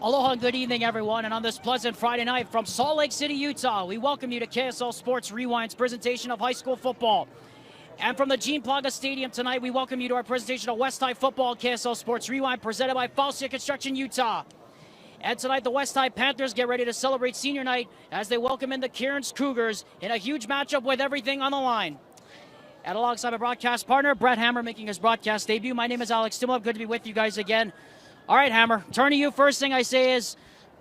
Aloha and good evening, everyone. And on this pleasant Friday night from Salt Lake City, Utah, we welcome you to KSL Sports Rewind's presentation of high school football. And from the Gene Plaga Stadium tonight, we welcome you to our presentation of West High Football KSL Sports Rewind, presented by Faustia Construction Utah. And tonight, the West High Panthers get ready to celebrate senior night as they welcome in the Kearns Cougars in a huge matchup with everything on the line. And alongside my broadcast partner, Brett Hammer, making his broadcast debut. My name is Alex Stimlov. Good to be with you guys again. All right, Hammer, turn to you. First thing I say is,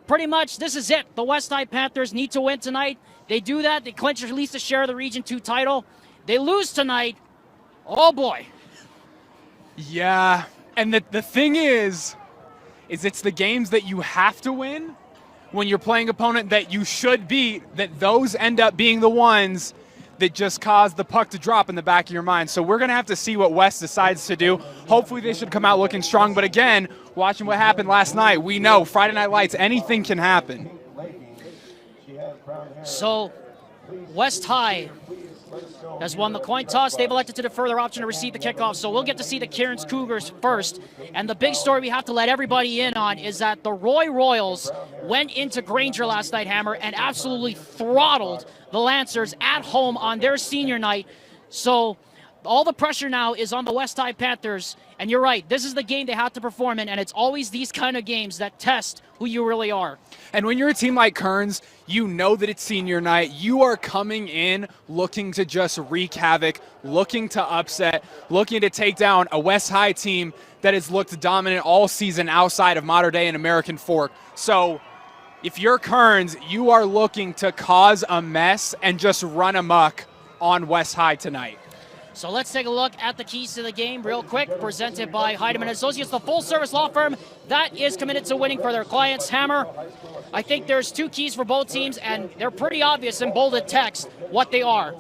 pretty much, this is it. The West High Panthers need to win tonight. They do that. They clinch at least a share of the Region 2 title. They lose tonight. Oh, boy. Yeah, and the thing is it's the games that you have to win when you're playing an opponent that you should beat, that those end up being the ones that just cause the puck to drop in the back of your mind. So we're going to have to see what West decides to do. Hopefully they should come out looking strong. But again, watching what happened last night, we know Friday Night Lights, anything can happen. So West High has won the coin toss. They've elected to defer their option to receive the kickoff. So we'll get to see the Kearns Cougars first. And the big story we have to let everybody in on is that the Roy Royals went into Granger last night, Hammer, and absolutely throttled the Lancers at home on their senior night. So all the pressure now is on the West High Panthers. And you're right, this is the game they have to perform in, and it's always these kind of games that test who you really are. And when you're a team like Kearns, you know that it's senior night. You are coming in looking to just wreak havoc, looking to upset, looking to take down a West High team that has looked dominant all season outside of Mater Dei and American Fork. So if you're Kearns, you are looking to cause a mess and just run amok on West High tonight. So let's take a look at the keys to the game real quick, presented by Heidemann Associates, the full-service law firm that is committed to winning for their clients. Hammer, I think there's two keys for both teams, and they're pretty obvious in bolded text what they are.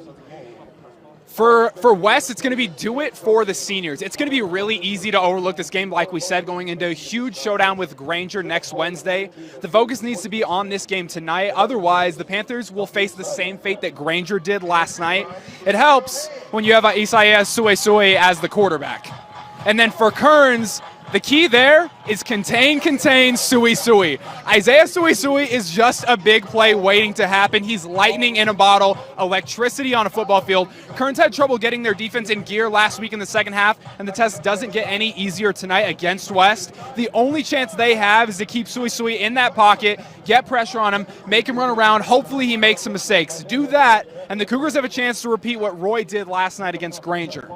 For West, it's going to be do it for the seniors. It's going to be really easy to overlook this game, like we said, going into a huge showdown with Granger next Wednesday. The focus needs to be on this game tonight. Otherwise, the Panthers will face the same fate that Granger did last night. It helps when you have Isaiah Suesue as the quarterback. And then for Kearns, the key there is contain, Suesue. Isaiah Suesue is just a big play waiting to happen. He's lightning in a bottle, electricity on a football field. Kearns had trouble getting their defense in gear last week in the second half, and the test doesn't get any easier tonight against West. The only chance they have is to keep Suesue in that pocket, get pressure on him, make him run around. Hopefully he makes some mistakes. Do that, and the Cougars have a chance to repeat what Roy did last night against Granger.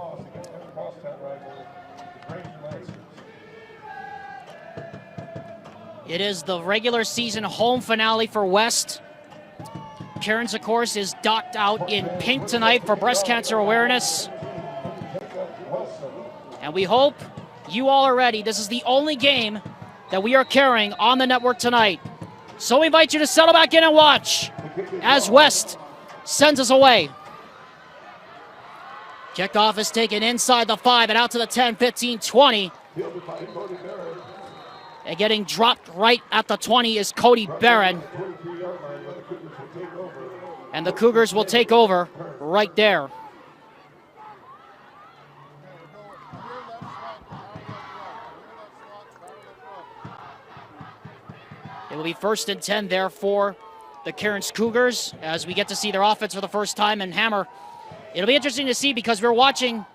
It is the regular season home finale for West. Kearns, of course, is docked out in pink tonight for breast cancer awareness. And we hope you all are ready. This is the only game that we are carrying on the network tonight. So we invite you to settle back in and watch as West sends us away. Kickoff is taken inside the 5 and out to the 10, 15, 20. And getting dropped right at the 20 is Cody Barron. And the Cougars will take over right there. It will be 1st and 10 there for the Kearns Cougars as we get to see their offense for the first time. And Hammer, it'll be interesting to see because we're watching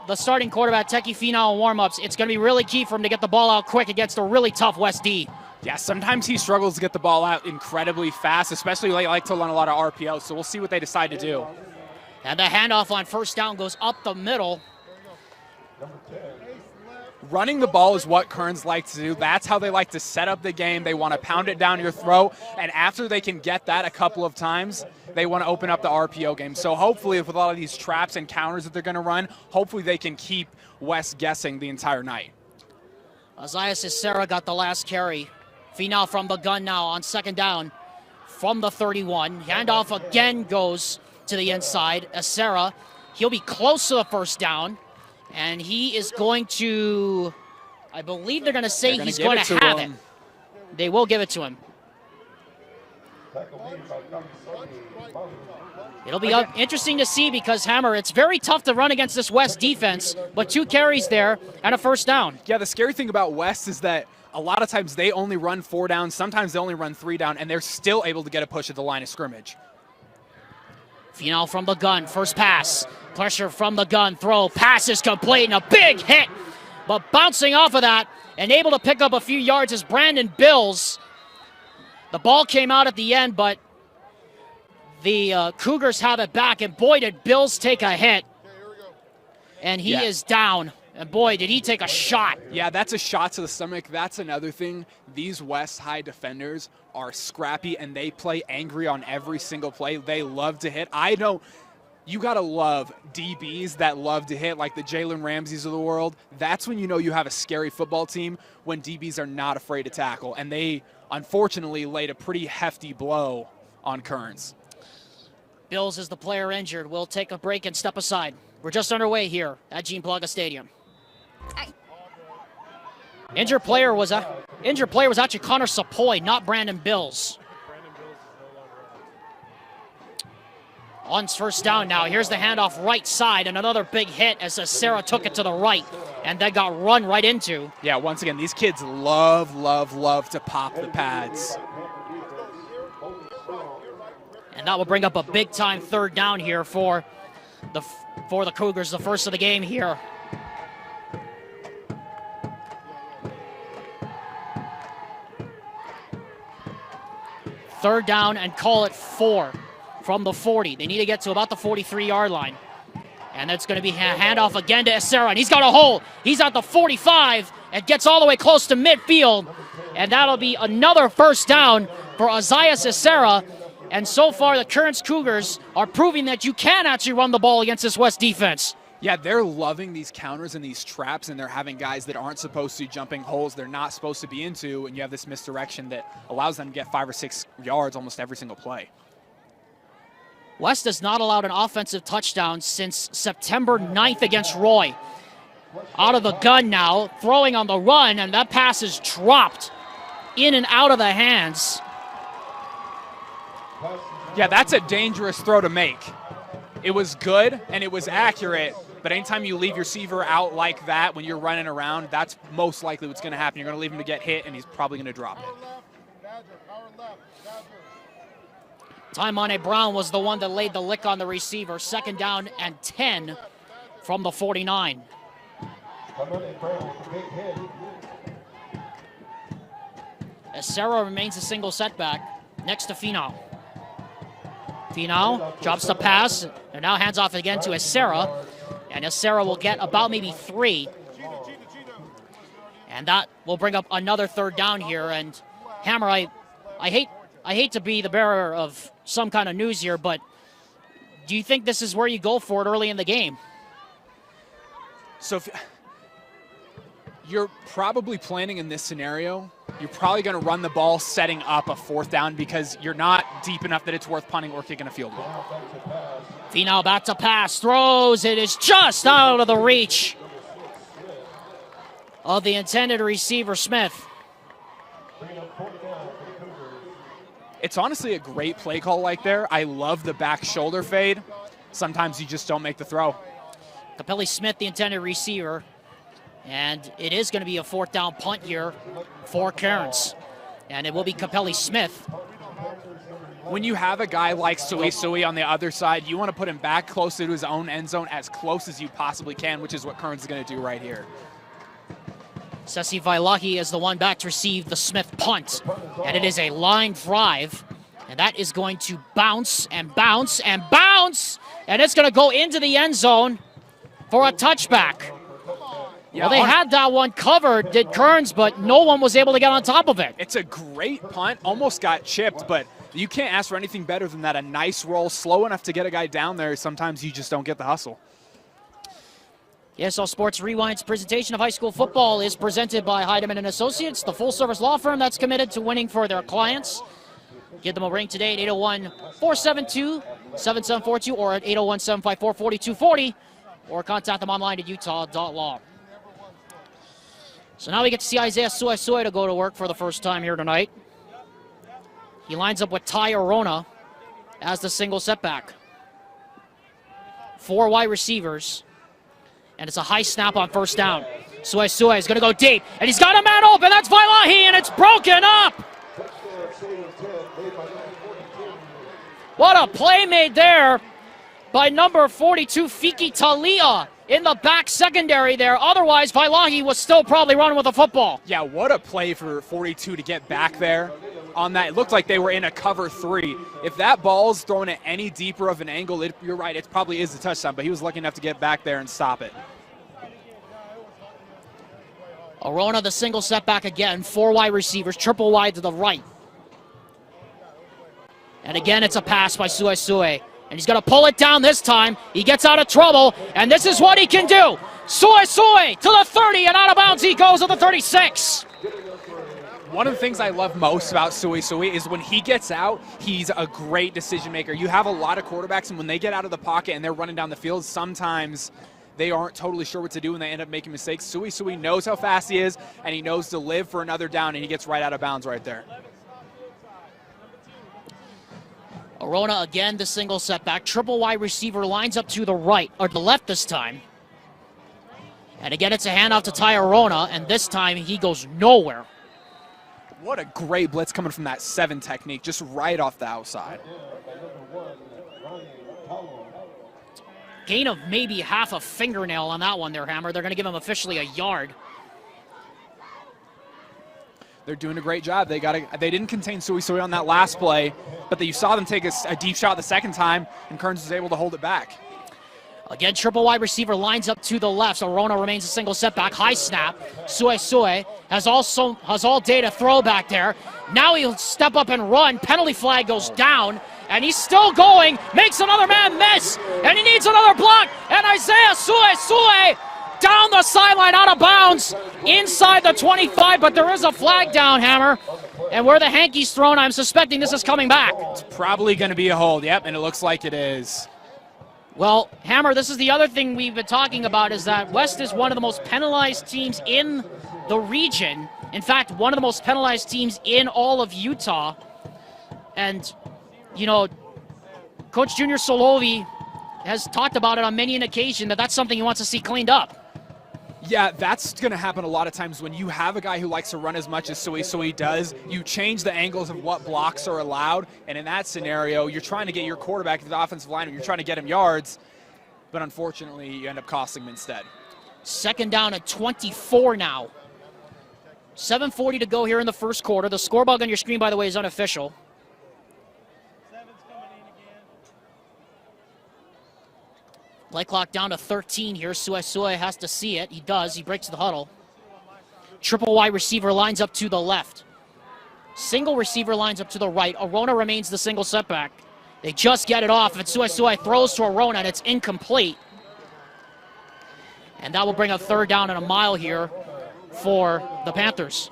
the starting quarterback, Teki Finau, in warm-ups. It's going to be really key for him to get the ball out quick against a really tough West D. Yeah, sometimes he struggles to get the ball out incredibly fast, especially they like to run a lot of RPO, so we'll see what they decide to do. And the handoff on first down goes up the middle. Running the ball is what Kearns like to do. That's how they like to set up the game. They want to pound it down your throat, and after they can get that a couple of times, they want to open up the RPO game. So hopefully with a lot of these traps and counters that they're going to run, hopefully they can keep West guessing the entire night. Isaiah Cicera got the last carry. Finau from the gun now on second down from the 31. Handoff again goes to the inside. Cicera, he'll be close to the first down. And he is going to, I believe they're going to say he's going to have it. They will give it to him. It'll be interesting to see because, Hammer, it's very tough to run against this West defense, but 2 carries there and a first down. Yeah, the scary thing about West is that a lot of times they only run 4 down, sometimes they only run 3 down, and they're still able to get a push at the line of scrimmage. Finau from the gun, first pass. Pressure from the gun, throw, pass is complete, and a big hit. But bouncing off of that and able to pick up a few yards is Brandon Bills. The ball came out at the end, but the Cougars have it back, and boy, did Bills take a hit. And he is down. And boy, did he take a shot. Yeah, that's a shot to the stomach. That's another thing. These West High defenders are scrappy, and they play angry on every single play. They love to hit. I know you got to love DBs that love to hit, like the Jalen Ramseys of the world. That's when you know you have a scary football team, when DBs are not afraid to tackle. And they, unfortunately, laid a pretty hefty blow on Kearns. Bills is the player injured. We'll take a break and step aside. We're just underway here at Gene Plaga Stadium. Injured player was actually Connor Sapoy, not Brandon Bills. On first down now. Here's the handoff right side, and another big hit as Sarah took it to the right and then got run right into. Yeah, once again, these kids love to pop the pads. And that will bring up a big-time third down here for the Cougars, the first of the game here. Third down and call it 4 from the 40. They need to get to about the 43-yard line. And that's going to be a handoff again to Essera. And he's got a hole. He's at the 45 and gets all the way close to midfield. And that'll be another first down for Isaiah Essera. And so far, the Kearns Cougars are proving that you can actually run the ball against this West defense. Yeah, they're loving these counters and these traps, and they're having guys that aren't supposed to be jumping holes they're not supposed to be into, and you have this misdirection that allows them to get 5 or 6 yards almost every single play. West has not allowed an offensive touchdown since September 9th against Roy. Out of the gun now, throwing on the run, and that pass is dropped in and out of the hands. Yeah, that's a dangerous throw to make. It was good and it was accurate, but anytime you leave your receiver out like that when you're running around, that's most likely what's going to happen. You're going to leave him to get hit, and he's probably going to drop it. Taimane Brown was the one that laid the lick on the receiver. Second down and 10 from the 49. Essera remains a single setback next to Finau. Finau drops the pass and now hands off again to Essera. And Essera will get about maybe 3. And that will bring up another third down here. And Hammer, I hate to be the bearer of some kind of news here, but do you think this is where you go for it early in the game? So if you're probably planning in this scenario, you're probably going to run the ball setting up a fourth down because you're not deep enough that it's worth punting or kicking a field goal. Finau back to pass, throws. It is just out of the reach of the intended receiver, Smith. It's honestly a great play call like there. I love the back shoulder fade. Sometimes you just don't make the throw. Capelli Smith, the intended receiver. And it is going to be a fourth down punt here for Kearns. And it will be Capelli Smith. When you have a guy like Sui on the other side, you want to put him back closer to his own end zone as close as you possibly can, which is what Kearns is going to do right here. Sessi Vailahi is the one back to receive the Smith punt. And it is a line drive. And that is going to bounce and bounce and bounce. And it's going to go into the end zone for a touchback. Yeah, well, they had that one covered, did Kearns, but no one was able to get on top of it. It's a great punt. Almost got chipped, but you can't ask for anything better than that. A nice roll, slow enough to get a guy down there. Sometimes you just don't get the hustle. ESL Sports Rewind's presentation of high school football is presented by Heidemann & Associates, the full-service law firm that's committed to winning for their clients. Give them a ring today at 801-472-7742 or at 801-754-4240 or contact them online at utah.law. So now we get to see Isaiah Sui to go to work for the first time here tonight. He lines up with Ty Arona as the single setback. 4 wide receivers, and it's a high snap on first down. Sue is going to go deep, and he's got a man open. That's Vailahi, and it's broken up. What a play made there by number 42, Fiki Talia, in the back secondary there. Otherwise, Vailahi was still probably running with the football. Yeah, what a play for 42 to get back there on that. It looked like they were in a cover 3. If that ball's thrown at any deeper of an angle, you're right, it probably is a touchdown, but he was lucky enough to get back there and stop it. Arona, the single setback again. 4 wide receivers, triple wide to the right. And again, it's a pass by Sue. And he's going to pull it down this time. He gets out of trouble, and this is what he can do. Sue to the 30, and out of bounds he goes to the 36. One of the things I love most about Sue is when he gets out, he's a great decision maker. You have a lot of quarterbacks, and when they get out of the pocket and they're running down the field, sometimes they aren't totally sure what to do and they end up making mistakes. Sue knows how fast he is, and he knows to live for another down, and he gets right out of bounds right there. Arona again, the single setback. Triple wide receiver lines up to the right, or the left this time. And again, it's a handoff to Ty Arona, and this time he goes nowhere. What a great blitz coming from that 7 technique, just right off the outside. Gain of maybe half a fingernail on that one there, Hammer. They're going to give him officially a yard. They're doing a great job. They didn't contain Sue on that last play, but you saw them take a deep shot the second time, and Kearns was able to hold it back. Again, triple wide receiver lines up to the left, so Arona remains a single setback. High snap. Sue has all day to throw back there. Now he'll step up and run. Penalty flag goes down, and he's still going. Makes another man miss, and he needs another block. And Isaiah Sue down the sideline, out of bounds, inside the 25, but there is a flag down, Hammer. And where the hanky's thrown, I'm suspecting this is coming back. It's probably going to be a hold, yep, and it looks like it is. Well, Hammer, this is the other thing we've been talking about, is that West is one of the most penalized teams in the region. In fact, one of the most penalized teams in all of Utah. And, you know, Coach Junior Solovi has talked about it on many an occasion, that that's something he wants to see cleaned up. Yeah, that's going to happen a lot of times when you have a guy who likes to run as much as Sue does. You change the angles of what blocks are allowed, and in that scenario, you're trying to get your quarterback to the offensive line, and you're trying to get him yards, but unfortunately, you end up costing him instead. Second down at 24 now. 7:40 to go here in the first quarter. The score bug on your screen, by the way, is unofficial. Play clock down to 13 here. Sue has to see it. He does. He breaks the huddle. Triple wide receiver lines up to the left. Single receiver lines up to the right. Arona remains the single setback. They just get it off, and Sue throws to Arona, and it's incomplete. And that will bring a third down and a mile here for the Panthers.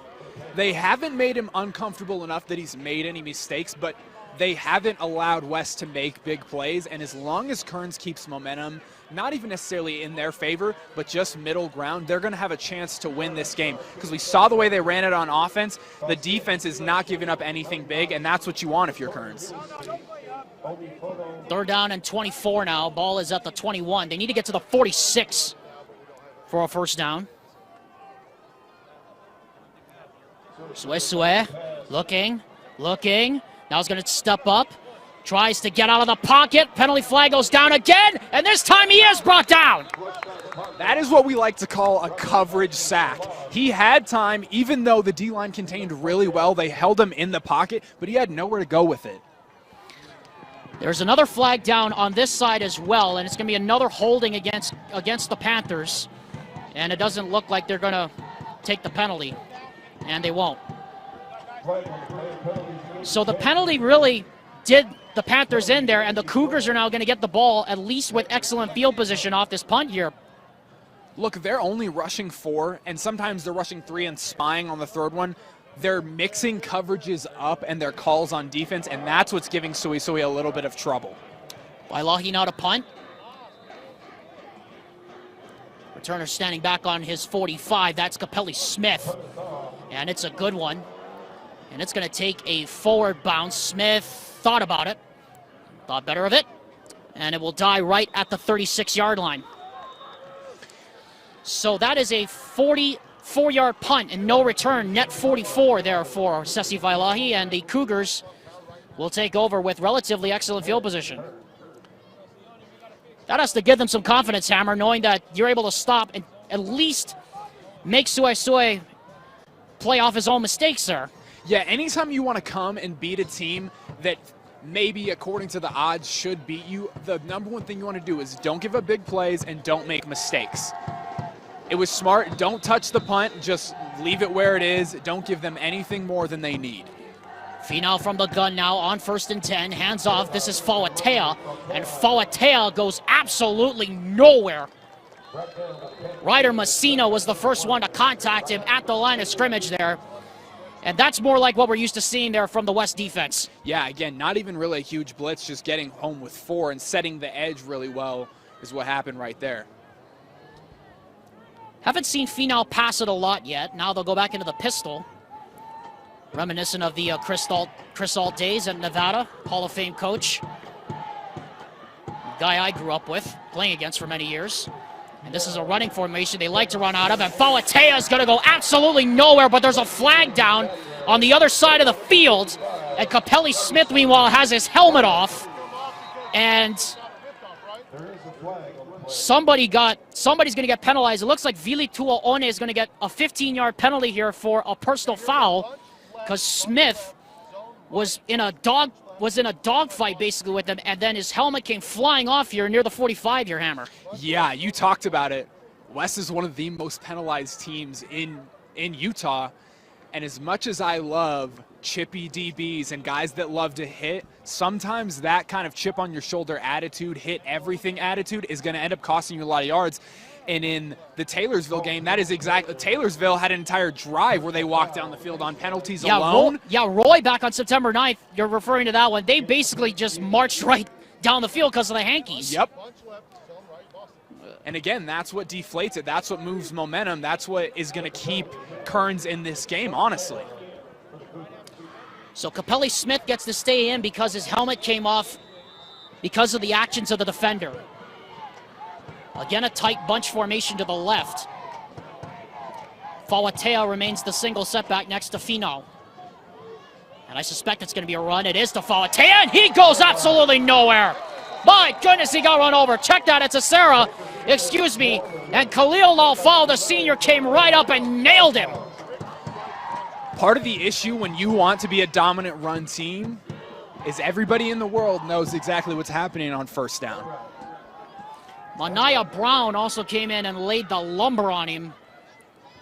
They haven't made him uncomfortable enough that he's made any mistakes, but they haven't allowed West to make big plays, and as long as Kearns keeps momentum, not even necessarily in their favor, but just middle ground, they're going to have a chance to win this game. Because we saw the way they ran it on offense, the defense is not giving up anything big, and that's what you want if you're Kearns. Third down and 24 now. Ball is at the 21. They need to get to the 46 for a first down. Sue, looking. Now he's going to step up, tries to get out of the pocket. Penalty flag goes down again, and this time he is brought down. That is what we like to call a coverage sack. He had time, even though the D-line contained really well. They held him in the pocket, but he had nowhere to go with it. There's another flag down on this side as well, and it's going to be another holding against the Panthers. And it doesn't look like they're going to take the penalty, and they won't. So the penalty really did the Panthers in there, and the Cougars are now going to get the ball, at least with excellent field position off this punt here. Look, they're only rushing 4, and sometimes they're rushing 3 and spying on the third one. They're mixing coverages up and their calls on defense, and that's what's giving Sue a little bit of trouble. Vailahi now to punt. Returner standing back on his 45. That's Capelli Smith, and it's a good one. And it's going to take a forward bounce. Smith thought about it, thought better of it, and it will die right at the 36-yard line. So that is a 44-yard punt and no return, net 44 there for Sessi Vailahi, and the Cougars will take over with relatively excellent field position. That has to give them some confidence, Hammer, knowing that you're able to stop and at least make Suai play off his own mistakes there. Yeah, anytime you want to come and beat a team that maybe according to the odds should beat you, the number one thing you want to do is don't give up big plays and don't make mistakes. It was smart. Don't touch the punt. Just leave it where it is. Don't give them anything more than they need. Finau from the gun now on 1st and 10. Hands off. This is Fauatea. And Fauatea goes absolutely nowhere. Ryder Messina was the first one to contact him at the line of scrimmage there. And that's more like what we're used to seeing there from the West defense. Yeah, again, not even really a huge blitz, just getting home with 4 and setting the edge really well is what happened right there. Haven't seen Finau pass it a lot yet. Now they'll go back into the pistol. Reminiscent of the Chris Ault days at Nevada, Hall of Fame coach. Guy I grew up with, playing against for many years. And this is a running formation they like to run out of. And Fauatea is going to go absolutely nowhere, but there's a flag down on the other side of the field. And Capelli Smith, meanwhile, has his helmet off. And somebody's going to get penalized. It looks like Vili Tuaone is going to get a 15-yard penalty here for a personal foul, because Smith was in a dogfight basically with him, and then his helmet came flying off here near the 45 here, Hammer. Yeah, you talked about it. West is one of the most penalized teams in Utah, and as much as I love chippy DBs and guys that love to hit, sometimes that kind of chip on your shoulder attitude, hit everything attitude is going to end up costing you a lot of yards. And in the Taylorsville game, that is exactly, Taylorsville had an entire drive where they walked down the field on penalties alone. Roy back on September 9th, you're referring to that one. They basically just marched right down the field because of the hankies. Yep. And again, that's what deflates it. That's what moves momentum. That's what is going to keep Kearns in this game, honestly. So Capelli Smith gets to stay in because his helmet came off because of the actions of the defender. Again, a tight bunch formation to the left. Fauatea remains the single setback next to Finau. And I suspect it's going to be a run. It is to Fauatea, and he goes absolutely nowhere. My goodness, he got run over. Check that, it's a Sarah. Excuse me. And Khalil Lalfal, the senior, came right up and nailed him. Part of the issue when you want to be a dominant run team is everybody in the world knows exactly what's happening on first down. Manaya Brown also came in and laid the lumber on him.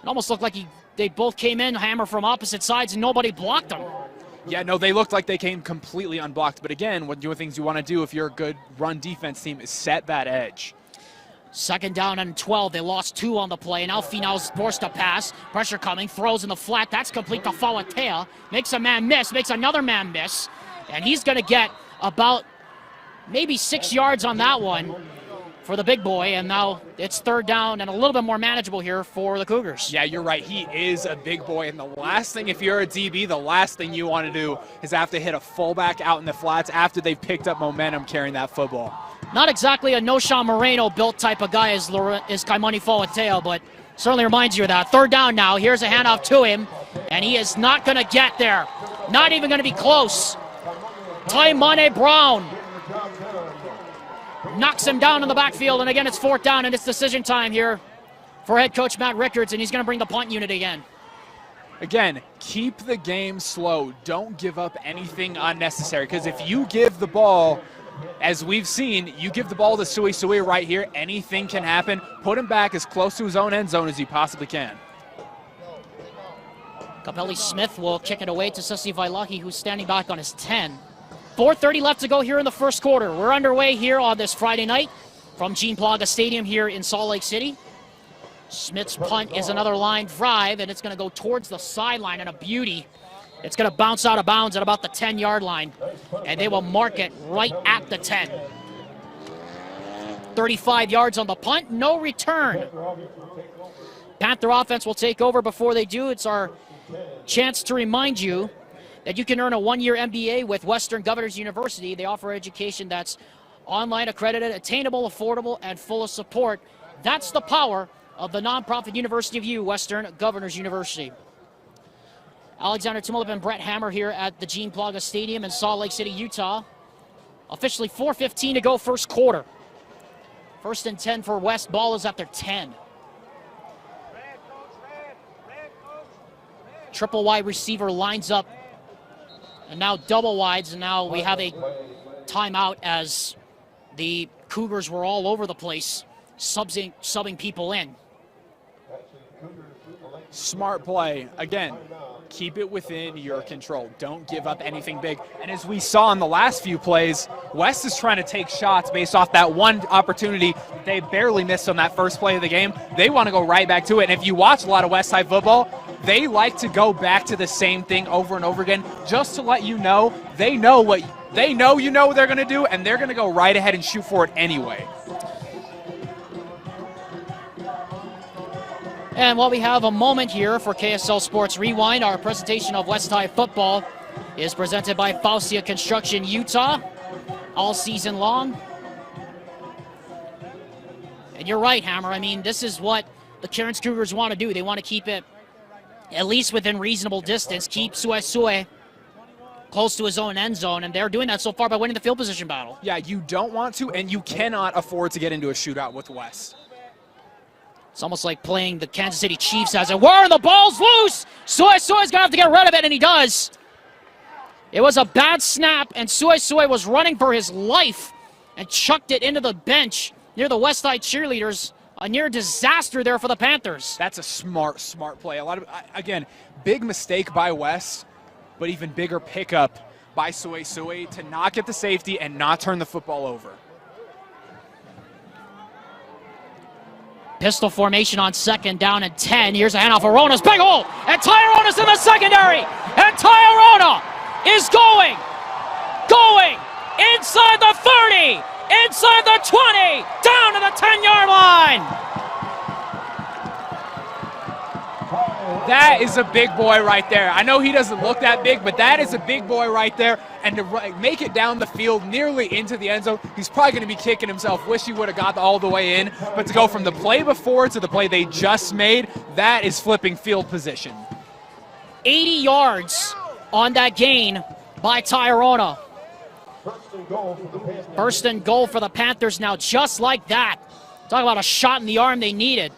It almost looked like they both came in, Hammer, from opposite sides, and nobody blocked them. Yeah, no, they looked like they came completely unblocked. But again, one of the things you want to do if you're a good run defense team is set that edge. 2nd down and 12. They lost 2 on the play. Now Finau's forced to pass. Pressure coming. Throws in the flat. That's complete to Fauatea. Makes a man miss. Makes another man miss. And he's going to get about maybe 6 yards on that one for the big boy, and now it's 3rd down and a little bit more manageable here for the Cougars. Yeah, you're right. He is a big boy, and the last thing, if you're a DB, the last thing you want to do is have to hit a fullback out in the flats after they've picked up momentum carrying that football. Not exactly a Noshawn Moreno built type of guy is Kaimani Fauatea, but certainly reminds you of that. 3rd down now. Here's a handoff to him, and he is not going to get there. Not even going to be close. Taimane Brown knocks him down in the backfield, and again it's 4th down, and it's decision time here for head coach Matt Rickards, and he's going to bring the punt unit again. Again, keep the game slow. Don't give up anything unnecessary, because if you give the ball, as we've seen, you give the ball to Sui right here, anything can happen. Put him back as close to his own end zone as you possibly can. Capelli Smith will kick it away to Sessi Vailahi, who's standing back on his 10. 4:30 left to go here in the first quarter. We're underway here on this Friday night from Gene Plaga Stadium here in Salt Lake City. Smith's punt is another line drive, and it's going to go towards the sideline, and a beauty. It's going to bounce out of bounds at about the 10-yard line, and they will mark it right at the 10. 35 yards on the punt, no return. Panther offense will take over. Before they do, it's our chance to remind you that you can earn a 1-year MBA with Western Governors University. They offer education that's online, accredited, attainable, affordable, and full of support. That's the power of the nonprofit University of U, Western Governors University. Alexander Tumulip and Brett Hammer here at the Gene Plaga Stadium in Salt Lake City, Utah. Officially 4:15 to go first quarter. 1st and 10 for West. Ball is at their 10. Triple wide receiver lines up. And now double wides, and now we have a timeout as the Cougars were all over the place, subbing people in. Smart play. Again, keep it within your control. Don't give up anything big. And as we saw in the last few plays, West is trying to take shots based off that one opportunity they barely missed on that first play of the game. They want to go right back to it. And if you watch a lot of West High football, they like to go back to the same thing over and over again, just to let you know they know what they're going to do, and they're going to go right ahead and shoot for it anyway. And while we have a moment here for KSL Sports Rewind, our presentation of West High football is presented by Faustia Construction Utah all season long. And you're right, Hammer. I mean, this is what the Kearns Cougars want to do. They want to keep it at least within reasonable distance, keep Suesue close to his own end zone, and they're doing that so far by winning the field position battle. Yeah, you don't want to, and you cannot afford to get into a shootout with West. It's almost like playing the Kansas City Chiefs as it were, and the ball's loose! Suesue's going to have to get rid of it, and he does. It was a bad snap, and Suesue was running for his life and chucked it into the bench near the West Side cheerleaders. A near disaster there for the Panthers. That's a smart play. Again, big mistake by West, but even bigger pickup by Suesue to not get the safety and not turn the football over. Pistol formation on 2nd down and 10. Here's a handoff for Rona's big hole, and Tyrona's in the secondary, and Tyrona is going inside the 30, inside the 20, down to the 10-yard line. That is a big boy right there. I know he doesn't look that big, but that is a big boy right there. And to make it down the field nearly into the end zone, he's probably going to be kicking himself. Wish he would have got all the way in. But to go from the play before to the play they just made, that is flipping field position. 80 yards on that gain by Tyrona. First and goal for the Panthers now, just like that. Talk about a shot in the arm they needed.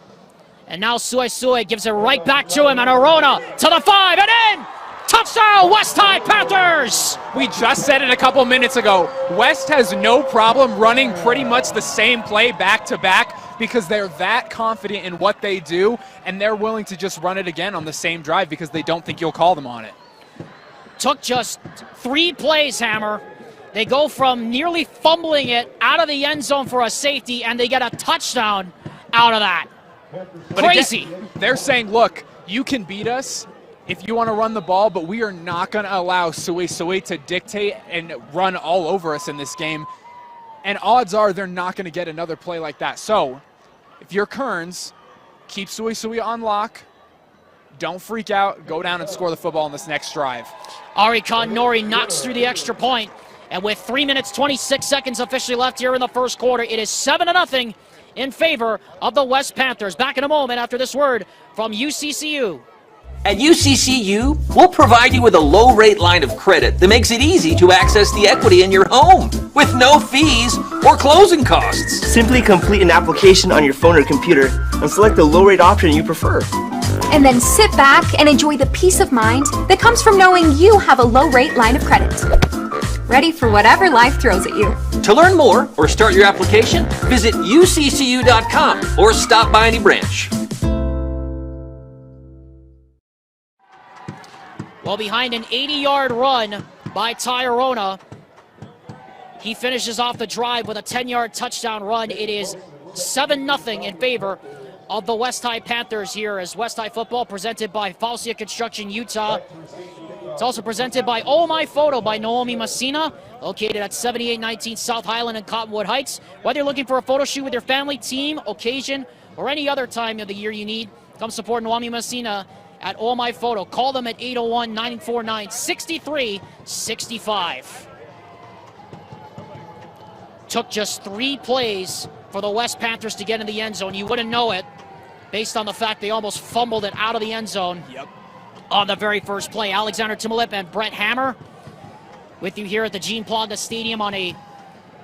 And now Suesue gives it right back to him, and Arona to the 5, and in! Touchdown, West High Panthers! We just said it a couple minutes ago. West has no problem running pretty much the same play back to back because they're that confident in what they do, and they're willing to just run it again on the same drive because they don't think you'll call them on it. Took just 3 plays, Hammer. They go from nearly fumbling it out of the end zone for a safety, and they get a touchdown out of that. But crazy. Again, they're saying, look, you can beat us if you want to run the ball, but we are not going to allow Suesue to dictate and run all over us in this game. And odds are they're not going to get another play like that. So if you're Kearns, keep Suesue on lock. Don't freak out. Go down and score the football in this next drive. Ari Nori knocks through the extra point. And with 3 minutes, 26 seconds officially left here in the first quarter, it is 7-0 in favor of the West Panthers. Back in a moment after this word from UCCU. At UCCU, we'll provide you with a low-rate line of credit that makes it easy to access the equity in your home with no fees or closing costs. Simply complete an application on your phone or computer and select the low-rate option you prefer. And then sit back and enjoy the peace of mind that comes from knowing you have a low-rate line of credit. Ready for whatever life throws at you. To learn more or start your application, visit uccu.com or stop by any branch. Well, behind an 80-yard run by Tyrona, he finishes off the drive with a 10-yard touchdown run. It is 7-0 in favor of the West High Panthers here as West High football presented by Faustia Construction Utah. It's also presented by Oh My Photo by Naomi Messina, located at 7819 South Highland in Cottonwood Heights. Whether you're looking for a photo shoot with your family, team, occasion, or any other time of the year you need, come support Naomi Messina at Oh My Photo. Call them at 801-949-6365. Took just 3 plays for the West Panthers to get in the end zone. You wouldn't know it based on the fact they almost fumbled it out of the end zone. Yep. On the very first play. Alexander Timolip and Brett Hammer with you here at the Gene Planga Stadium on a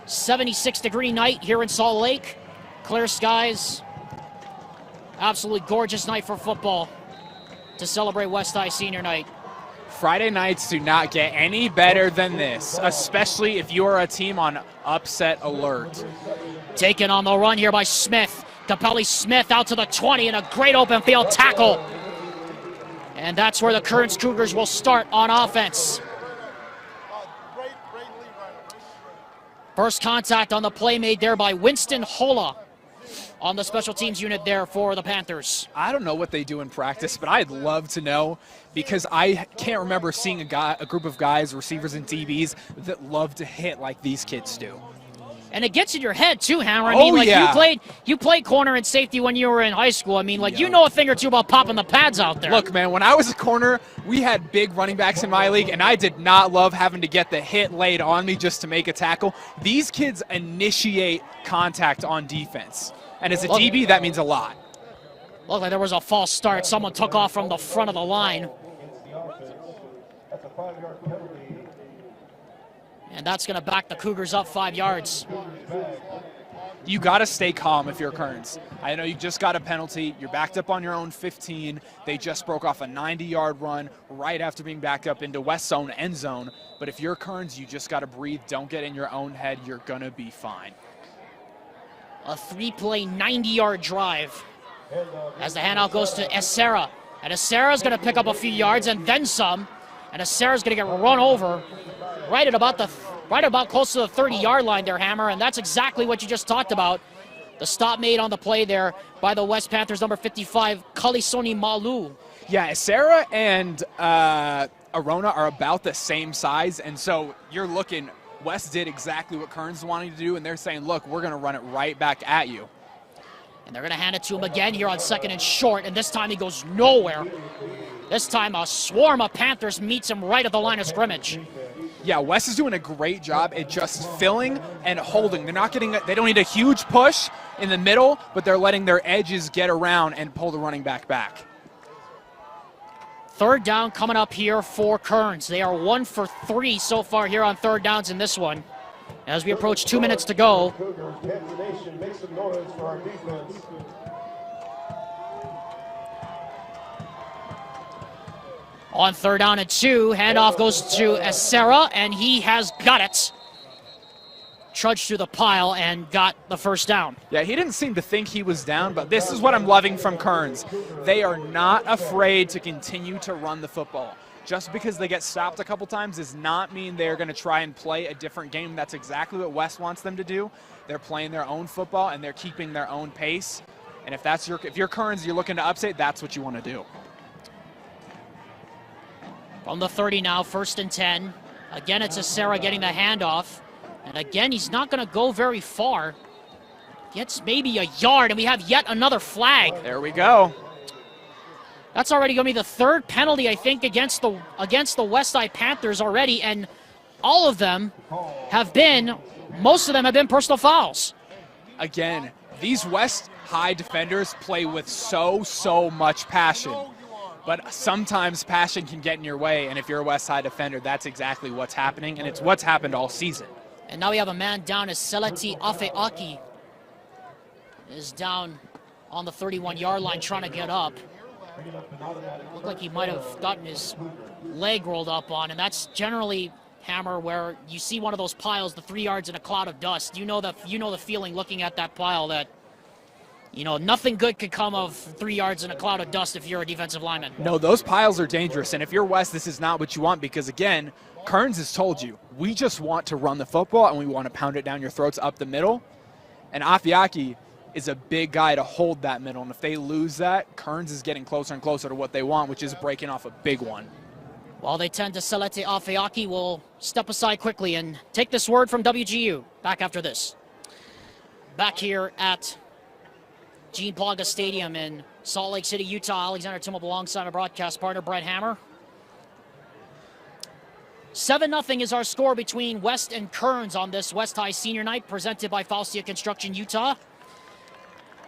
76-degree night here in Salt Lake. Clear skies. Absolutely gorgeous night for football to celebrate West High Senior Night. Friday nights do not get any better than this, especially if you are a team on upset alert. Taken on the run here by Smith. Capelli Smith out to the 20 and a great open field tackle. And that's where the Kearns Cougars will start on offense. First contact on the play made there by Winston Hola on the special teams unit there for the Panthers. I don't know what they do in practice, but I'd love to know, because I can't remember seeing a group of guys, receivers and DBs, that love to hit like these kids do. And it gets in your head too, Hammer. I mean, like yeah. you played corner and safety when you were in high school. I mean, like you know a thing or two about popping the pads out there. Look, man, when I was a corner, we had big running backs in my league, and I did not love having to get the hit laid on me just to make a tackle. These kids initiate contact on defense. And as a DB, that means a lot. Looked like there was a false start. Someone took off from the front of the line. And that's going to back the Cougars up 5 yards. You got to stay calm if you're Kearns. I know you just got a penalty. You're backed up on your own 15. They just broke off a 90-yard run right after being backed up into West zone end zone. But if you're Kearns, you just got to breathe. Don't get in your own head. You're going to be fine. A 3-play, 90-yard drive as the handout goes to Essera. And Essera's going to pick up a few yards and then some. And Essera's going to get run over right about close to the 30-yard line there, Hammer. And that's exactly what you just talked about. The stop made on the play there by the West Panthers, number 55, Kalisoni Malu. Yeah, Essera and Arona are about the same size. And so you're looking, West did exactly what Kearns wanted to do, and they're saying, look, we're going to run it right back at you. And they're going to hand it to him again here on 2nd and short, and this time he goes nowhere. This time a swarm of Panthers meets him right at the line of scrimmage. Yeah, West is doing a great job at just filling and holding. They don't need a huge push in the middle, but they're letting their edges get around and pull the running back back. 3rd down coming up here for Kearns. They are 1 for 3 so far here on 3rd downs in this one. As we approach 2 minutes to go. On 3rd down and 2, handoff goes to Essera, and he has got it. Trudged through the pile and got the 1st down. Yeah, he didn't seem to think he was down, but this is what I'm loving from Kearns. They are not afraid to continue to run the football. Just because they get stopped a couple times does not mean they're going to try and play a different game. That's exactly what West wants them to do. They're playing their own football, and they're keeping their own pace. And if you're Kearns, you're looking to upset, that's what you want to do. From the 30 now, 1st and 10. Again, it's Essera getting the handoff. And again, he's not going to go very far. Gets maybe a yard, and we have yet another flag. There we go. That's already going to be the 3rd penalty, I think, against the West Side Panthers already, and all of them most of them have been personal fouls. Again, these West High defenders play with so much passion. But sometimes passion can get in your way, and if you're a West Side defender, that's exactly what's happening, and it's what's happened all season. And now we have a man down as Seleti Afeaki is down on the 31-yard line trying to get up. Looked like he might have gotten his leg rolled up on, and that's generally, Hammer, where you see one of those piles, the 3 yards in a cloud of dust. You know the feeling looking at that pile that, nothing good could come of 3 yards in a cloud of dust if you're a defensive lineman. No, those piles are dangerous, and if you're West, this is not what you want, because again, Kearns has told you, we just want to run the football and we want to pound it down your throats up the middle. And Afiaki is a big guy to hold that middle, and if they lose that, Kearns is getting closer and closer to what they want, which is breaking off a big one. While they tend to Selete Afeaki, will step aside quickly and take this word from WGU. Back after this. Back here at Gene Planga Stadium in Salt Lake City, Utah. Alexander Timolip alongside our broadcast partner, Brett Hammer. 7-0 is our score between West and Kearns on this West High Senior Night, presented by Faustia Construction Utah.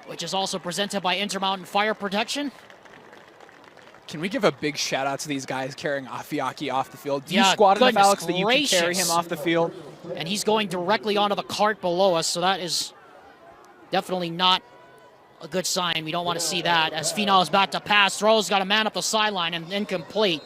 which is also presented by Intermountain Fire Protection. Can we give a big shout out to these guys carrying Afiaki off the field? Do you Yeah, squat enough, goodness Alex, that you can carry gracious. him off the field? And he's going directly onto the cart below us, so that is definitely not a good sign. We don't want to see that. As Finau is back to pass, throws, got a man up the sideline and incomplete.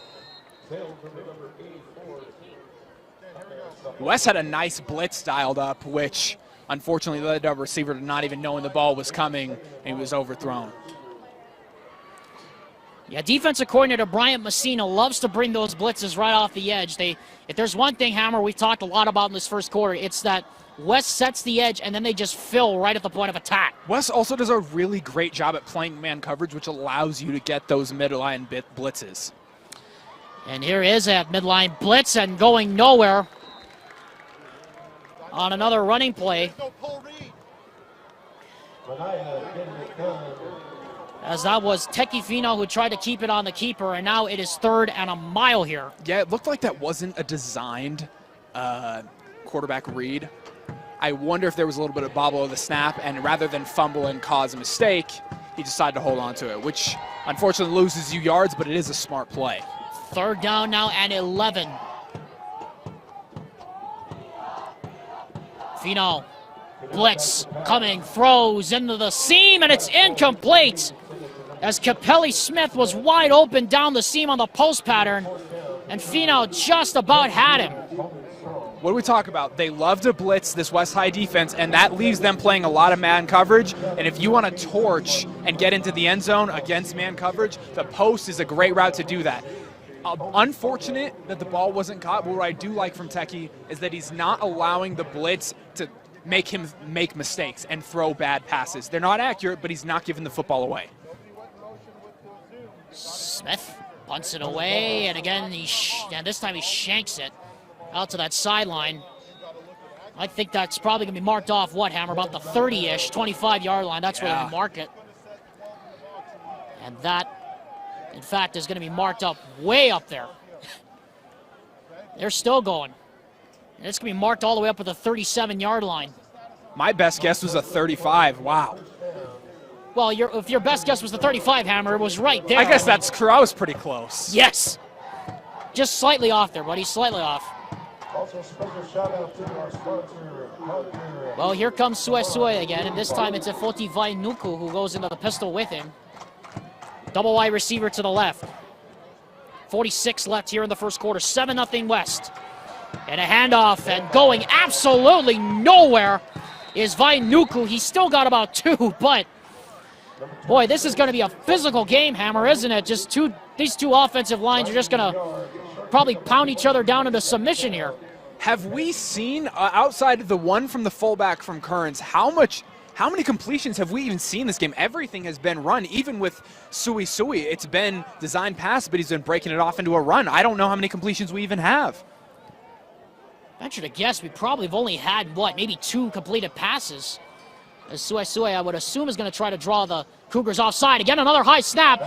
West had a nice blitz dialed up, which unfortunately led the receiver to not even knowing the ball was coming, and he was overthrown. Yeah, defensive coordinator Bryant Messina loves to bring those blitzes right off the edge. If there's one thing, Hammer, we've talked a lot about in this first quarter, it's that West sets the edge and then they just fill right at the point of attack. West also does a really great job at playing man coverage, which allows you to get those midline blitzes. And here is a midline blitz and going nowhere on another running play. As that was Teki Finau who tried to keep it on the keeper, and now it is 3rd and a mile here. Yeah, it looked like that wasn't a designed quarterback read. I wonder if there was a little bit of bobble of the snap, and rather than fumble and cause a mistake, he decided to hold on to it, which unfortunately loses you yards, but it is a smart play. 3rd down now and 11. Finau, blitz, coming, throws into the seam, and it's incomplete. As Capelli Smith was wide open down the seam on the post pattern, and Finau just about had him. What do we talk about? They love to blitz this West High defense, and that leaves them playing a lot of man coverage. And if you want to torch and get into the end zone against man coverage, the post is a great route to do that. Unfortunate that the ball wasn't caught, but what I do like from Teki is that he's not allowing the blitz to make him make mistakes and throw bad passes. They're not accurate, but he's not giving the football away. Smith punts it away, and again, this time he shanks it out to that sideline. I think that's probably going to be marked off, Hammer, about the 30-ish, 25-yard line. That's where they mark it. And that, in fact, is going to be marked up way up there. They're still going. And it's going to be marked all the way up at the 37-yard line. My best guess was a 35. Wow. Well, if your best guess was the 35, Hammer, it was right there. I guess that's true. I was pretty close. Yes. Just slightly off there, buddy. Slightly off. Also, special shout out to our sponsor. Well, here comes Suesue again, and this time it's Efoti Vainuku who goes into the pistol with him. Double wide receiver to the left. 46 left here in the first quarter. 7-0 West. And a handoff, and going absolutely nowhere is Vainuku. He's still got about 2, but boy, this is going to be a physical game, Hammer, isn't it? Just these two offensive lines are just going to probably pound each other down into submission here. Have we seen, outside of the one from the fullback from Kearns, how many completions have we even seen this game? Everything has been run, even with Suesue. It's been designed pass, but he's been breaking it off into a run. I don't know how many completions we even have. Venture to guess, we probably have only had, maybe 2 completed passes. As Suesue, I would assume, is going to try to draw the Cougars offside. Again, another high snap.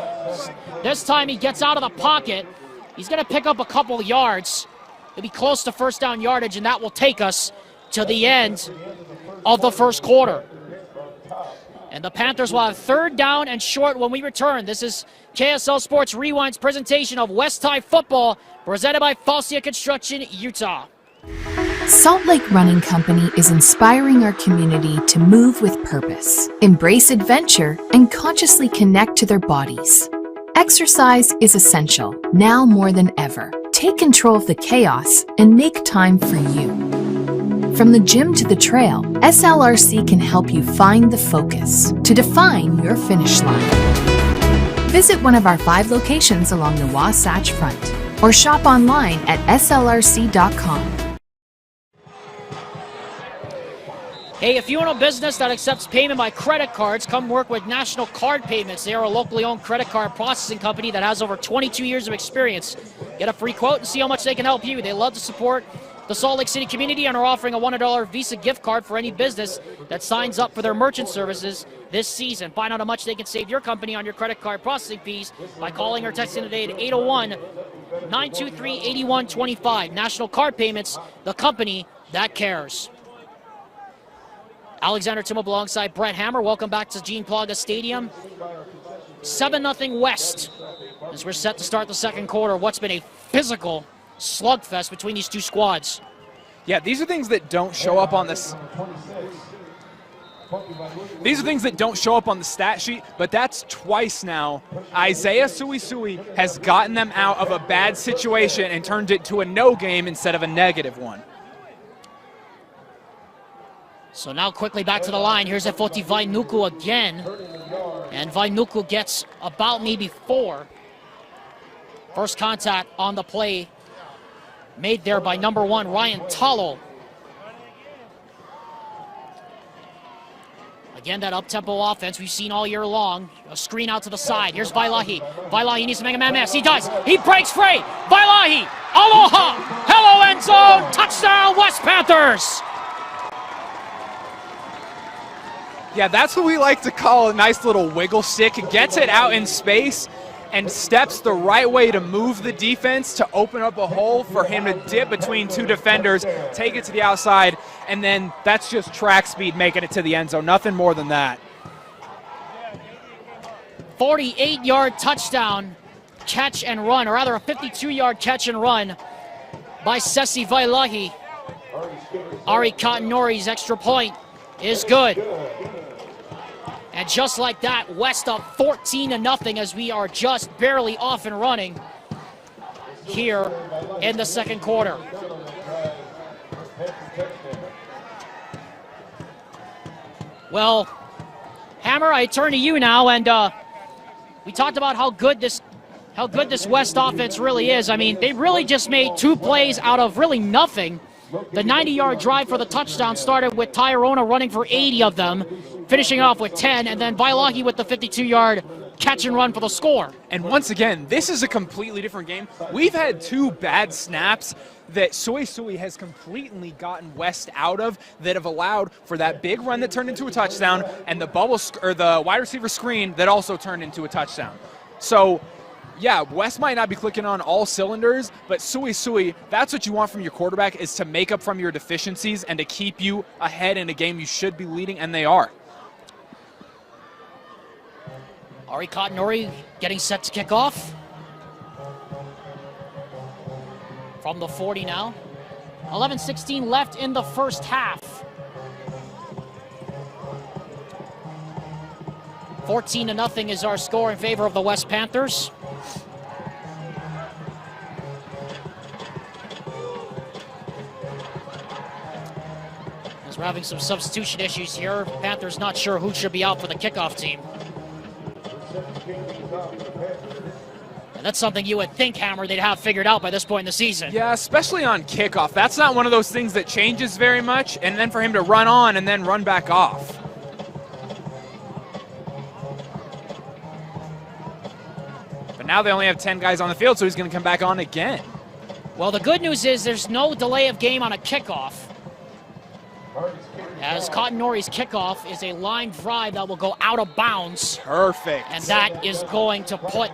This time he gets out of the pocket. He's going to pick up a couple of yards. He'll be close to first down yardage, and that will take us to the end of the first quarter. And the Panthers will have 3rd down and short when we return. This is KSL Sports Rewind's presentation of West High football, presented by Falsia Construction, Utah. Salt Lake Running Company is inspiring our community to move with purpose, embrace adventure, and consciously connect to their bodies. Exercise is essential, now more than ever. Take control of the chaos and make time for you. From the gym to the trail, SLRC can help you find the focus to define your finish line. Visit one of our 5 locations along the Wasatch Front or shop online at slrc.com. Hey, if you own a business that accepts payment by credit cards, come work with National Card Payments. They are a locally owned credit card processing company that has over 22 years of experience. Get a free quote and see how much they can help you. They love to support the Salt Lake City community and are offering a $100 Visa gift card for any business that signs up for their merchant services this season. Find out how much they can save your company on your credit card processing fees by calling or texting today at 801-923-8125. National Card Payments, the company that cares. Alexander Timmo alongside Brett Hammer. Welcome back to Gene Plaga Stadium. 7-0 West as we're set to start the second quarter. What's been a physical slugfest between these two squads. Yeah, these are things that don't show up on this. These are things that don't show up on the stat sheet, but that's twice now. Isaiah Suisui has gotten them out of a bad situation and turned it to a no game instead of a negative one. So now quickly back to the line. Here's Efoti Vainuku again. And Vainuku gets about maybe 4. First contact on the play made there by number 1, Ryan Talo. Again, that up-tempo offense we've seen all year long. A screen out to the side. Here's Vailahi. Vailahi needs to make a man miss. He does. He breaks free. Vailahi. Aloha. Hello, end zone. Touchdown, West Panthers. Yeah, that's what we like to call a nice little wiggle stick. Gets it out in space and steps the right way to move the defense to open up a hole for him to dip between 2 defenders, take it to the outside, and then that's just track speed making it to the end zone. Nothing more than that. 48-yard touchdown catch and run, or rather a 52-yard catch and run by Sesi Vailahi. Ari Katanori's extra point is good. And just like that, West up 14-0 as we are just barely off and running here in the second quarter. Well, Hammer, I turn to you now, and we talked about how good this West offense really is. I mean, they really just made 2 plays out of really nothing. The 90-yard drive for the touchdown started with Tyrona running for 80 of them, finishing off with 10, and then Vailahi with the 52-yard catch and run for the score. And once again, this is a completely different game. We've had 2 bad snaps that Suisui has completely gotten West out of that have allowed for that big run that turned into a touchdown and the the wide receiver screen that also turned into a touchdown. So, yeah, West might not be clicking on all cylinders, but Suisui, that's what you want from your quarterback, is to make up from your deficiencies and to keep you ahead in a game you should be leading, and they are. Ari Katanori getting set to kick off. From the 40 now. 11:16 left in the first half. 14-0 is our score in favor of the West Panthers. As we're having some substitution issues here, Panthers not sure who should be out for the kickoff team. And that's something you would think, Hammer, they'd have figured out by this point in the season. Yeah, especially on kickoff. That's not one of those things that changes very much, and then for him to run on and then run back off. But now they only have 10 guys on the field, so he's going to come back on again. Well, the good news is there's no delay of game on a kickoff, as Katanori's kickoff is a line drive that will go out of bounds. Perfect. And that is going to put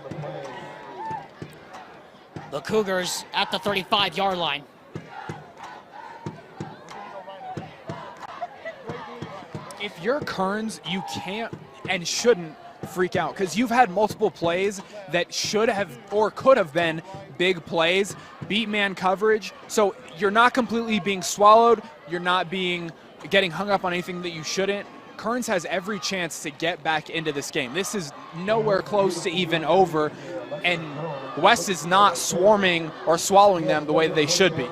the Cougars at the 35-yard line. If you're Kearns, you can't and shouldn't freak out, because you've had multiple plays that should have or could have been big plays, beat man coverage, so you're not completely being swallowed, you're not getting hung up on anything that you shouldn't. Kearns has every chance to get back into this game. This is nowhere close to even over, and West is not swarming or swallowing them the way that they should be.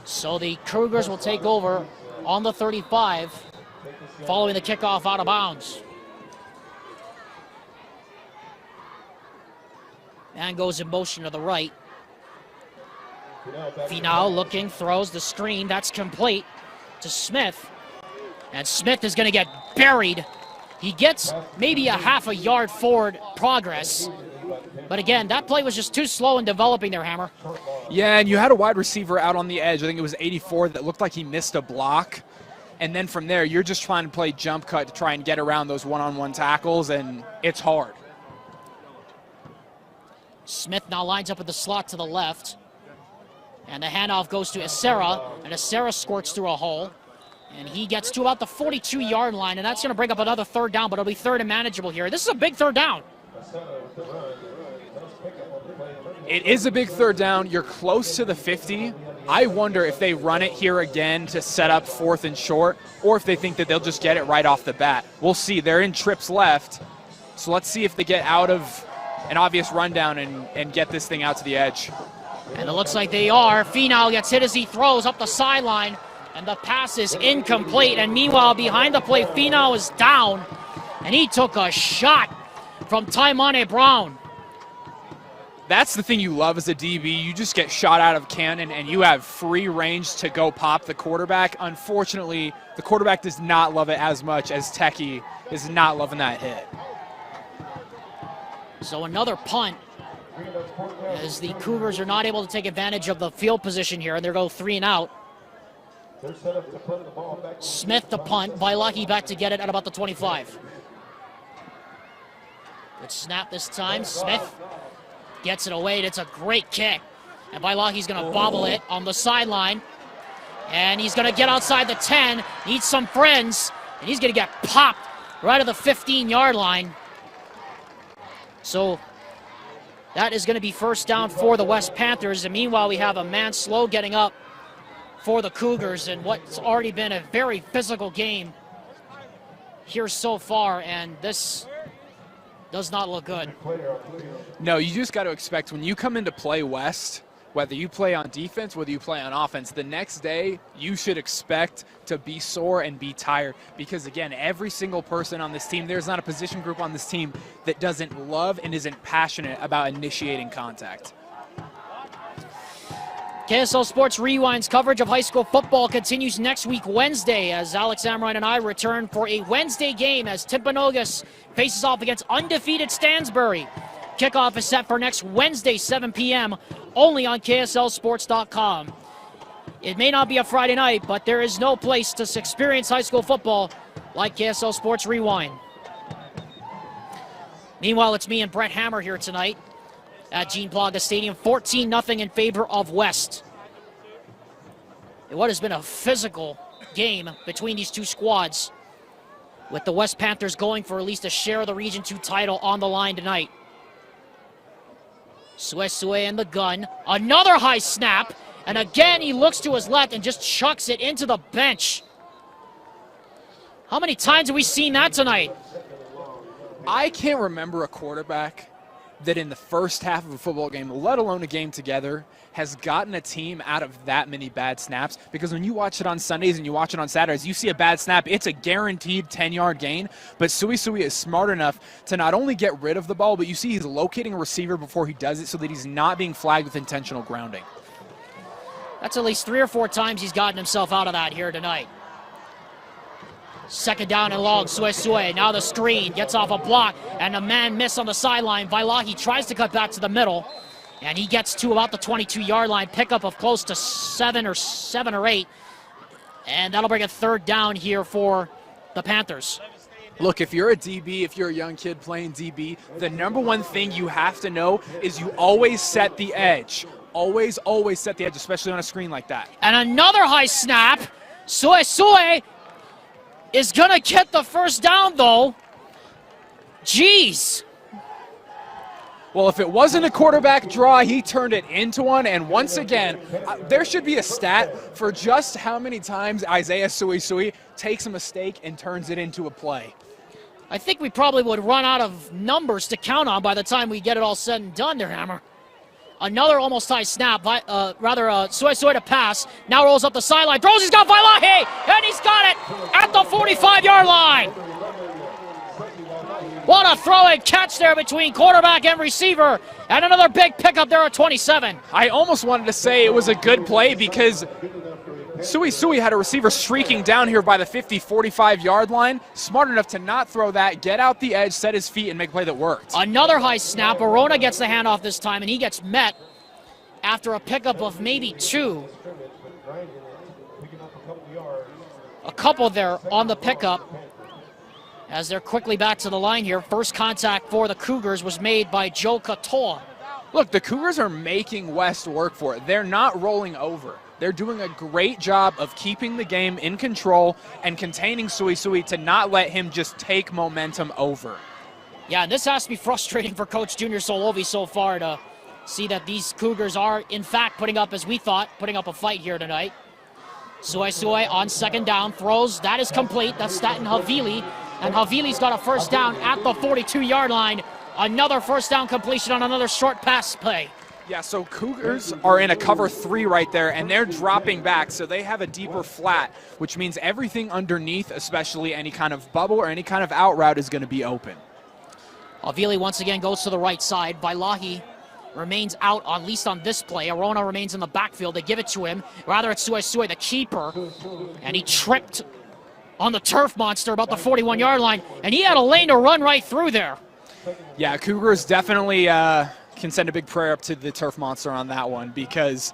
So the Cougars will take over on the 35 following the kickoff out of bounds. Man goes in motion to the right. Finau looking, throws the screen. That's complete to Smith. And Smith is going to get buried. He gets maybe a half a yard forward progress. But again, that play was just too slow in developing there, Hammer. Yeah, and you had a wide receiver out on the edge. I think it was 84 that looked like he missed a block. And then from there, you're just trying to play jump cut to try and get around those one-on-one tackles, and it's hard. Smith now lines up with the slot to the left. And the handoff goes to Acera, and Acera squirts through a hole. And he gets to about the 42-yard line, and that's going to bring up another third down, but it'll be third and manageable here. This is a big third down. It is a big third down. You're close to the 50. I wonder if they run it here again to set up 4th and short, or if they think that they'll just get it right off the bat. We'll see. They're in trips left, so let's see if they get out of an obvious rundown and get this thing out to the edge. And it looks like they are. Finau gets hit as he throws up the sideline, and the pass is incomplete. And meanwhile, behind the play, Finau is down, and he took a shot from Taimane Brown. That's the thing you love as a DB. You just get shot out of cannon, and you have free range to go pop the quarterback. Unfortunately, the quarterback does not love it as much as Techie is not loving that hit. So another punt, as the Cougars are not able to take advantage of the field position here, and they go 3 and out. Smith the punt, Vailaki back to get it at about the 25. Good snap this time. Smith gets it away, and it's a great kick. And Vailaki's going to bobble it on the sideline. And he's going to get outside the 10, needs some friends, and he's going to get popped right at the 15-yard line. So that is going to be first down for the West Panthers. And meanwhile, we have a man slow getting up for the Cougars in what's already been a very physical game here so far. And this does not look good. No, you just got to expect when you come into play West, whether you play on defense, whether you play on offense, the next day you should expect to be sore and be tired because, again, every single person on this team, there's not a position group on this team that doesn't love and isn't passionate about initiating contact. KSL Sports Rewind's coverage of high school football continues next week Wednesday as Alex Amrine and I return for a Wednesday game as Timpanogos faces off against undefeated Stansbury. Kickoff is set for next Wednesday, 7 p.m., only on KSLSports.com. It may not be a Friday night, but there is no place to experience high school football like KSL Sports Rewind. Meanwhile, it's me and Brett Hammer here tonight at Gene Plaga Stadium, 14-0 in favor of West. In what has been a physical game between these two squads, with the West Panthers going for at least a share of the Region 2 title on the line tonight. Suesue in the gun, another high snap, and again he looks to his left and just chucks it into the bench. How many times have we seen that tonight? I can't remember a quarterback that in the first half of a football game, let alone a game together, has gotten a team out of that many bad snaps. Because when you watch it on Sundays and you watch it on Saturdays, you see a bad snap, it's a guaranteed 10-yard gain. But Suesue is smart enough to not only get rid of the ball, but you see he's locating a receiver before he does it so that he's not being flagged with intentional grounding. That's at least 3 or 4 times he's gotten himself out of that here tonight. Second down and long, Suesue. Now the screen gets off a block, and a man miss on the sideline. Vailaki tries to cut back to the middle, and he gets to about the 22-yard line. Pickup of close to 7 or 8, and that'll bring a third down here for the Panthers. Look, if you're a DB, if you're a young kid playing DB, the number one thing you have to know is you always set the edge. Always, always set the edge, especially on a screen like that. And another high snap. Suesue is going to get the first down, though. Jeez. Well, if it wasn't a quarterback draw, he turned it into one. And once again, there should be a stat for just how many times Isaiah Suesue takes a mistake and turns it into a play. I think we probably would run out of numbers to count on by the time we get it all said and done there, Hammer. Another almost high snap, Suesue to pass. Now rolls up the sideline, throws, he's got Vailaki, and he's got it at the 45-yard line. What a throw and catch there between quarterback and receiver, and another big pickup there at 27. I almost wanted to say it was a good play because Suesue had a receiver streaking down here by the 50, 45-yard line. Smart enough to not throw that, get out the edge, set his feet, and make a play that worked. Another high snap. Arona gets the handoff this time, and he gets met after a pickup of maybe 2. A couple there on the pickup as they're quickly back to the line here. First contact for the Cougars was made by Joe Katoa. Look, the Cougars are making West work for it. They're not rolling over. They're doing a great job of keeping the game in control and containing Suisui to not let him just take momentum over. Yeah, and this has to be frustrating for Coach Junior Solovi so far to see that these Cougars are, in fact, putting up a fight here tonight. Suisui on second down, throws, that is complete. That's Staten Havili, and Havili's got a first down at the 42-yard line. Another first down completion on another short pass play. Yeah, so Cougars are in a cover 3 right there, and they're dropping back, so they have a deeper flat, which means everything underneath, especially any kind of bubble or any kind of out route, is going to be open. Havili once again goes to the right side. Vailahi remains out, at least on this play. Arona remains in the backfield. They give it to him. Rather, it's Suisui, the keeper, and he tripped on the turf monster about the 41-yard line, and he had a lane to run right through there. Yeah, Cougars definitely can send a big prayer up to the turf monster on that one, because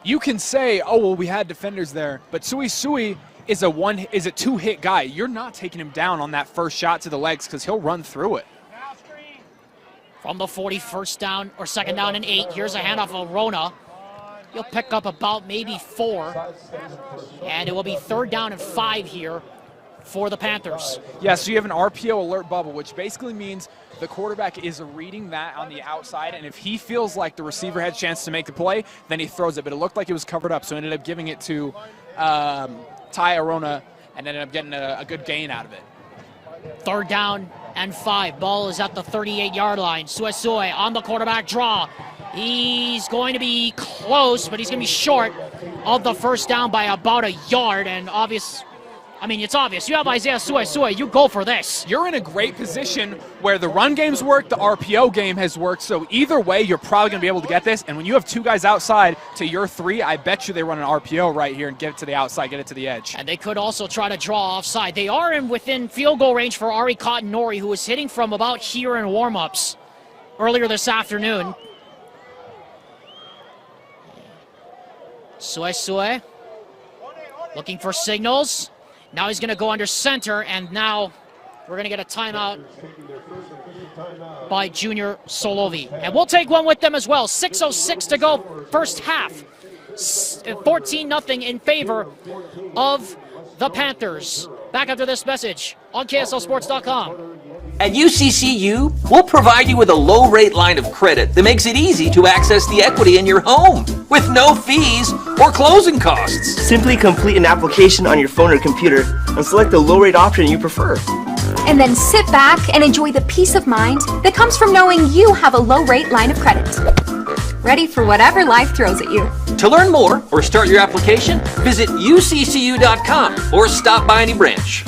you can say, oh, well, we had defenders there, but Suisui is a two-hit guy. You're not taking him down on that first shot to the legs because he'll run through it. From the 41st down, or second down and 8, here's a handoff of Arona. He'll pick up about maybe 4, and it will be third down and 5 here for the Panthers. Yeah, so you have an RPO alert bubble, which basically means the quarterback is reading that on the outside, and if he feels like the receiver had a chance to make the play, then he throws it. But it looked like it was covered up, so ended up giving it to Ty Arona and ended up getting a good gain out of it. Third down and 5. Ball is at the 38-yard line. Suisui on the quarterback draw. He's going to be close, but he's going to be short of the first down by about a yard, and it's obvious. You have Isaiah Suisui, you go for this. You're in a great position where the run game's worked, the RPO game has worked, so either way, you're probably going to be able to get this. And when you have 2 guys outside to your 3, I bet you they run an RPO right here and get it to the outside, get it to the edge. And they could also try to draw offside. They are within field goal range for Ari Cotton-Nori, who was hitting from about here in warm-ups earlier this afternoon. Suisui looking for signals. Now he's going to go under center, and now we're going to get a timeout by Junior Solovi. And we'll take one with them as well. 6:06 to go, first half. 14-0 in favor of the Panthers. Back after this message on KSLSports.com. At UCCU, we'll provide you with a low-rate line of credit that makes it easy to access the equity in your home with no fees or closing costs. Simply complete an application on your phone or computer and select the low-rate option you prefer. And then sit back and enjoy the peace of mind that comes from knowing you have a low-rate line of credit. Ready for whatever life throws at you. To learn more or start your application, visit uccu.com or stop by any branch.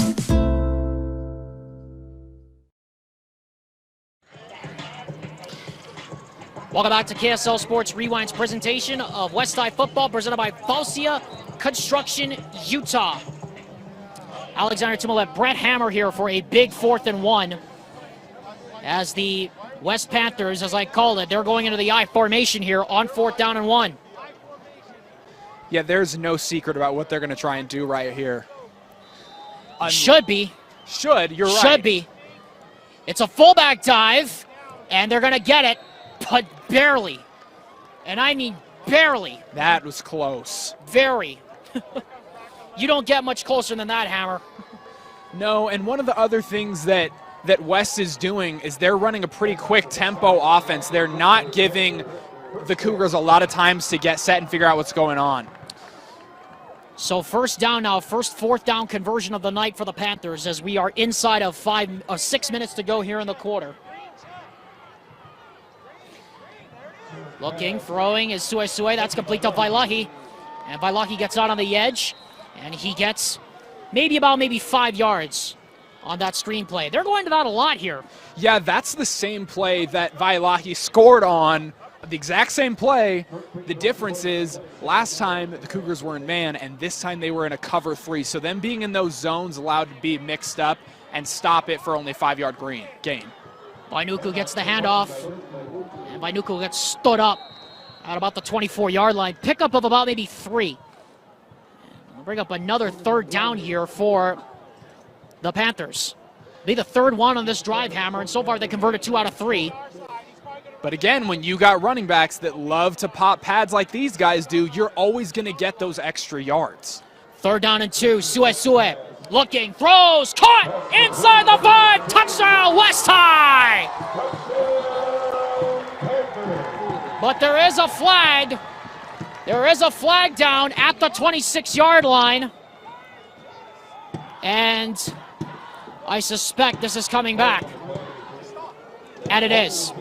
Welcome back to KSL Sports Rewind's presentation of West High Football, presented by Falsia Construction, Utah. Alexander Timolet, Brett Hammer here for a big 4th and 1. As the West Panthers, as I called it, they're going into the I formation here on 4th down and 1. Yeah, there's no secret about what they're going to try and do right here. Should be. You're right. Should be. It's a fullback dive, and they're going to get it, but barely. And I mean barely. That was close. Very. You don't get much closer than that, Hammer. No, and one of the other things that West is doing is they're running a pretty quick tempo offense. They're not giving the Cougars a lot of times to get set and figure out what's going on. So first down now, first 4th down conversion of the night for the Panthers as we are inside of 6 minutes to go here in the quarter. Looking, throwing is Suisui. That's complete to Vailahi. And Vailahi gets out on the edge, and he gets maybe 5 yards on that screen play. They're going to that a lot here. Yeah, that's the same play that Vailahi scored on. The exact same play. The difference is last time the Cougars were in man, and this time they were in a cover 3. So them being in those zones allowed to be mixed up and stop it for only 5-yard gain. Vainuku gets the handoff, and Vainuku gets stood up at about the 24-yard line. Pickup of about maybe 3. We'll bring up another 3rd down here for the Panthers. Be the 3rd one on this drive, Hammer, and so far they converted 2 out of 3. But again, when you got running backs that love to pop pads like these guys do, you're always going to get those extra yards. 3rd down and 2. Sue looking, throws, caught inside the 5. Touchdown, West High. But there is a flag. There is a flag down at the 26-yard line. And I suspect this is coming back. And it is.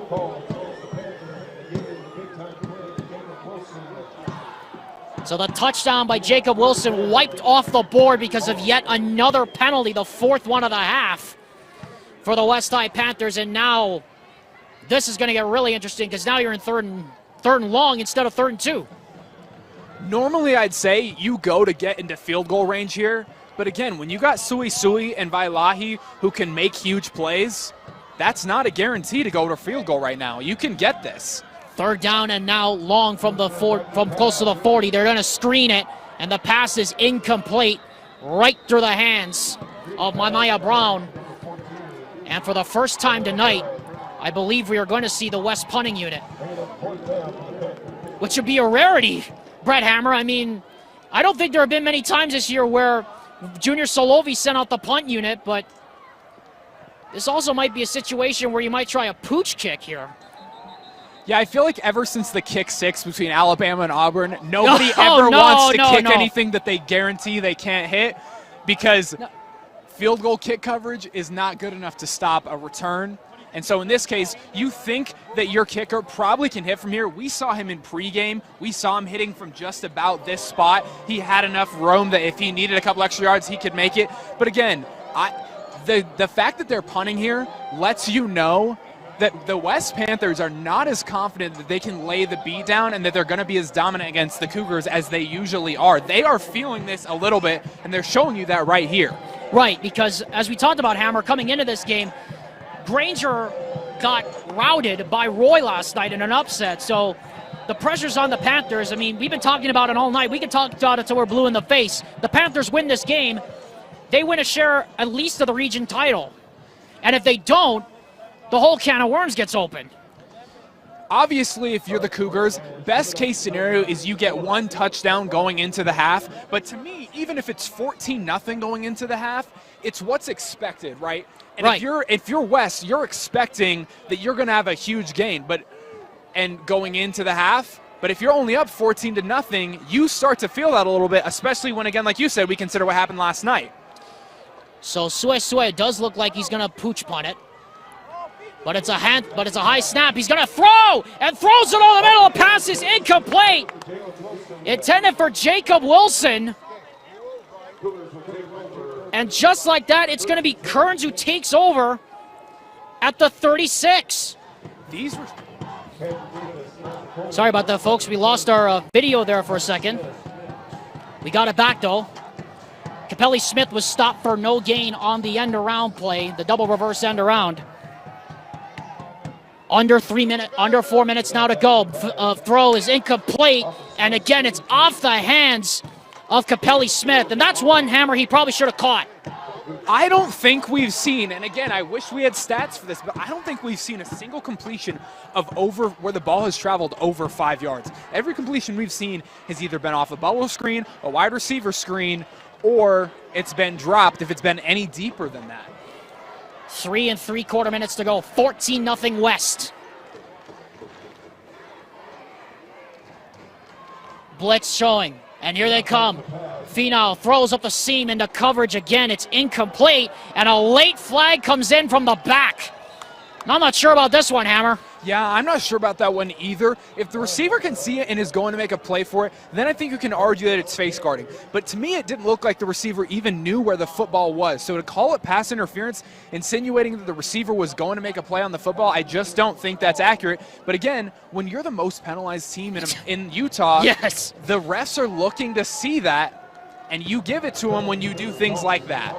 So the touchdown by Jacob Wilson wiped off the board because of yet another penalty, the 4th one of the half for the West High Panthers. And now this is going to get really interesting because now you're in third and long instead of 3rd and 2. Normally I'd say you go to get into field goal range here. But again, when you got Sui and Vailahi who can make huge plays, that's not a guarantee to go to field goal right now. You can get this. 3rd down and now long from close to the 40. They're going to screen it, and the pass is incomplete right through the hands of Maya Brown. And for the first time tonight, I believe we are going to see the West punting unit, which would be a rarity, Brett Hammer. I mean, I don't think there have been many times this year where Junior Solovi sent out the punt unit, but this also might be a situation where you might try a pooch kick here. Yeah, I feel like ever since the kick 6 between Alabama and Auburn, nobody ever wants to kick anything that they guarantee they can't hit because field goal kick coverage is not good enough to stop a return. And so in this case, you think that your kicker probably can hit from here. We saw him in pregame. We saw him hitting from just about this spot. He had enough room that if he needed a couple extra yards, he could make it. But again, the fact that they're punting here lets you know that the West Panthers are not as confident that they can lay the beat down and that they're going to be as dominant against the Cougars as they usually are. They are feeling this a little bit, and they're showing you that right here. Right, because as we talked about, Hammer, coming into this game, Granger got routed by Roy last night in an upset. So the pressure's on the Panthers. I mean, we've been talking about it all night. We can talk about it till we're blue in the face. The Panthers win this game. They win a share at least of the region title. And if they don't, the whole can of worms gets open. Obviously, if you're the Cougars, best case scenario is you get 1 touchdown going into the half. But to me, even if it's 14-0 going into the half, it's what's expected, right? And right. if you're West, you're expecting that you're going to have a huge gain, and going into the half. But if you're only up 14-0, you start to feel that a little bit, especially when, again, like you said, we consider what happened last night. So Sue does look like he's going to pooch punt it. But it's a high snap. He's going to throw and throws it over the middle. The pass is incomplete. Intended for Jacob Wilson. And just like that, it's going to be Kearns who takes over at the 36. Sorry about that, folks. We lost our video there for a second. We got it back, though. Capelli Smith was stopped for no gain on the end around play, the double reverse end around. Under 4 minutes now to go. Throw is incomplete, and again, it's off the hands of Capelli Smith, and that's one, Hammer, he probably should have caught. I don't think we've seen, and again, I wish we had stats for this, but I don't think we've seen a single completion of where the ball has traveled over 5 yards. Every completion we've seen has either been off a bubble screen, a wide receiver screen, or it's been dropped if it's been any deeper than that. 3 3/4 minutes to go. 14-0 West. Blitz showing, and here they come. Finau throws up the seam into coverage again. It's incomplete, and a late flag comes in from the back. I'm not sure about this one, Hammer. Yeah, I'm not sure about that one either. If the receiver can see it and is going to make a play for it, then I think you can argue that it's face guarding. But to me, it didn't look like the receiver even knew where the football was. So to call it pass interference, insinuating that the receiver was going to make a play on the football, I just don't think that's accurate. But again, when you're the most penalized team in Utah, yes, the refs are looking to see that, and you give it to them when you do things like that.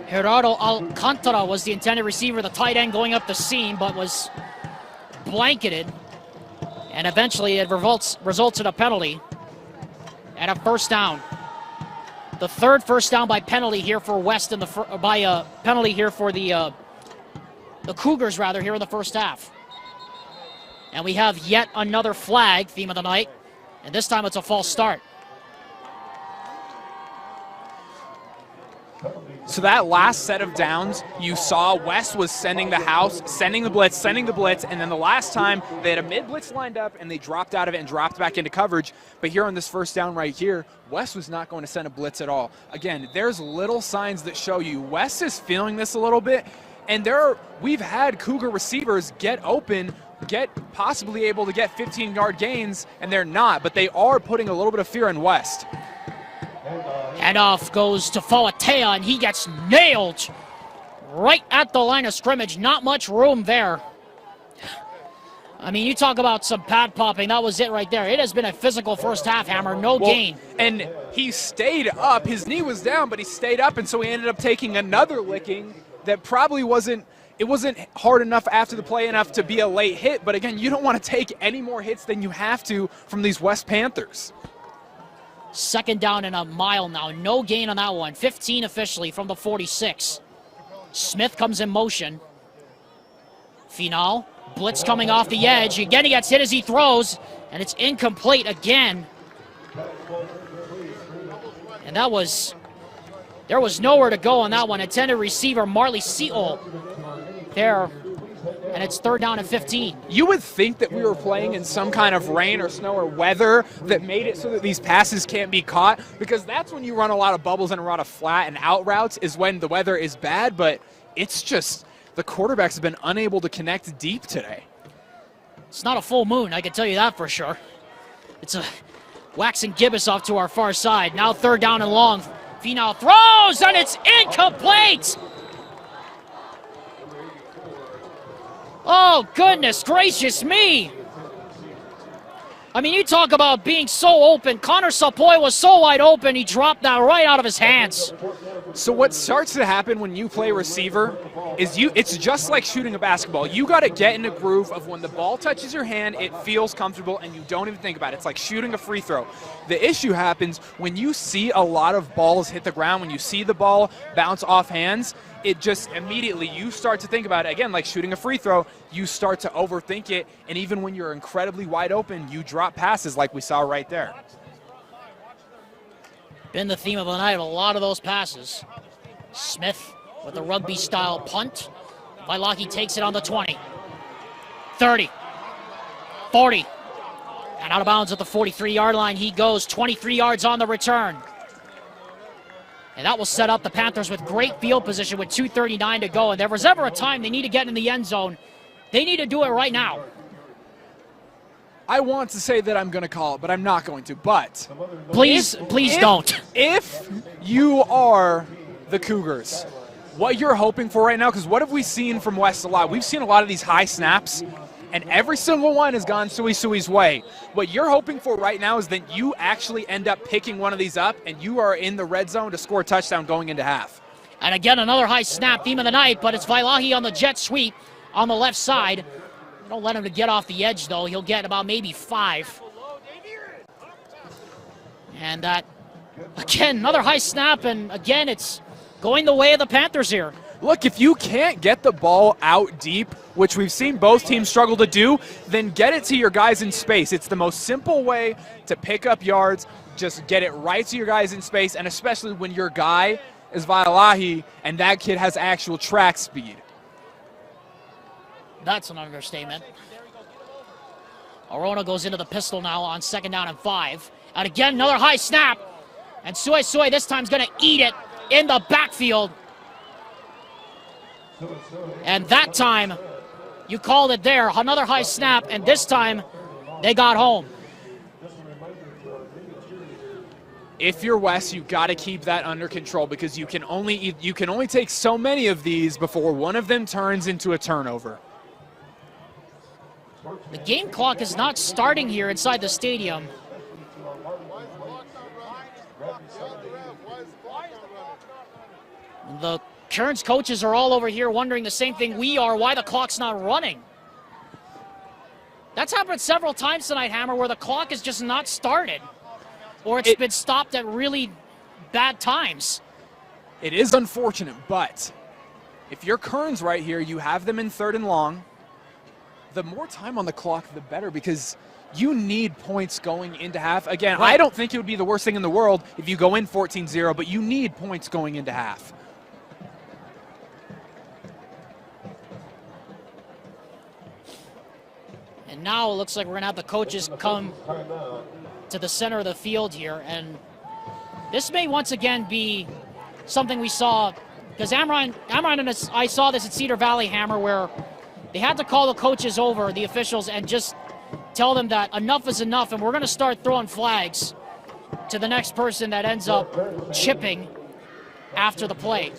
Gerardo Alcantara was the intended receiver, the tight end going up the seam, but was blanketed. And eventually it results in a penalty and a first down. The third first down by penalty here for West in penalty here for the Cougars rather here in the first half. And we have yet another flag, theme of the night, and this time it's a false start. So that last set of downs, you saw West was sending the blitz, and then the last time they had a mid-blitz lined up and they dropped out of it and dropped back into coverage. But here on this first down right here, West was not going to send a blitz at all. Again, there's little signs that show you West is feeling this a little bit, and we've had Cougar receivers get open, get possibly able to get 15-yard gains, and they're not, but they are putting a little bit of fear in West. Handoff goes to Fauatea, and he gets nailed right at the line of scrimmage. Not much room there. I mean, you talk about some pad popping. That was it right there. It has been a physical first half, Hammer. No gain. And he stayed up. His knee was down, but he stayed up, and so he ended up taking another licking that probably wasn't hard enough after the play enough to be a late hit. But again, you don't want to take any more hits than you have to from these West Panthers. Second down and a mile now. No gain on that one. 15 officially from the 46. Smith comes in motion. Final. Blitz coming off the edge. Again, he gets hit as he throws, and it's incomplete again. And there was nowhere to go on that one. Intended receiver Marley Seol there. And it's third down and 15. You would think that we were playing in some kind of rain or snow or weather that made it so that these passes can't be caught, because that's when you run a lot of bubbles and a lot of flat and out routes is when the weather is bad, but it's just the quarterbacks have been unable to connect deep today. It's not a full moon, I can tell you that for sure. It's a waxing gibbous off to our far side. Now third down and long. Final throws, and it's incomplete! Oh, goodness gracious me. I mean, you talk about being so open. Connor Sapoy was so wide open, he dropped that right out of his hands. So what starts to happen when you play receiver is it's just like shooting a basketball. You got to get in a groove of when the ball touches your hand, it feels comfortable, and you don't even think about it. It's like shooting a free throw. The issue happens when you see a lot of balls hit the ground, when you see the ball bounce off hands, it just immediately you start to think about it. Again, like shooting a free throw, you start to overthink it, and even when you're incredibly wide open, you drop passes like we saw right there. Been the theme of the night of a lot of those passes. Smith with a rugby-style punt. Vailaki takes it on the 20. 30. 40. And out of bounds at the 43-yard line he goes. 23 yards on the return. And that will set up the Panthers with great field position with 2:39 to go. And there was ever a time they need to get in the end zone, they need to do it right now. I want to say that I'm going to call it, but I'm not going to. But please don't. If you are the Cougars, what you're hoping for right now, because what have we seen from West a lot? We've seen a lot of these high snaps, and every single one has gone Sui's way. What you're hoping for right now is that you actually end up picking one of these up, and you are in the red zone to score a touchdown going into half. And again, another high snap, theme of the night, but it's Vailaki on the jet sweep on the left side. Don't let him to get off the edge, though. He'll get about maybe 5. And that, again, another high snap, and again, it's going the way of the Panthers here. Look, if you can't get the ball out deep, which we've seen both teams struggle to do, then get it to your guys in space. It's the most simple way to pick up yards. Just get it right to your guys in space, and especially when your guy is Vailaki and that kid has actual track speed. That's an understatement. Arona goes into the pistol now on second down and 5. And again, another high snap. And Sui this time is going to eat it in the backfield. And that time, you called it there. Another high snap, and this time, they got home. If you're West, you've got to keep that under control, because you can only take so many of these before one of them turns into a turnover. The game clock is not starting here inside the stadium. The Kearns coaches are all over here wondering the same thing we are, why the clock's not running. That's happened several times tonight, Hammer, where the clock is just not started. Or it's been stopped at really bad times. It is unfortunate, but if you're Kearns right here, you have them in third and long. the more time on the clock, the better, because you need points going into half. Again, I don't think it would be the worst thing in the world if you go in 14-0, but you need points going into half. And now it looks like we're going to have the coaches come to the center of the field here. And this may once again be something we saw, because Amron and I saw this at Cedar Valley Hammer, where they had to call the coaches over, the officials, and just tell them that enough is enough, and we're going to start throwing flags to the next person that ends up chipping after the play.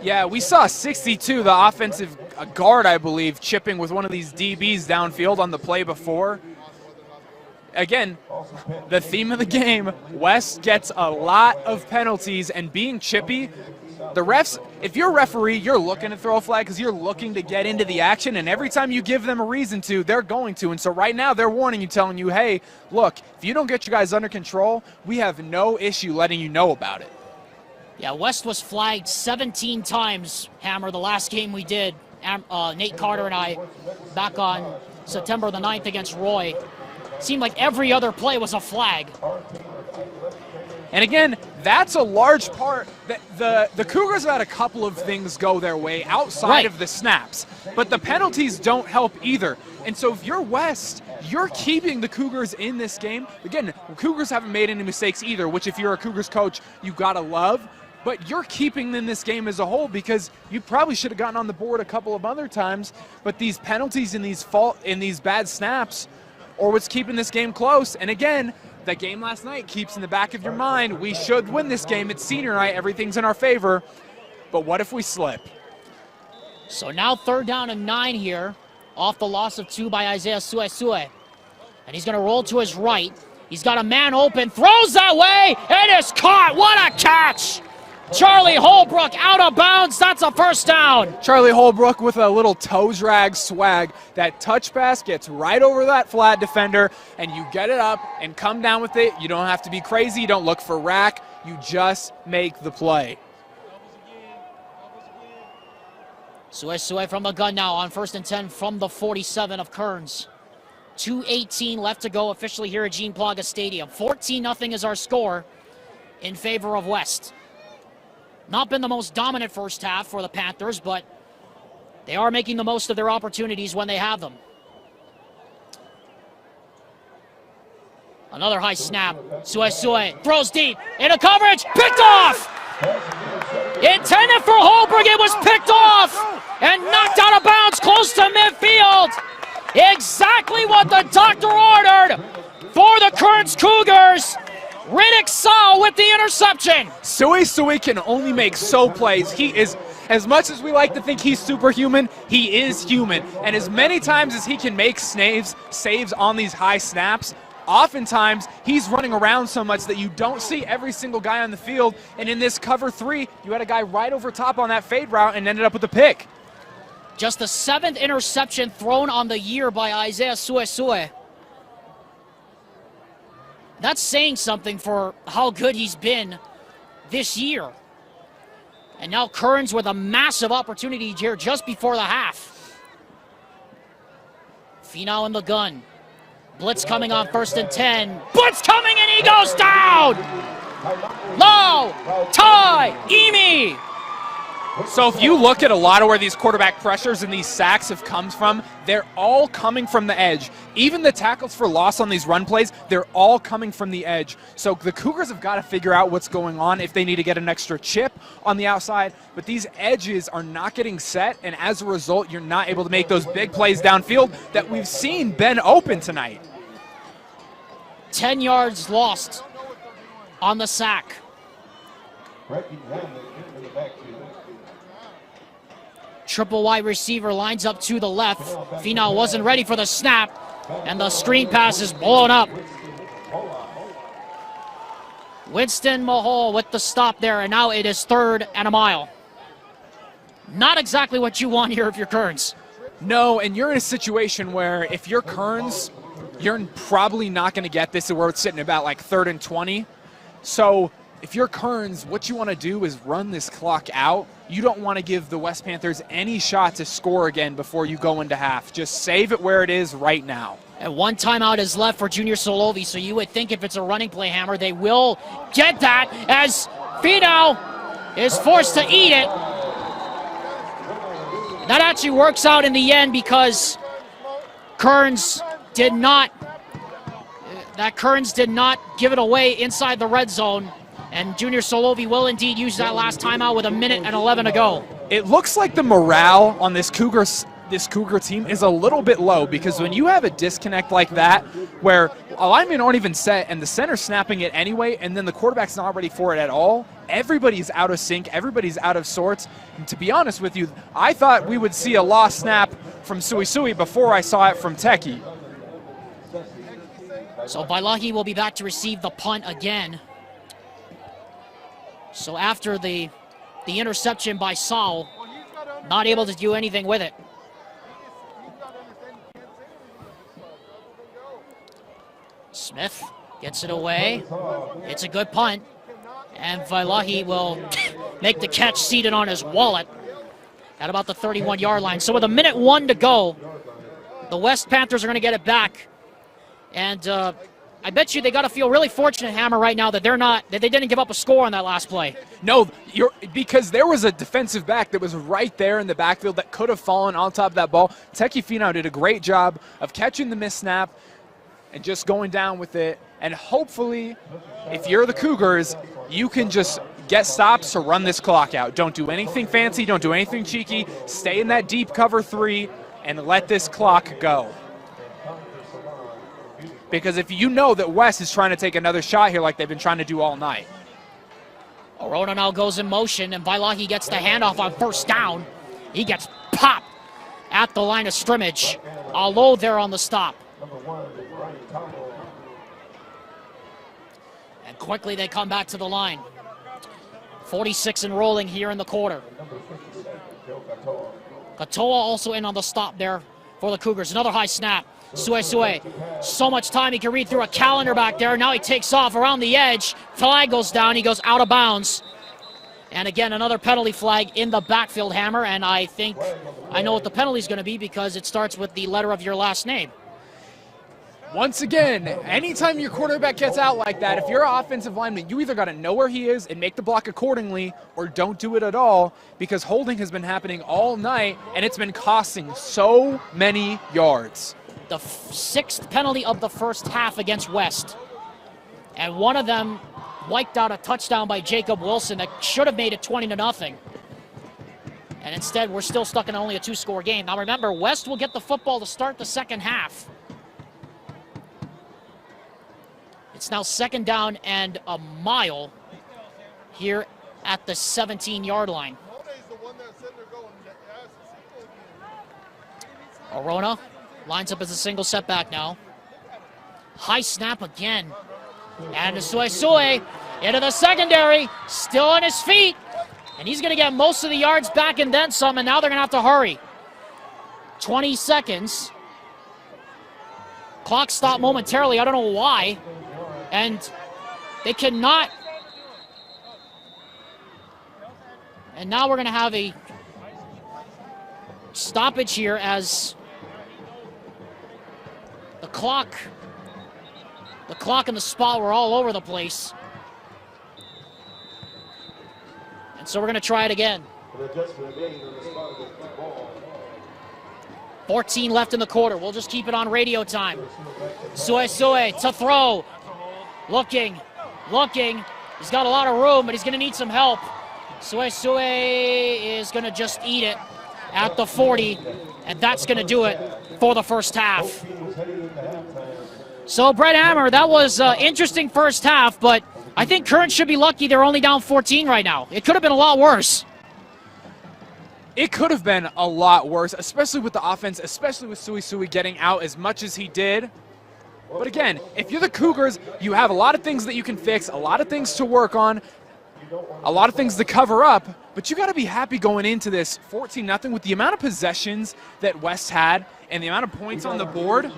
Yeah, we saw 62, the offensive guard, I believe, chipping with one of these DBs downfield on the play before. Again, the theme of the game, West gets a lot of penalties, and being chippy, the refs, if you're a referee, you're looking to throw a flag because you're looking to get into the action, and every time you give them a reason to, they're going to. And so right now they're warning you, telling you, hey, look, if you don't get your guys under control, we have no issue letting you know about it. Yeah, West was flagged 17 times, Hammer, the last game we did. Nate Carter and I, back on September the 9th against Roy. Seemed like every other play was a flag. And again, that's a large part. The Cougars have had a couple of things go their way outside of the snaps, but the penalties don't help either. And so if you're West, you're keeping the Cougars in this game. Again, Cougars haven't made any mistakes either, which if you're a Cougars coach, you gotta love. But you're keeping them in this game as a whole, because you probably should have gotten on the board a couple of other times. But these penalties and these bad snaps are what's keeping this game close. And again, that game last night keeps in the back of your mind, we should win this game. It's senior night, everything's in our favor. But what if we slip? So now 3rd down and 9 here, off the loss of 2 by Isaiah Suesue. And he's going to roll to his right. He's got a man open, throws that way, and is caught. What a catch! Charlie Holbrook out of bounds. That's a first down. Charlie Holbrook with a little toe drag swag. That touch pass gets right over that flat defender, and you get it up and come down with it. You don't have to be crazy. You don't look for rack. You just make the play. Suesue from the gun now on 1st and 10 from the 47 of Kearns. 2:18 left to go officially here at Jean Plaga Stadium. 14-0 is our score in favor of West. Not been the most dominant first half for the Panthers, but they are making the most of their opportunities when they have them. Another high snap. Suesue throws deep into coverage. Picked off! Intended for Holbrook. It was picked off and knocked out of bounds close to midfield. Exactly what the doctor ordered for the Kearns Cougars. Riddick Saul with the interception. Suesue can only make so plays. He is, as much as we like to think he's superhuman, he is human. And as many times as he can make saves on these high snaps, oftentimes he's running around so much that you don't see every single guy on the field. And in this cover 3, you had a guy right over top on that fade route and ended up with a pick. Just the 7th interception thrown on the year by Isaiah Suesue. That's saying something for how good he's been this year. And now Kearns with a massive opportunity here just before the half. Finau in the gun. Blitz coming on 1st and 10. Blitz coming and he goes down! Low! Ty! Emi! So if you look at a lot of where these quarterback pressures and these sacks have come from, they're all coming from the edge. Even the tackles for loss on these run plays, they're all coming from the edge. So the Cougars have got to figure out what's going on if they need to get an extra chip on the outside. But these edges are not getting set, and as a result, you're not able to make those big plays downfield that we've seen been open tonight. 10 yards lost on the sack. Triple wide receiver lines up to the left. Finau wasn't ready for the snap, and the screen pass is blown up. Winston Mahal with the stop there, and now it is 3rd and a mile. Not exactly what you want here if you're Kearns. No, and you're in a situation where if you're Kearns, you're probably not going to get this where it's sitting about like 3rd and 20. So if you're Kearns, what you want to do is run this clock out you don't want to give the West Panthers any shot to score again before you go into half. Just save it where it is right now. And one timeout is left for Junior Solovi, so you would think if it's a running play, Hammer, they will get that as Finau is forced to eat it. That actually works out in the end because Kearns did not give it away inside the red zone. And Junior Solovi will indeed use that last timeout with 1:11 to go. It looks like the morale on this Cougar team is a little bit low, because when you have a disconnect like that where a linemen aren't even set and the center's snapping it anyway and then the quarterback's not ready for it at all, everybody's out of sync, everybody's out of sorts. And to be honest with you, I thought we would see a lost snap from Suisui before I saw it from Teki. So Vailahi will be back to receive the punt again. So after the interception by Saul, not able to do anything with it. Smith gets it away. It's a good punt. And Vailahi will make the catch seated on his wallet at about the 31-yard line. So with 1:01 to go, the West Panthers are going to get it back. And I bet you they got to feel really fortunate, Hammer, right now that they didn't give up a score on that last play. No, because there was a defensive back that was right there in the backfield that could have fallen on top of that ball. Teki Finau did a great job of catching the missed snap and just going down with it. And hopefully, if you're the Cougars, you can just get stops to run this clock out. Don't do anything fancy. Don't do anything cheeky. Stay in that deep cover 3 and let this clock go. Because if you know that West is trying to take another shot here like they've been trying to do all night. Orona now goes in motion, and Vailahi gets the handoff on first down. He gets popped at the line of scrimmage. Alo there on the stop. And quickly they come back to the line. 46 and rolling here in the quarter. Katoa also in on the stop there for the Cougars. Another high snap. Sue. So much time he can read through a calendar back there. Now he takes off around the edge. Flag goes down. He goes out of bounds. And again, another penalty flag in the backfield, Hammer. And I think I know what the penalty is going to be because it starts with the letter of your last name. Once again, anytime your quarterback gets out like that, if you're an offensive lineman, you either got to know where he is and make the block accordingly or don't do it at all, because holding has been happening all night and it's been costing so many yards. The 6th penalty of the first half against West. And one of them wiped out a touchdown by Jacob Wilson that should have made it 20-0. And instead, we're still stuck in only a 2-score game. Now remember, West will get the football to start the second half. It's now 2nd down and a mile here at the 17-yard line. Orona lines up as a single setback now. High snap again. And Sue into the secondary, still on his feet. And he's going to get most of the yards back and then some, and now they're going to have to hurry. 20 seconds. Clock stopped momentarily, I don't know why. And they cannot. And now we're going to have a stoppage here as the clock and the spot were all over the place. And so we're going to try it again. 14 left in the quarter. We'll just keep it on radio time. Sue to throw. Looking. He's got a lot of room, but he's going to need some help. Sue is going to just eat it at the 40, and that's going to do it for the first half. So, Brett Hammer, that was an interesting first half, but I think Kearns should be lucky they're only down 14 right now. It could have been a lot worse. It could have been a lot worse, especially with the offense, especially with Suisui getting out as much as he did. But again, if you're the Cougars, you have a lot of things that you can fix, a lot of things to work on, a lot of things to cover up, but you got to be happy going into this 14-0 with the amount of possessions that West had and the amount of points on the board.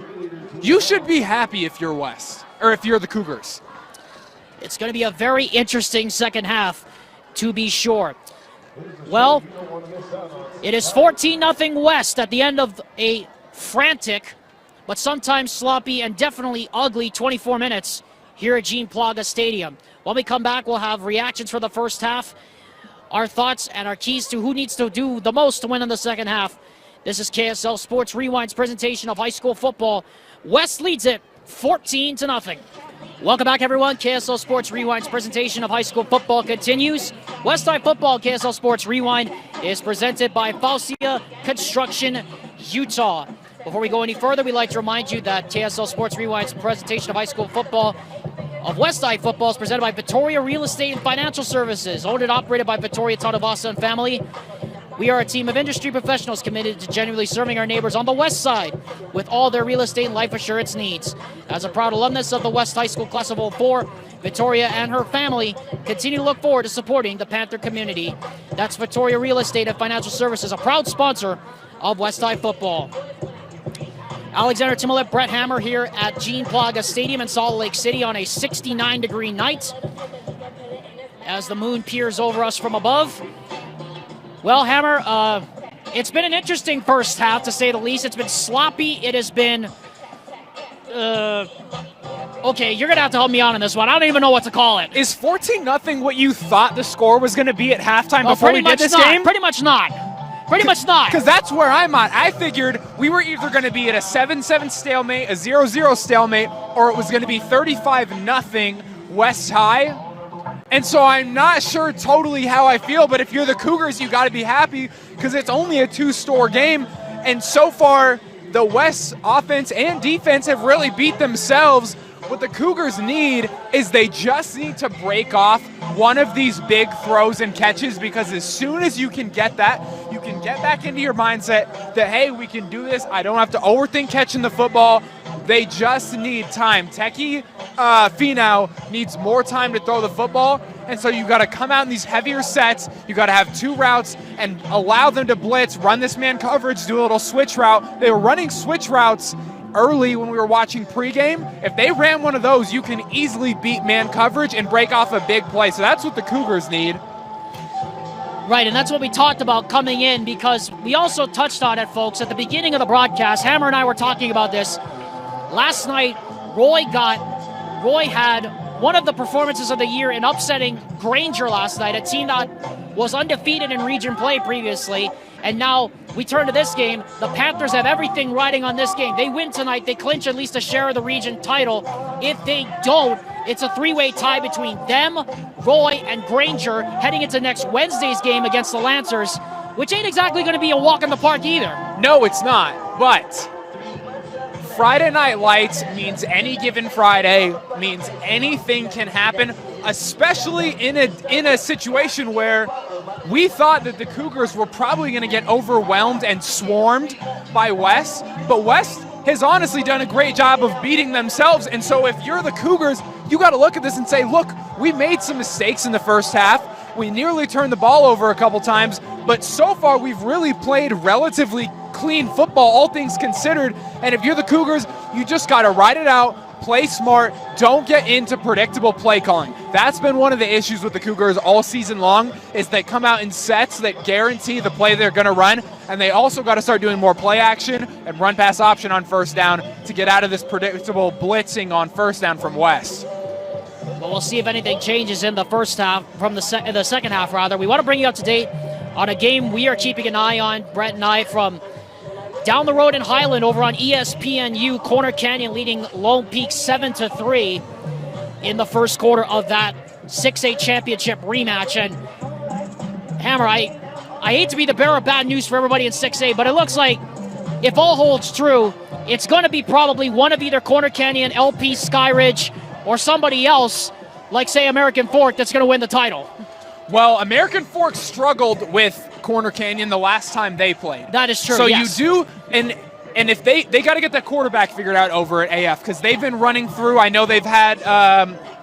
You should be happy if you're West, or if you're the Cougars. It's going to be a very interesting second half, to be sure. Well, it is 14-0 West at the end of a frantic, but sometimes sloppy and definitely ugly 24 minutes here at Gene Plaga Stadium. When we come back, we'll have reactions for the first half, our thoughts and our keys to who needs to do the most to win in the second half. This is KSL Sports Rewind's presentation of high school football. West leads it 14-0. Welcome back, everyone. KSL Sports Rewind's presentation of high school football continues. West High Football KSL Sports Rewind is presented by Faucia Construction, Utah. Before we go any further, we'd like to remind you that KSL Sports Rewind's presentation of high school football of West High Football is presented by Victoria Real Estate and Financial Services, owned and operated by Victoria Tadavasa and family. We are a team of industry professionals committed to genuinely serving our neighbors on the West Side with all their real estate and life assurance needs. As a proud alumnus of the West High School Class of 04, Victoria and her family continue to look forward to supporting the Panther community. That's Victoria Real Estate and Financial Services, a proud sponsor of West High Football. Alexander Timolet, Brett Hammer here at Gene Plaga Stadium in Salt Lake City on a 69-degree night as the moon peers over us from above. Well, Hammer, it's been an interesting first half, to say the least. It's been sloppy. It has been... okay, you're going to have to help me out on this one. I don't even know what to call it. Is 14-0 what you thought the score was going to be at halftime before we did this game? Pretty much not. Pretty much not. Because that's where I'm at. I figured we were either going to be at a 7-7 stalemate, a 0-0 stalemate, or it was going to be 35-0 West High. And so I'm not sure totally how I feel, but if you're the Cougars, you got to be happy because it's only a two-score game. And so far, the West offense and defense have really beat themselves. What the Cougars need is they just need to break off one of these big throws and catches, because as soon as you can get that, you can get back into your mindset that, hey, we can do this. I don't have to overthink catching the football. They just need time. Teki Finau needs more time to throw the football, and so you got to come out in these heavier sets. You got to have two routes and allow them to blitz, run this man coverage, do a little switch route. They were running switch routes early when we were watching pregame. If they ran one of those, you can easily beat man coverage and break off a big play. So that's what the Cougars need. Right, and that's what we talked about coming in, because we also touched on it, folks, at the beginning of the broadcast. Hammer and I were talking about this. Last night, Roy had one of the performances of the year in upsetting Granger last night, a team that was undefeated in region play previously. And now we turn to this game. The Panthers have everything riding on this game. They win tonight, they clinch at least a share of the region title. If they don't, it's a three-way tie between them, Roy, and Granger heading into next Wednesday's game against the Lancers, which ain't exactly going to be a walk in the park either. No, it's not. But Friday Night Lights means any given Friday, means anything can happen, especially in a situation where we thought that the Cougars were probably going to get overwhelmed and swarmed by West, but West has honestly done a great job of beating themselves. And so if you're the Cougars, you got to look at this and say, look, we made some mistakes in the first half. We nearly turned the ball over a couple times, but so far we've really played relatively clean football, all things considered. And if you're the Cougars, you just got to ride it out, play smart, don't get into predictable play calling. That's been one of the issues with the Cougars all season long, is they come out in sets that guarantee the play they're going to run, and they also got to start doing more play action and run pass option on first down to get out of this predictable blitzing on first down from West. Well, we'll see if anything changes in the first half, from the second half rather. We want to bring you up to date on a game we are keeping an eye on, Brett and I, from down the road in Highland over on ESPNU. Corner Canyon leading Lone Peak 7-3 in the first quarter of that 6A championship rematch. And Hammer, I hate to be the bearer of bad news for everybody in 6A, but it looks like if all holds true, it's going to be probably one of either Corner Canyon, LP, Skyridge, or somebody else, like, say, American Fork, that's going to win the title. Well, American Fork struggled with Corner Canyon the last time they played. That is true, So yes. you do, and if they got to get that quarterback figured out over at AF, because they've been running through. I know they've had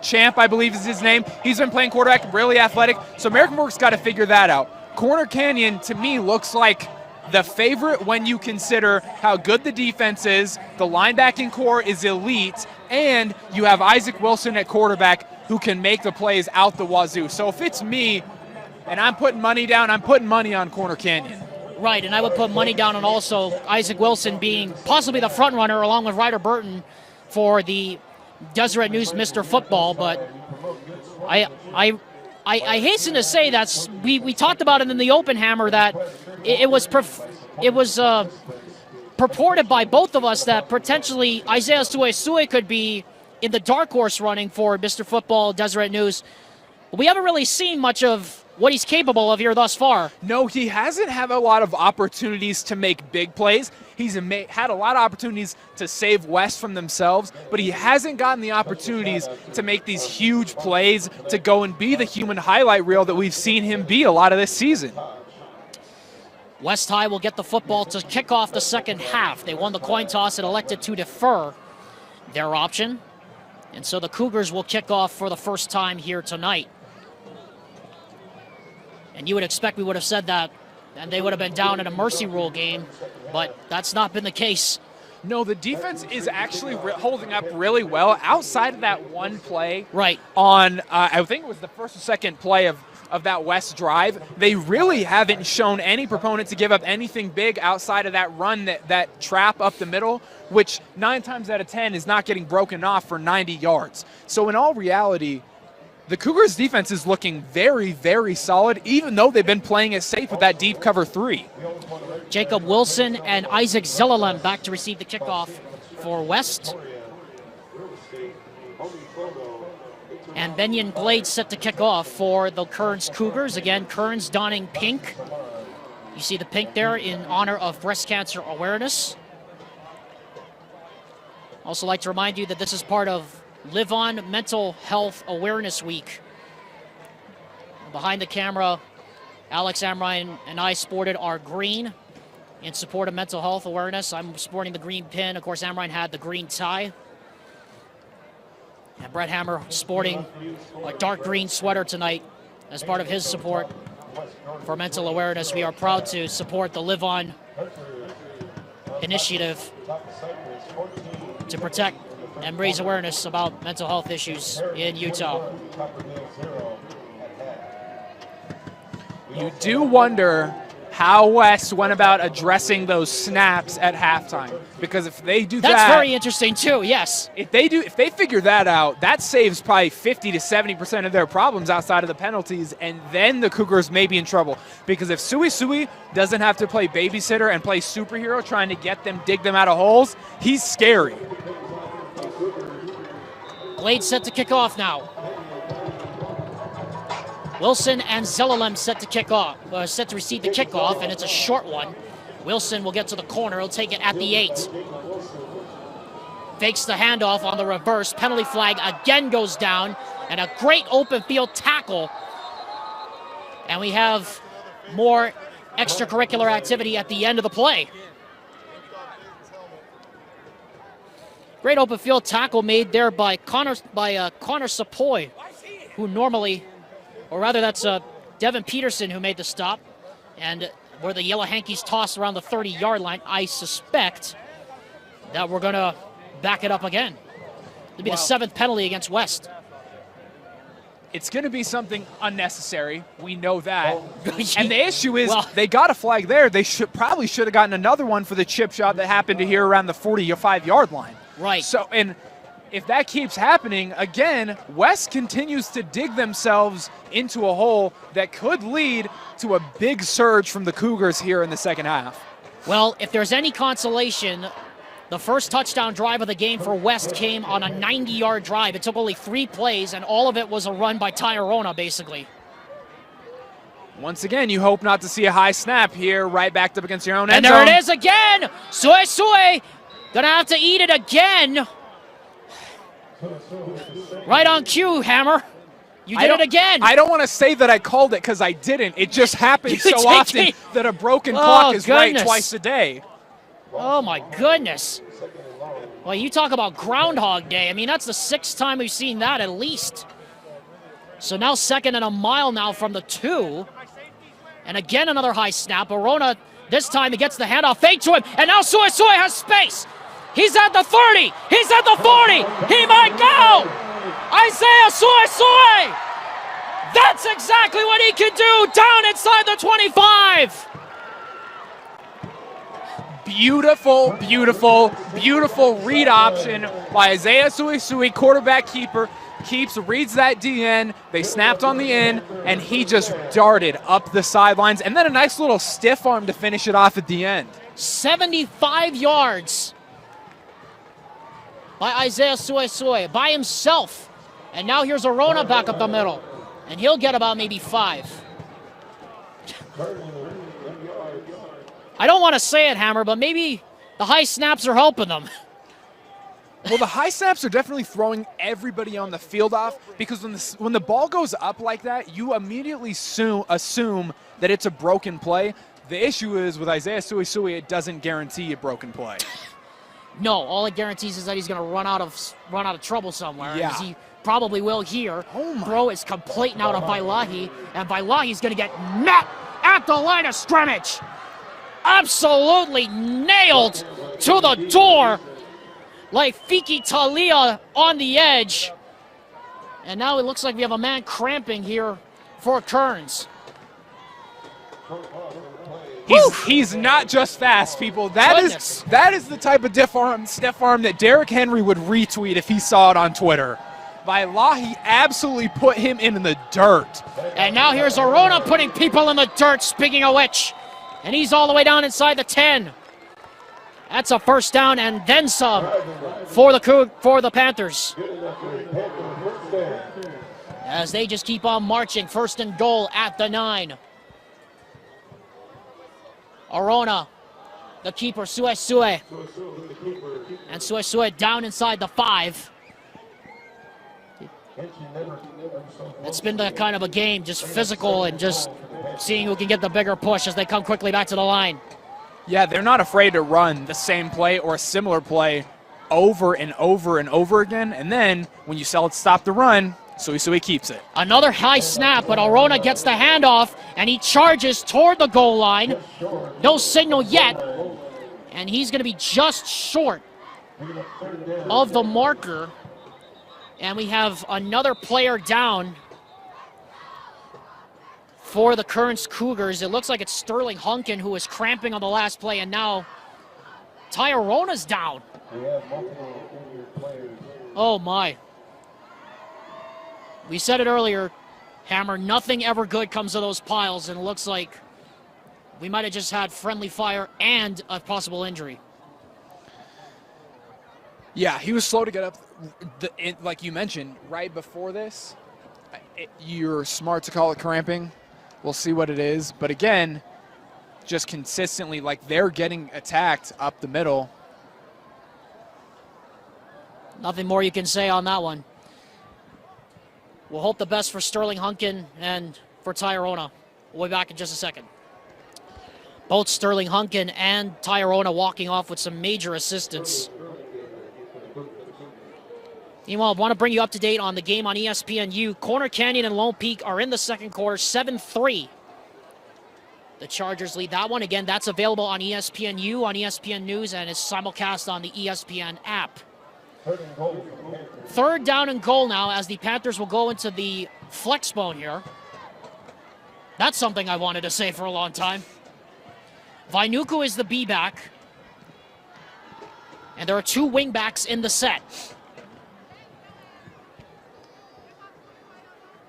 Champ, I believe is his name. He's been playing quarterback, really athletic. So American Fork's got to figure that out. Corner Canyon, to me, looks like the favorite when you consider how good the defense is, the linebacking core is elite, and you have Isaac Wilson at quarterback who can make the plays out the wazoo. So if it's me, And I'm putting money down. I'm putting money on Corner Canyon. Right, and I would put money down on also Isaac Wilson being possibly the front runner along with Ryder Burton for the Deseret News Mr. Football. But I hasten to say that we talked about it in the open, Hammer, that it was purported by both of us that potentially Isaiah Suesue could be in the dark horse running for Mr. Football Deseret News. We haven't really seen much of what he's capable of here thus far. No, he hasn't had a lot of opportunities to make big plays. He's had a lot of opportunities to save West from themselves, but he hasn't gotten the opportunities to make these huge plays to go and be the human highlight reel that we've seen him be a lot of this season. West High will get the football to kick off the second half. They won the coin toss and elected to defer their option. And so the Cougars will kick off for the first time here tonight. And you would expect we would have said that, and they would have been down in a mercy rule game, but that's not been the case. No, the defense is actually holding up really well outside of that one play. Right. On, I think it was the first or second play of that West drive. They really haven't shown any proponent to give up anything big outside of that run, that trap up the middle, which 9 times out of 10 is not getting broken off for 90 yards. So in all reality, the Cougars defense is looking very, very solid, even though they've been playing it safe with that deep cover 3. Jacob Wilson and Isaac Zillalem back to receive the kickoff for West. And Benyon Glade set to kick off for the Kearns Cougars. Again, Kearns donning pink. You see the pink there in honor of breast cancer awareness. Also like to remind you that this is part of Live On Mental Health Awareness Week. Behind the camera, Alex Amrine and I sported our green in support of mental health awareness. I'm sporting the green pin. Of course, Amrine had the green tie. And Brett Hammer sporting a dark green sweater tonight as part of his support for mental awareness. We are proud to support the Live On initiative to protect and raise awareness about mental health issues in Utah. You do wonder how West went about addressing those snaps at halftime, because if they do that's very interesting too. Yes, if they figure that out, that saves probably 50 to 70% of their problems outside of the penalties, and then the Cougars may be in trouble, because if Suesue doesn't have to play babysitter and play superhero trying to dig them out of holes, he's scary. Glade set to kick off now. Wilson and Zillalem set to kick off, set to receive the kickoff, and it's a short one. Wilson will get to the corner. He'll take it at the 8. Fakes the handoff on the reverse. Penalty flag again goes down, and a great open field tackle. And we have more extracurricular activity at the end of the play. Great open field tackle made there by Connor Sapoy, who normally, or rather that's Devin Peterson who made the stop, and where the Yellow Hankies tossed around the 30-yard line, I suspect that we're going to back it up again. It'll be the 7th penalty against West. It's going to be something unnecessary. We know that. And the issue is they got a flag there. They probably should have gotten another one for the chip shot that happened to here around the 45-yard line. Right. So, and if that keeps happening, again, West continues to dig themselves into a hole that could lead to a big surge from the Cougars here in the second half. Well, if there's any consolation, the first touchdown drive of the game for West came on a 90-yard drive. It took only 3 plays, and all of it was a run by Tyrona, basically. Once again, you hope not to see a high snap here, right backed up against your own end zone. And there it is again! Suesue gonna have to eat it again. Right on cue, Hammer. You did it again. I don't want to say that I called it because I didn't. It just happens so often that a broken clock is right twice a day. Oh, my goodness. Well, you talk about Groundhog Day. I mean, that's the 6th time we've seen that at least. So now 2nd and a mile now from the 2. And again, another high snap. Arona, this time he gets the handoff, fake to him, and now Suesue has space. He's at the 30. He's at the 40. He might go. Isaiah Suesue. That's exactly what he can do, down inside the 25. Beautiful, beautiful, beautiful read option by Isaiah Suisui, quarterback keeper. Reads that DN, they snapped on the in, and he just darted up the sidelines, and then a nice little stiff arm to finish it off at the end. 75 yards by Isaiah Suisui, by himself. And now here's Arona back up the middle, and he'll get about maybe 5. I don't want to say it, Hammer, but maybe the high snaps are helping them. Well, the high snaps are definitely throwing everybody on the field off, because when the ball goes up like that, you immediately assume that it's a broken play. The issue is with Isaiah Suisui, it doesn't guarantee a broken play. No, all it guarantees is that he's going to run out of trouble somewhere. Yeah. As he probably will here. Throw is complete now to Vailahi, and Vailahi's going to get met at the line of scrimmage. Absolutely nailed to the door like Fiki Talia on the edge. And now it looks like we have a man cramping here for Kearns. He's not just fast, people. That is the type of stiff arm that Derrick Henry would retweet if he saw it on Twitter. Vailahi absolutely put him in the dirt. And now here's Arona putting people in the dirt, speaking of which. And he's all the way down inside the 10. That's a first down and then some for the Panthers. As they just keep on marching, 1st and goal at the 9. Arona, the keeper, Suisui. And Suisui down inside the 5. It's been the kind of a game, just physical and just seeing who can get the bigger push as they come quickly back to the line. Yeah, they're not afraid to run the same play or a similar play over and over and over again. And then when you stop the run, Suisui keeps it. Another high snap, but Arona gets the handoff, and he charges toward the goal line. No signal yet, and he's going to be just short of the marker. And we have another player down for the Kearns Cougars. It looks like it's Sterling Hunkin who was cramping on the last play, and now Ty Arona's down. Oh my. We said it earlier, Hammer, nothing ever good comes of those piles, and it looks like we might have just had friendly fire and a possible injury. Yeah, he was slow to get up. Like you mentioned, right before this, you're smart to call it cramping. We'll see what it is. But again, just consistently, like they're getting attacked up the middle. Nothing more you can say on that one. We'll hope the best for Sterling Hunkin and for Ty Arona. We'll be back in just a second. Both Sterling Hunkin and Ty Arona walking off with some major assistance. Meanwhile, I want to bring you up to date on the game on ESPNU. Corner Canyon and Lone Peak are in the second quarter, 7-3. The Chargers lead that one. Again, that's available on ESPNU, on ESPN News, and is simulcast on the ESPN app. 3rd down and goal now as the Panthers will go into the flex bone here. That's something I wanted to say for a long time. Vainuku is the B-back. And there are 2 wing backs in the set.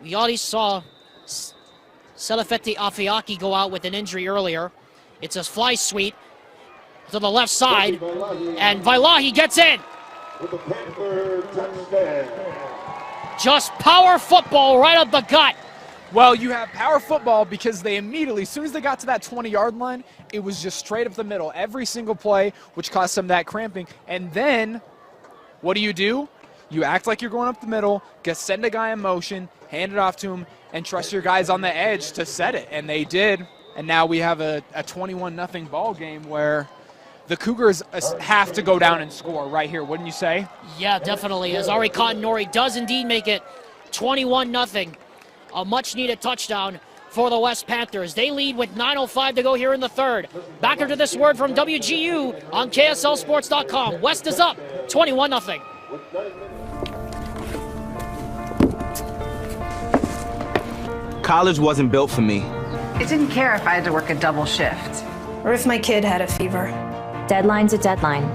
We already saw Selefeti Afiaki go out with an injury earlier. It's a fly sweep to the left side, and Vailahi gets in. Just power football right up the gut. Well, you have power football because they immediately, as soon as they got to that 20-yard line, it was just straight up the middle. Every single play, which caused them that cramping. And then, what do? You act like you're going up the middle, send a guy in motion, hand it off to him, and trust your guys on the edge to set it. And they did. And now we have a 21-0 ball game where the Cougars have to go down and score right here, wouldn't you say? Yeah, definitely. As Ari Katanori does indeed make it 21-0. A much-needed touchdown for the West Panthers. They lead with 9:05 to go here in the 3rd. Back into this word from WGU on KSLSports.com. West is up 21-0. College wasn't built for me. I didn't care if I had to work a double shift. Or if my kid had a fever. Deadline's a deadline.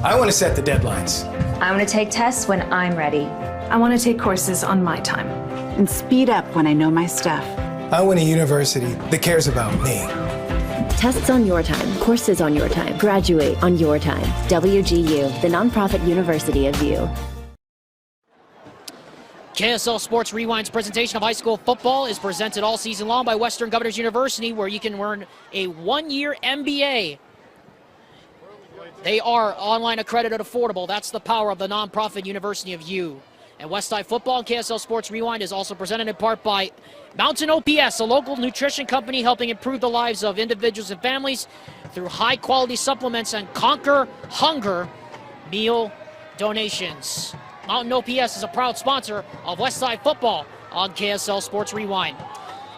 I want to set the deadlines. I want to take tests when I'm ready. I want to take courses on my time. And speed up when I know my stuff. I want a university that cares about me. Tests on your time, courses on your time, graduate on your time. WGU, the nonprofit university of you. KSL Sports Rewind's presentation of high school football is presented all season long by Western Governors University, where you can earn a one-year MBA. They are online accredited affordable. That's the power of the nonprofit University of U. And West High Football and KSL Sports Rewind is also presented in part by Mountain OPS, a local nutrition company helping improve the lives of individuals and families through high-quality supplements and Conquer Hunger meal donations. Mountain OPS is a proud sponsor of Westside Football on KSL Sports Rewind.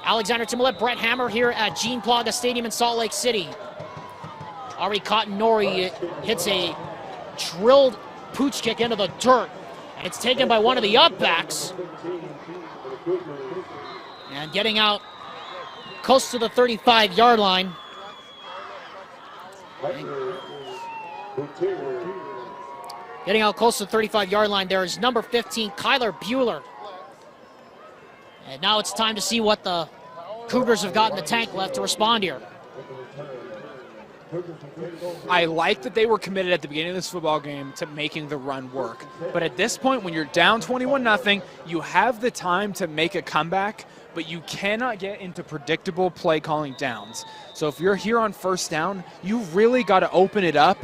Alexander Timolet, Brett Hammer here at Gene Plaga Stadium in Salt Lake City. Ari Cotton-Nori hits a drilled pooch kick into the dirt. And it's taken by one of the upbacks. And getting out close to the 35-yard line. Getting out close to the 35-yard line, there is number 15, Kyler Bueller. And now it's time to see what the Cougars have got in the tank left to respond here. I like that they were committed at the beginning of this football game to making the run work. But at this point, when you're down 21-0, you have the time to make a comeback, but you cannot get into predictable play calling downs. So if you're here on first down, you really got to open it up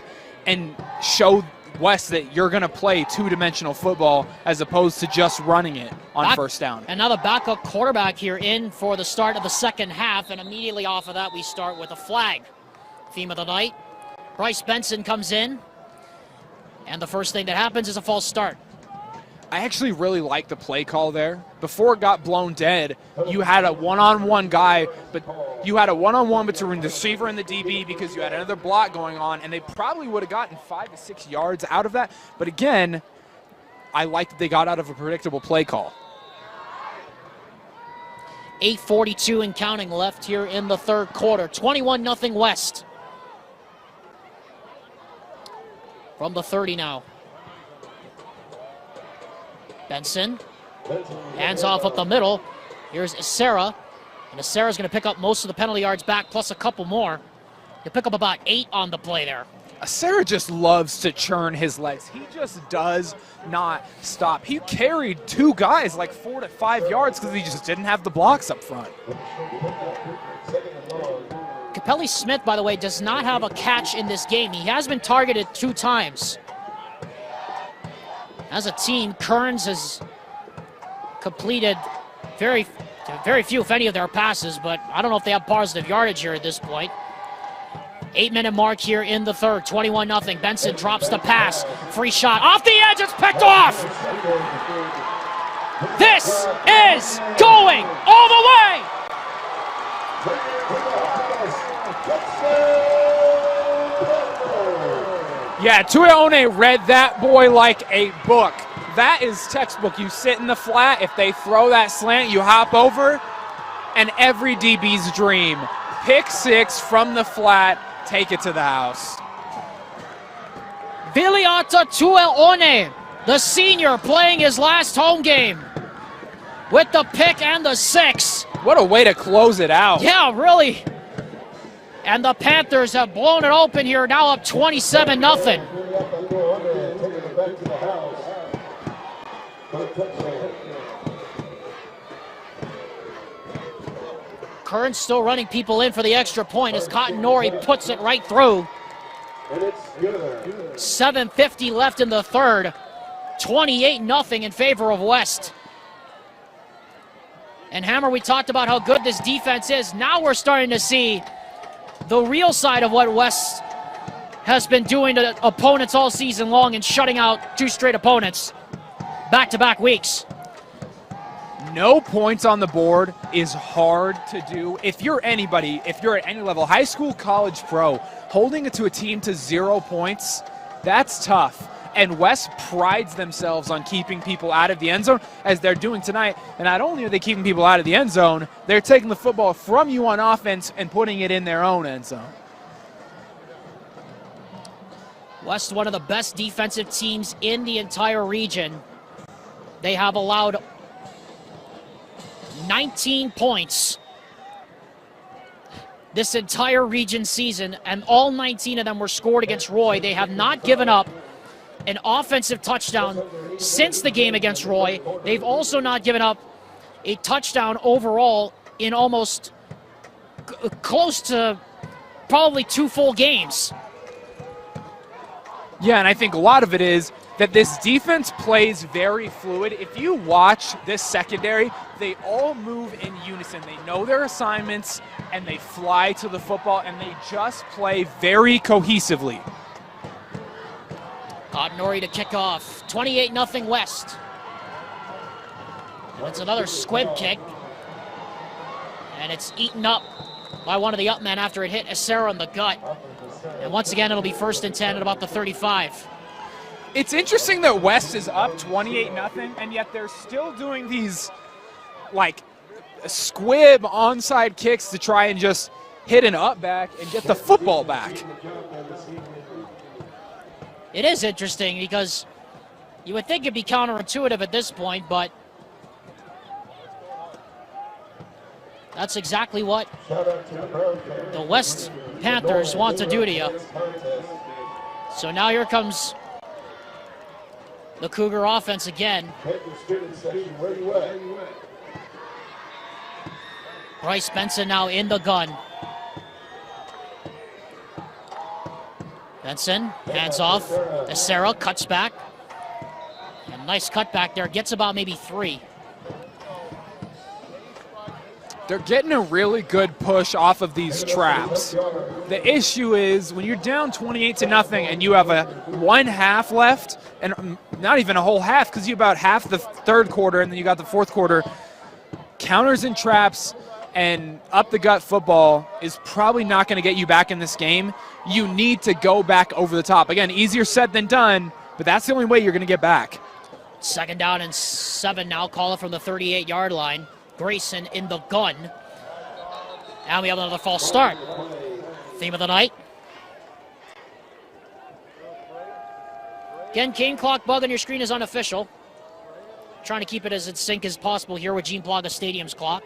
and show West that you're going to play two-dimensional football as opposed to just running it on first down. And now the backup quarterback here in for the start of the second half, and immediately off of that we start with a flag. Theme of the night. Bryce Benson comes in, and the first thing that happens is a false start. I actually really like the play call there. Before it got blown dead, you had a one-on-one guy, but you had a one-on-one between the receiver and the DB because you had another block going on, and they probably would have gotten 5 to 6 yards out of that. But again, I like that they got out of a predictable play call. 8:42 and counting left here in the third quarter. 21-0 West. From the 30 now. Benson. Hands off up the middle. Here's Isera. And Isera's going to pick up most of the penalty yards back, plus a couple more. He'll pick up about 8 on the play there. Isera just loves to churn his legs. He just does not stop. He carried 2 guys like 4 to 5 yards because he just didn't have the blocks up front. Capelli Smith, by the way, does not have a catch in this game. He has been targeted 2 times. As a team, Kearns has completed very few, if any, of their passes, but I don't know if they have positive yardage here at this point. 8-minute mark here in the third, 21-0. Benson drops the pass. Free shot off the edge, it's picked off! This is going all the way! Yeah, Tuione read that boy like a book. That is textbook. You sit in the flat, if they throw that slant, you hop over, and every DB's dream. Pick 6 from the flat, take it to the house. Viliata Tuione, the senior, playing his last home game with the pick and the 6. What a way to close it out. Yeah, really. And the Panthers have blown it open here, now up 27-0. Kearns still running people in for the extra point as Cotton-Nori puts it right through. 7:50 left in the third. 28-0 in favor of West. And Hammer, we talked about how good this defense is. Now we're starting to see the real side of what West has been doing to opponents all season long and shutting out 2 straight opponents back-to-back weeks. No points on the board is hard to do. If you're anybody, if you're at any level, high school, college, pro, holding it to a team to 0 points, that's tough. And West prides themselves on keeping people out of the end zone, as they're doing tonight. And not only are they keeping people out of the end zone, they're taking the football from you on offense and putting it in their own end zone. West, one of the best defensive teams in the entire region. They have allowed 19 points this entire region season, and all 19 of them were scored against Roy. They have not given up an offensive touchdown since the game against Roy. They've also not given up a touchdown overall in almost close to probably 2 full games. Yeah, and I think a lot of it is that this defense plays very fluid. If you watch this secondary, they all move in unison. They know their assignments, and they fly to the football, and they just play very cohesively. Nori to kick off. 28-0 West. And it's another squib kick. And it's eaten up by one of the up men after it hit Acera in the gut. And once again, it'll be 1st and 10 at about the 35. It's interesting that West is up 28-0, and yet they're still doing these, like, squib onside kicks to try and just hit an up back and get the football back. It is interesting because you would think it'd be counterintuitive at this point, but that's exactly what the West Panthers want to do to you. So now here comes the Cougar offense again. Bryce Benson now in the gun. Benson hands off. Acera cuts back. And nice cutback there. Gets about maybe 3. They're getting a really good push off of these traps. The issue is when you're down 28-0 and you have a 1 half left, and not even a whole half because you about half the third quarter and then you got the fourth quarter, counters and traps and up the gut football is probably not going to get you back in this game. You need to go back over the top. Again, easier said than done, but that's the only way you're going to get back. 2nd down and 7 now. Call it from the 38-yard line. Grayson in the gun. And we have another false start. Theme of the night. Again, game clock bug on your screen is unofficial. Trying to keep it as in sync as possible here with Gene Plaga Stadium's clock.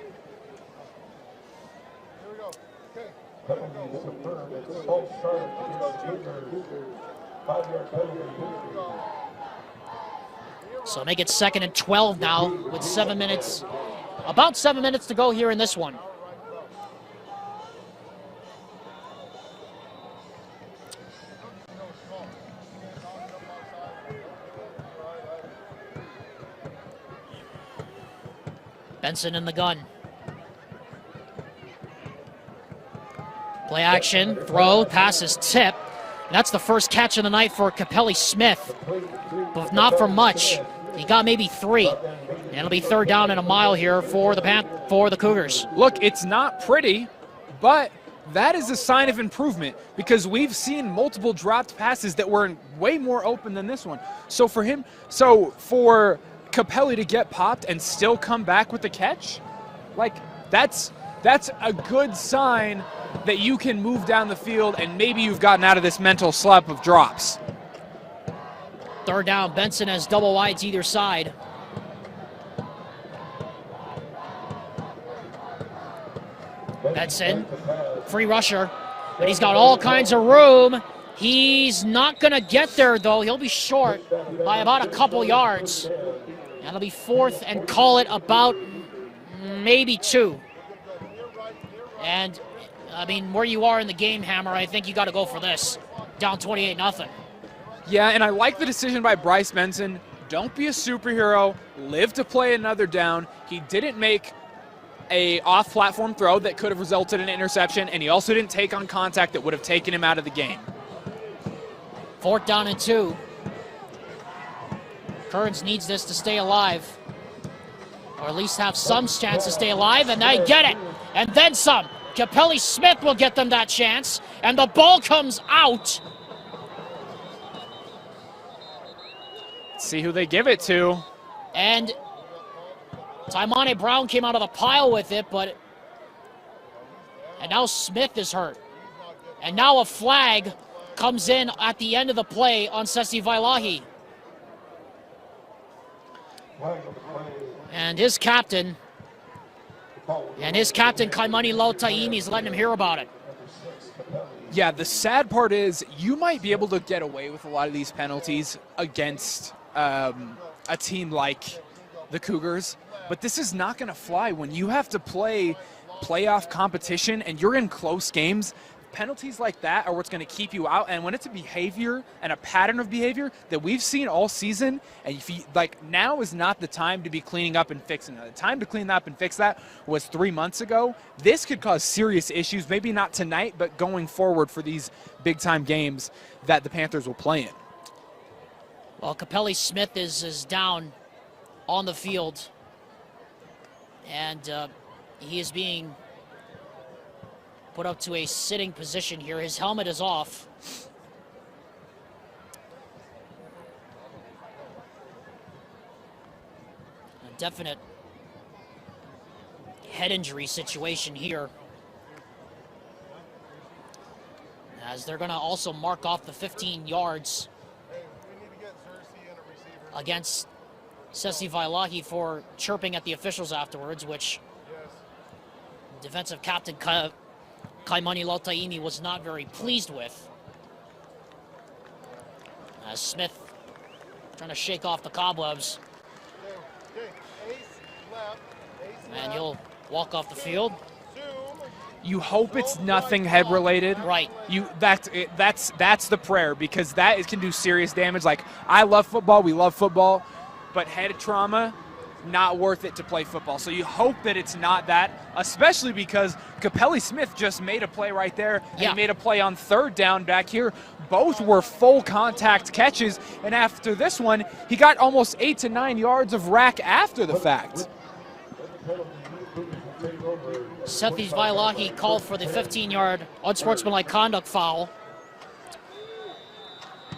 So make it 2nd and 12 now with 7 minutes, about 7 minutes to go here in this one. Benson in the gun. Play action, throw, pass is tipped. That's the first catch of the night for Capelli Smith, but not for much. He got maybe 3. And it'll be 3rd down and a mile here for the Cougars. Look, it's not pretty, but that is a sign of improvement because we've seen multiple dropped passes that were way more open than this one. So for Capelli to get popped and still come back with the catch, like that's a good sign that you can move down the field and maybe you've gotten out of this mental slump of drops. 3rd down, Benson has double wides either side. Benson, free rusher, but he's got all kinds of room. He's not gonna get there though. He'll be short by about a couple yards. And it'll be 4th and call it about maybe 2. And I mean, where you are in the game, Hammer, I think you got to go for this. Down 28-0. Yeah, and I like the decision by Bryce Benson. Don't be a superhero. Live to play another down. He didn't make a off-platform throw that could have resulted in an interception, and he also didn't take on contact that would have taken him out of the game. 4th down and 2. Kearns needs this to stay alive, or at least have some chance to stay alive, and they get it, and then some. Capelli Smith will get them that chance, and the ball comes out. See who they give it to. And Taimane Brown came out of the pile with it, and now Smith is hurt. And now a flag comes in at the end of the play on Sesi Vailahi. And his captain Kaimani Lautaimi is letting him hear about it. Yeah, the sad part is you might be able to get away with a lot of these penalties against a team like the Cougars, but this is not going to fly when you have to play playoff competition and you're in close games. Penalties like that are what's going to keep you out, and when it's a behavior and a pattern of behavior that we've seen all season, and if you, now is not the time to be cleaning up and fixing it. The time to clean up and fix that was 3 months ago. This could cause serious issues, maybe not tonight, but going forward for these big-time games that the Panthers will play in. Well, Capelli Smith is down on the field, and he is being put up to a sitting position here. His helmet is off. A definite head injury situation here, as they're going to also mark off the 15 yards against Sesi Vailahi for chirping at the officials afterwards, which defensive captain Kaimani Lautaimi was not very pleased with. As Smith trying to shake off the cobwebs. And he'll walk off the field. You hope it's nothing head related. Right. That's the prayer, because that can do serious damage. Like, I love football, we love football, but head trauma, not worth it to play football. So you hope that it's not that, especially because Capelli Smith just made a play right there, and he made a play on third down back here. Both were full contact catches, and after this one, he got almost 8 to 9 yards of rack after the fact. Sesi Vailahi called for the 15-yard unsportsmanlike conduct foul.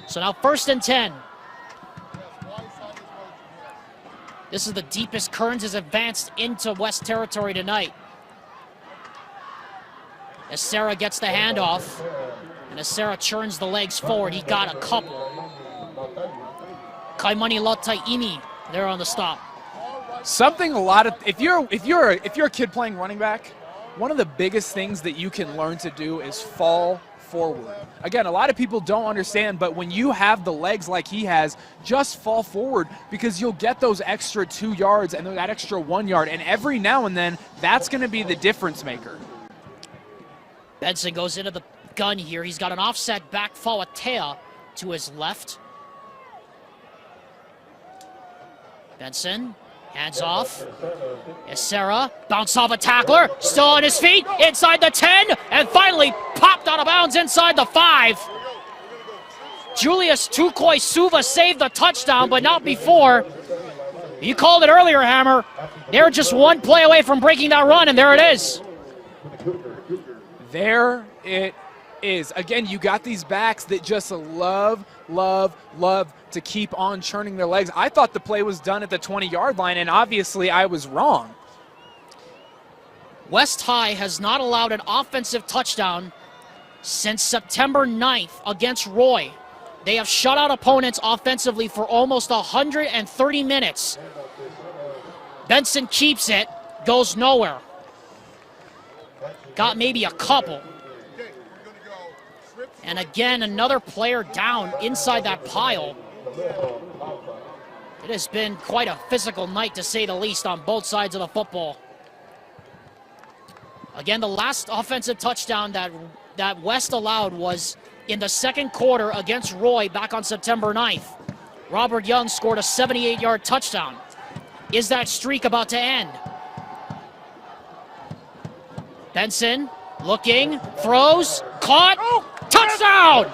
So now 1st and 10. This is the deepest Kearns has advanced into West Territory tonight. As Sarah gets the handoff, and as Sarah churns the legs forward, he got a couple. Kaimani Lautaimi there on the stop. Something if you're a kid playing running back, one of the biggest things that you can learn to do is fall forward. Again, a lot of people don't understand, but when you have the legs like he has, just fall forward, because you'll get those extra 2 yards and that extra 1 yard, and every now and then that's going to be the difference maker. Benson goes into the gun here. He's got an offset back Fawatea to his left. Benson, hands off. Sarah, bounce off a tackler, still on his feet, inside the 10, and finally popped out of bounds inside the 5. Julius Tukoi Suva saved the touchdown, but not before. You called it earlier, Hammer. They're just one play away from breaking that run, and there it is. There it is. Again, you got these backs that just love to keep on churning their legs. I thought the play was done at the 20-yard line, and obviously I was wrong. West High has not allowed an offensive touchdown since September 9th against Roy. They have shut out opponents offensively for almost 130 minutes. Benson keeps it, goes nowhere. Got maybe a couple. And again, another player down inside that pile. It has been quite a physical night, to say the least, on both sides of the football. Again, the last offensive touchdown that West allowed was in the second quarter against Roy back on September 9th. Robert Young scored a 78-yard touchdown. Is that streak about to end? Benson looking, throws, caught, touchdown!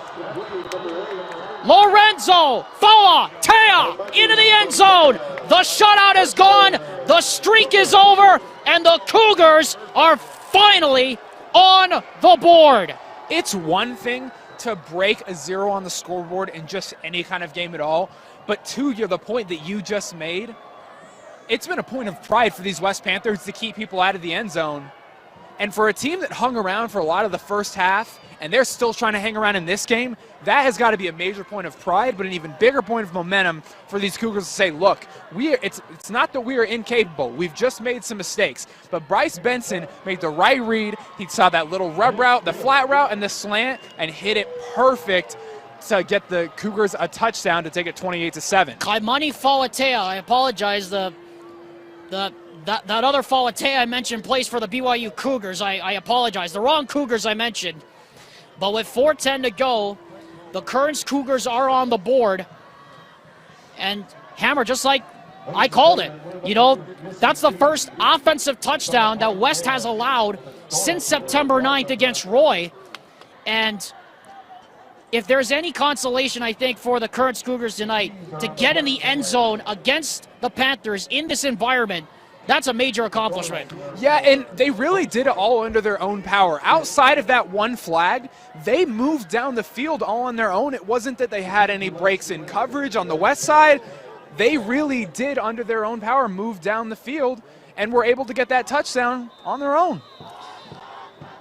Lorenzo Fawatea into the end zone. The shutout is gone, the streak is over, and the Cougars are finally on the board. It's one thing to break a 0 on the scoreboard in just any kind of game at all, But to the point that you just made, it's been a point of pride for these West Panthers to keep people out of the end zone. And for a team that hung around for a lot of the first half, and they're still trying to hang around in this game, that has got to be a major point of pride, but an even bigger point of momentum for these Cougars to say, look, it's not that we are incapable. We've just made some mistakes. But Bryce Benson made the right read. He saw that little rub route, the flat route, and the slant, and hit it perfect to get the Cougars a touchdown to take it 28-7. Kaimani Falatea, I apologize, that other Falatea I mentioned plays for the BYU Cougars. I apologize. The wrong Cougars I mentioned. But with 4:10 to go, the Kearns Cougars are on the board. And Hammer, just like I called it, that's the first offensive touchdown that West has allowed since September 9th against Roy. And if there's any consolation, I think, for the Kearns Cougars tonight, to get in the end zone against the Panthers in this environment, that's a major accomplishment. Yeah, and they really did it all under their own power. Outside of that one flag, they moved down the field all on their own. It wasn't that they had any breaks in coverage on the West side. They really did, under their own power, move down the field and were able to get that touchdown on their own.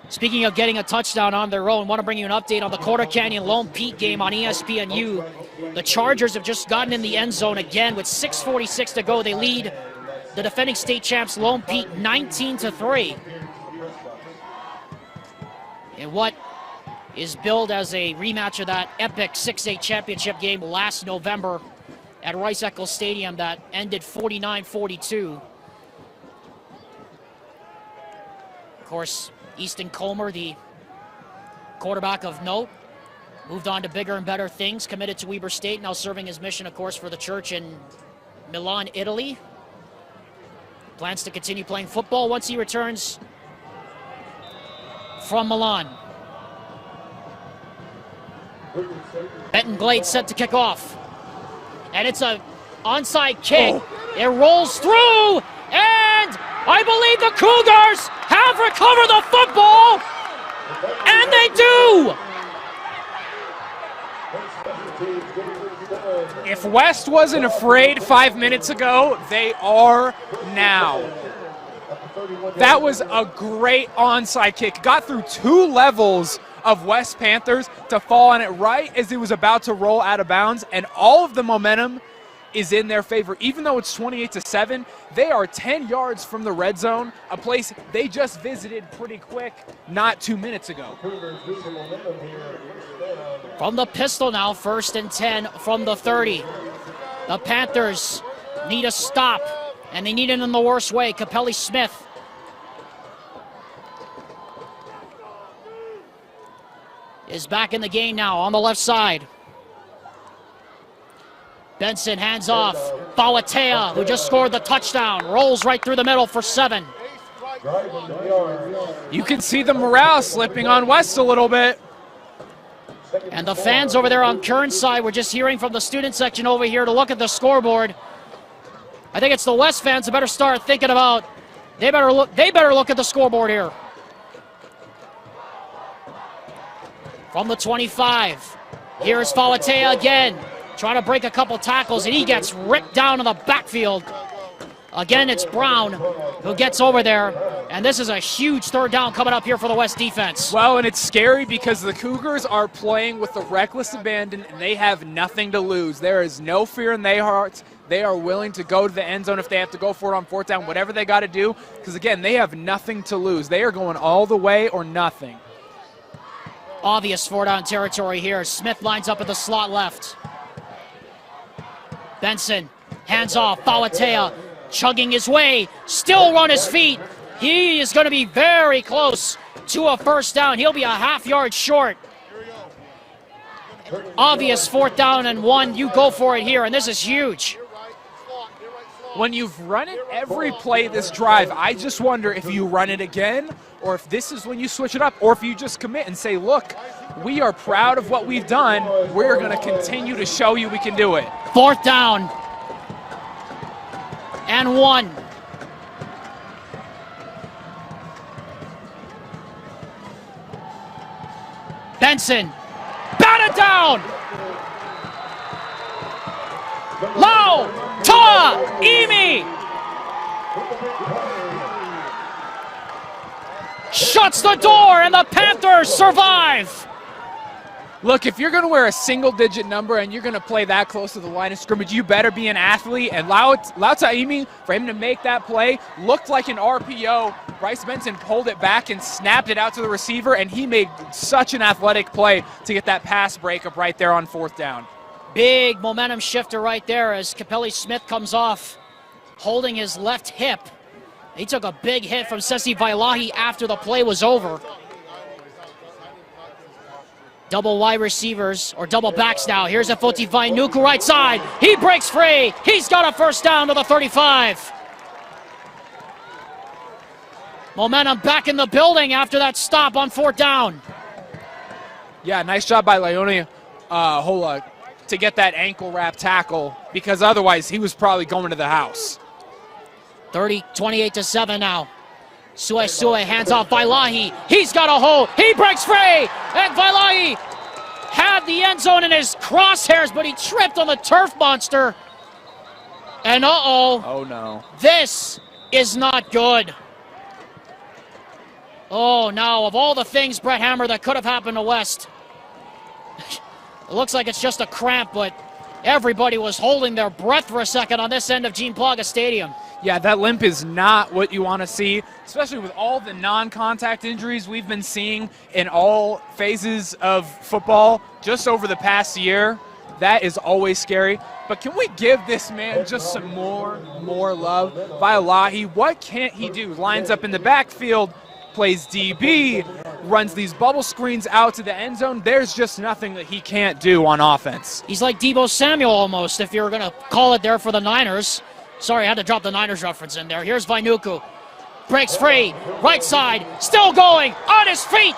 Speaking of getting a touchdown on their own, I want to bring you an update on the Quarter Canyon Lone Peak game on ESPNU. The Chargers have just gotten in the end zone again with 6:46 to go. They lead the defending state champs Lone Peak 19-3. And what is billed as a rematch of that epic 6A championship game last November at Rice-Eccles Stadium that ended 49-42. Of course, Easton Comer, the quarterback of note, moved on to bigger and better things, committed to Weber State, now serving his mission, of course, for the church in Milan, Italy. Plans to continue playing football once he returns from Milan. Benton Glade set to kick off. And it's a onside kick. It rolls through, and I believe the Cougars have recovered the football, and they do! If West wasn't afraid 5 minutes ago, they are now. That was a great onside kick. Got through two levels of West Panthers to fall on it right as it was about to roll out of bounds, and all of the momentum is in their favor. Even though it's 28-7, they are 10 yards from the red zone, a place they just visited pretty quick not 2 minutes ago. From the pistol now, 1st and 10 from the 30. The Panthers need a stop, and they need it in the worst way. Capelli Smith. Is back in the game now on the left side. Benson hands off. Falatea, who just scored the touchdown, rolls right through the middle for 7. You can see the morale slipping on West a little bit. And the fans over there on Kearns' side, we're just hearing from the student section over here to look at the scoreboard. I think it's the West fans that better start thinking about, they better look at the scoreboard here. From the 25, here's Falatea again, trying to break a couple tackles, and he gets ripped down in the backfield. Again, it's Brown who gets over there, and this is a huge 3rd down coming up here for the West defense. Well, and it's scary because the Cougars are playing with a reckless abandon, and they have nothing to lose. There is no fear in their hearts. They are willing to go to the end zone if they have to go for it on 4th down, whatever they got to do, because, again, they have nothing to lose. They are going all the way or nothing. Obvious 4th down territory here. Smith lines up at the slot left. Benson, hands off, Falatea, chugging his way, still on his feet. He is going to be very close to a 1st down. He'll be a half yard short. Obvious 4th down and 1. You go for it here, and this is huge. When you've run it every play this drive, I just wonder if you run it again, or if this is when you switch it up, or if you just commit and say, look, we are proud of what we've done. We're going to continue to show you we can do it. 4th down and 1. Benson, batted down. Lau Ta'imi shuts the door, and the Panthers survive. Look, if you're going to wear a single-digit number and you're going to play that close to the line of scrimmage, you better be an athlete. And Lau Ta'imi, for him to make that play, looked like an RPO. Bryce Benson pulled it back and snapped it out to the receiver, and he made such an athletic play to get that pass breakup right there on 4th down. Big momentum shifter right there as Capelli Smith comes off holding his left hip. He took a big hit from Sesi Vailahi after the play was over. Double wide receivers, or double backs now. Here's Afoti Vainuku right side. He breaks free. He's got a first down to the 35. Momentum back in the building after that stop on 4th down. Yeah, nice job by Leone Hola to get that ankle wrap tackle, because otherwise he was probably going to the house. 28-7 now. Sue hands off Vailahi. He's got a hole. He breaks free. And Vailahi had the end zone in his crosshairs, but he tripped on the turf monster. And oh no. This is not good. Oh, now of all the things, Brett Hammer, that could have happened to West, it looks like it's just a cramp, but everybody was holding their breath for a second on this end of Gene Plaga Stadium. Yeah, that limp is not what you want to see, especially with all the non-contact injuries we've been seeing in all phases of football just over the past year. That is always scary. But can we give this man just some more love? Vailahi, what can't he do? Lines up in the backfield, plays DB, runs these bubble screens out to the end zone. There's just nothing that he can't do on offense. He's like Deebo Samuel almost, if you're going to call it there for the Niners. Sorry, I had to drop the Niners reference in there. Here's Vainuku. Breaks free. Right side. Still going. On his feet.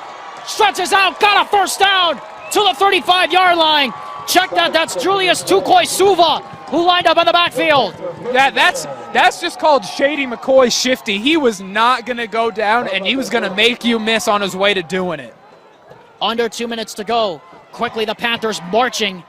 Stretches out. Got a first down to the 35-yard line. Check that. That's Julius Tukoi Suva, who lined up in the backfield. That's just called Shady McCoy shifty. He was not going to go down, and he was going to make you miss on his way to doing it. Under 2 minutes to go. Quickly, the Panthers marching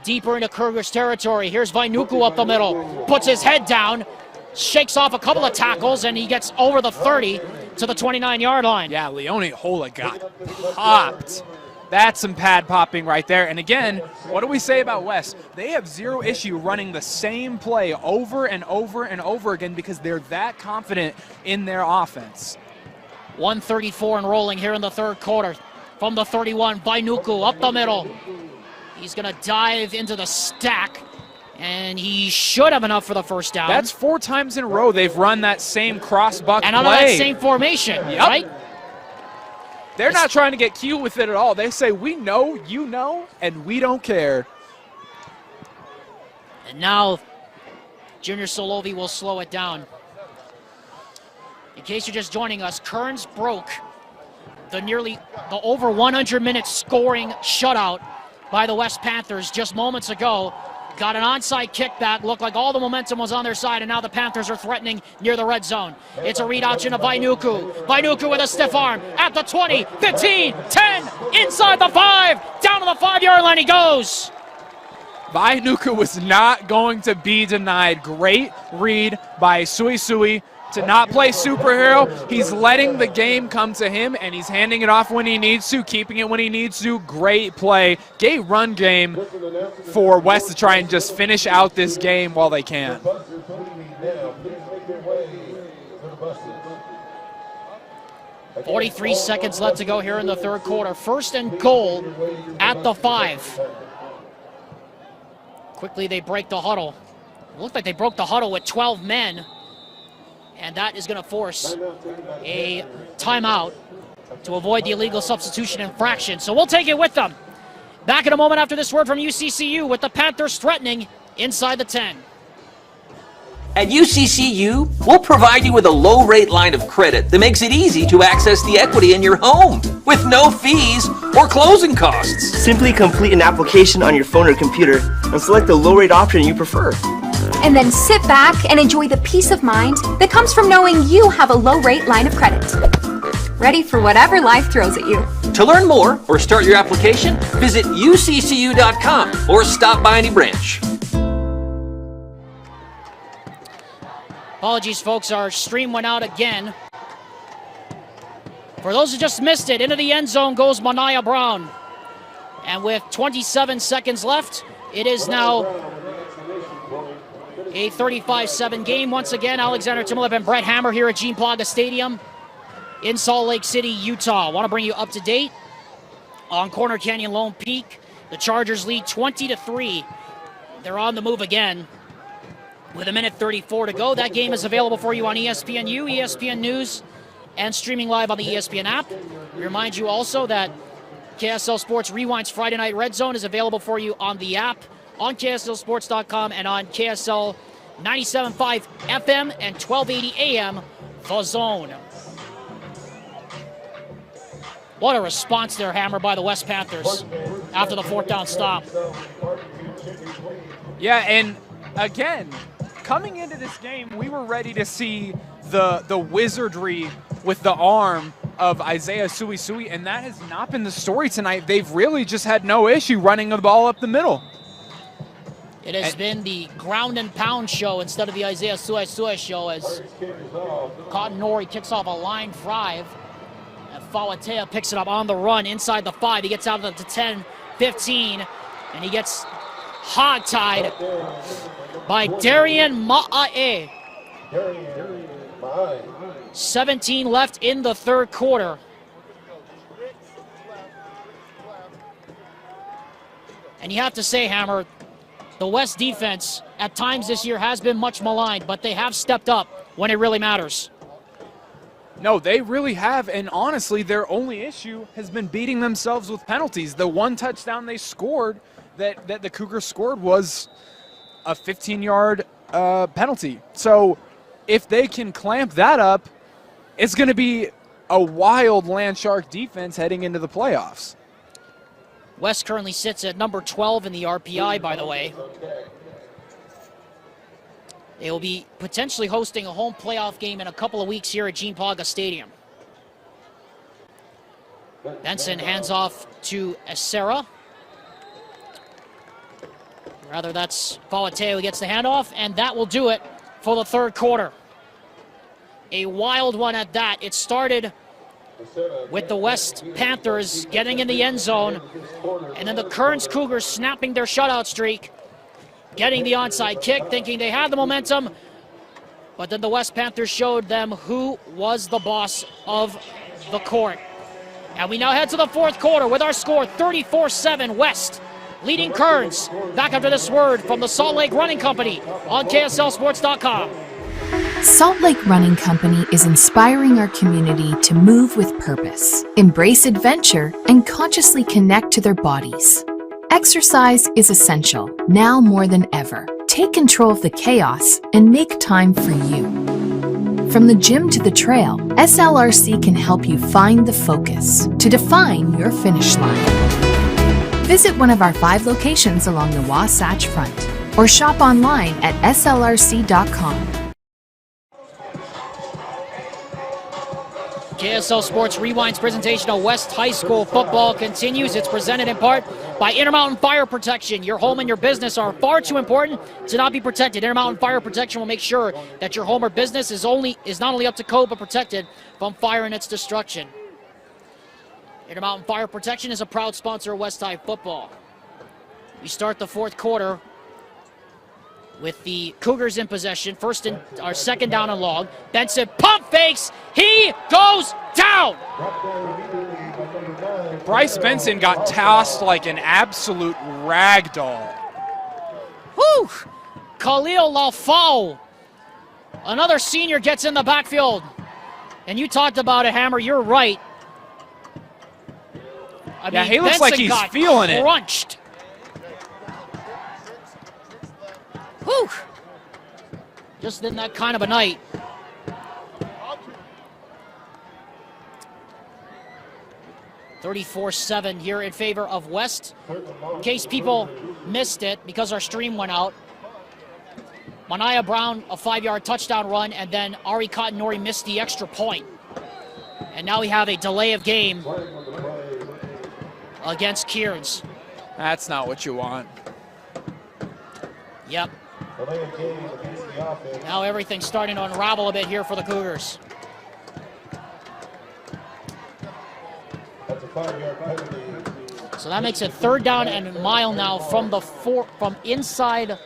deeper into Cougars territory. Here's Vainuku up the middle. Puts his head down. Shakes off a couple of tackles, and he gets over the 30 to the 29-yard line. Yeah, Leone Hola got popped. That's some pad popping right there. And again, what do we say about West? They have zero issue running the same play over and over and over again because they're that confident in their offense. 1:34 and rolling here in the third quarter. From the 31, Vainuku up the middle. He's going to dive into the stack, and he should have enough for the first down. That's 4 times in a row they've run that same cross-buck play. And out of that same formation, right? They're not trying to get cute with it at all. They say, we know, you know, and we don't care. And now, Junior Solovi will slow it down. In case you're just joining us, Kearns broke the over 100-minute scoring shutout by the West Panthers just moments ago. Got an onside kickback, looked like all the momentum was on their side, and now the Panthers are threatening near the red zone. It's a read option of Vainuku. Vainuku with a stiff arm at the 20, 15, 10, inside the 5, down to the 5-yard line he goes. Vainuku was not going to be denied. Great read by Sui to not play superhero. He's letting the game come to him, and he's handing it off when he needs to, keeping it when he needs to. Great play. Great run game for West to try and just finish out this game while they can. 43 seconds left to go here in the third quarter. 1st and goal at the 5. Quickly they break the huddle. It looked like they broke the huddle with 12 men. And that is going to force a timeout to avoid the illegal substitution infraction. So we'll take it with them. Back in a moment after this word from UCCU with the Panthers threatening inside the 10. At UCCU, we'll provide you with a low-rate line of credit that makes it easy to access the equity in your home with no fees or closing costs. Simply complete an application on your phone or computer and select the low-rate option you prefer. And then sit back and enjoy the peace of mind that comes from knowing you have a low-rate line of credit. Ready for whatever life throws at you. To learn more or start your application, visit uccu.com or stop by any branch. Apologies, folks. Our stream went out again. For those who just missed it, into the end zone goes Mania Brown. And with 27 seconds left, it is now a 35-7 game. Once again, Alexander Timolip and Brett Hammer here at Gene Plaga Stadium in Salt Lake City, Utah. I want to bring you up to date on Corner Canyon Lone Peak. The Chargers lead 20-3. They're on the move again with 1:34 to go. That game is available for you on ESPNU, ESPN News, and streaming live on the ESPN app. We remind you also that KSL Sports Rewind's Friday Night Red Zone is available for you on the app, on KSLSports.com, and on KSL 97.5 FM and 1280 AM, The Zone. What a response there, Hammer, by the West Panthers after the 4th down stop. Yeah, and again, coming into this game, we were ready to see the wizardry with the arm of Isaiah Suisui, and that has not been the story tonight. They've really just had no issue running the ball up the middle. It has been the ground and pound show instead of the Isaiah Suisui show, as Cotton Nori kicks off a line drive. And Fawatea picks it up on the run inside the 5. He gets out of the 10, 15, and he gets hog-tied by Darian Ma'ae. 17 left in the 3rd quarter. And you have to say, Hammer, the West defense at times this year has been much maligned, but they have stepped up when it really matters. No, they really have, and honestly, their only issue has been beating themselves with penalties. The one touchdown they scored that the Cougars scored was a 15-yard penalty. So if they can clamp that up, it's going to be a wild Land Shark defense heading into the playoffs. West currently sits at number 12 in the RPI, by the way. They will be potentially hosting a home playoff game in a couple of weeks here at Gene Plaga Stadium. Benson hands off to Acera. Rather, that's Fawatea who gets the handoff, and that will do it for the 3rd quarter. A wild one at that. It started with the West Panthers getting in the end zone, and then the Kearns Cougars snapping their shutout streak, getting the onside kick, thinking they had the momentum, but then the West Panthers showed them who was the boss of the court. And we now head to the 4th quarter with our score 34-7 West, leading Kearns. Back after this word from the Salt Lake Running Company on KSLSports.com. Salt Lake Running Company is inspiring our community to move with purpose, embrace adventure, and consciously connect to their bodies. Exercise is essential, now more than ever. Take control of the chaos and make time for you. From the gym to the trail, SLRC can help you find the focus to define your finish line. Visit one of our 5 locations along the Wasatch Front or shop online at slrc.com. KSL Sports Rewind's presentation of West High School football continues. It's presented in part by Intermountain Fire Protection. Your home and your business are far too important to not be protected. Intermountain Fire Protection will make sure that your home or business is not only up to code but protected from fire and its destruction. Intermountain Fire Protection is a proud sponsor of West High football. We start the 4th quarter with the Cougars in possession. 2nd down and long. Benson pump fakes. He goes down. Bryce Benson got tossed like an absolute rag doll. Whew. Khalil Lafau, another senior, gets in the backfield. And you talked about it, Hammer. You're right. I mean, he looks Benson like he's feeling it. Crunched. Whew. Just in that kind of a night. (34-7) here in favor of West. In case people missed it because our stream went out, Mania Brown, a 5-yard touchdown run, and then Ari Cottonori missed the extra point. And now we have a delay of game against Kearns. That's not what you want. Yep. Now everything's starting to unravel a bit here for the Cougars. So that makes it 3rd down and a mile now from inside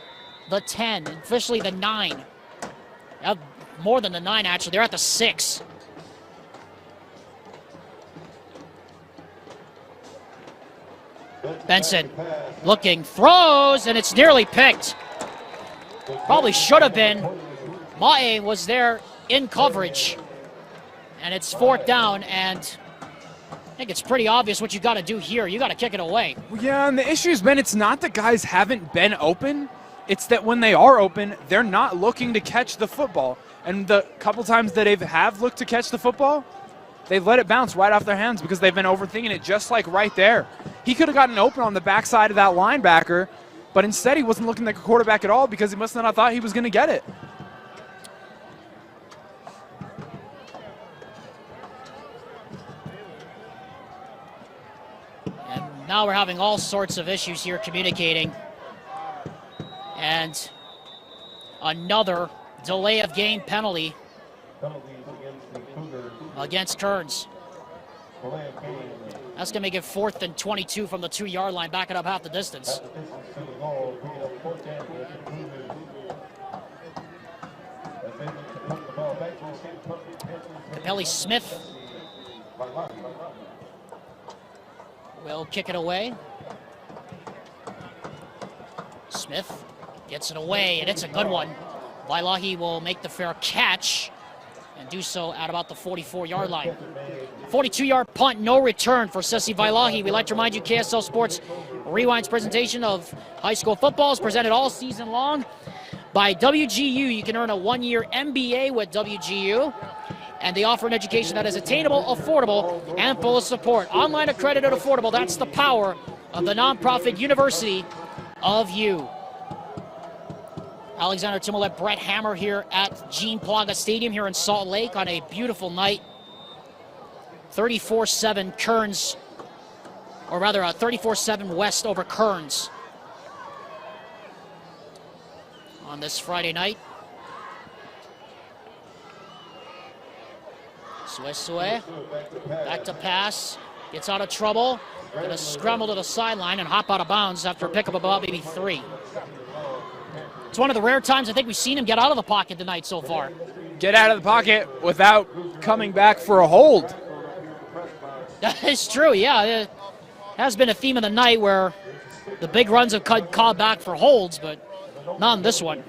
the 10, officially the 9. More than the 9, actually. They're at the 6. Benson looking, throws, and it's nearly picked. Probably should have been. Mae was there in coverage. And it's 4th down, and I think it's pretty obvious what you got to do here. You got to kick it away. Yeah, and the issue's been it's not that guys haven't been open. It's that when they are open, they're not looking to catch the football. And the couple times that they have looked to catch the football, they've let it bounce right off their hands because they've been overthinking it, just like right there. He could have gotten open on the backside of that linebacker, but instead he wasn't looking like a quarterback at all because he must not have thought he was going to get it. And now we're having all sorts of issues here communicating. And another delay of game penalty against Kearns. That's going to make it 4th and 22 from the 2-yard line, back it up half the distance. Capelli Smith will kick it away. Smith gets it away, and it's a good one. Vailahi will make the fair catch and do so at about the 44-yard line. 42-yard punt, no return for Sessi Vailahi. We'd like to remind you KSL Sports Rewind's presentation of high school football is presented all season long by WGU. You can earn a 1-year MBA with WGU, and they offer an education that is attainable, affordable, and full of support. Online, accredited, affordable. That's the power of the nonprofit University of U. Alexander Timolet, Brett Hammer here at Gene Plaga Stadium here in Salt Lake on a beautiful night. 34-7 Kearns, or rather 34-7 West over Kearns on this Friday night. Sue back to pass, gets out of trouble, gonna scramble to the sideline and hop out of bounds after a pickup of about maybe 3. It's one of the rare times I think we've seen him get out of the pocket tonight so far. Get out of the pocket without coming back for a hold. That is true, yeah. It has been a theme of the night where the big runs have called back for holds, but not in this one.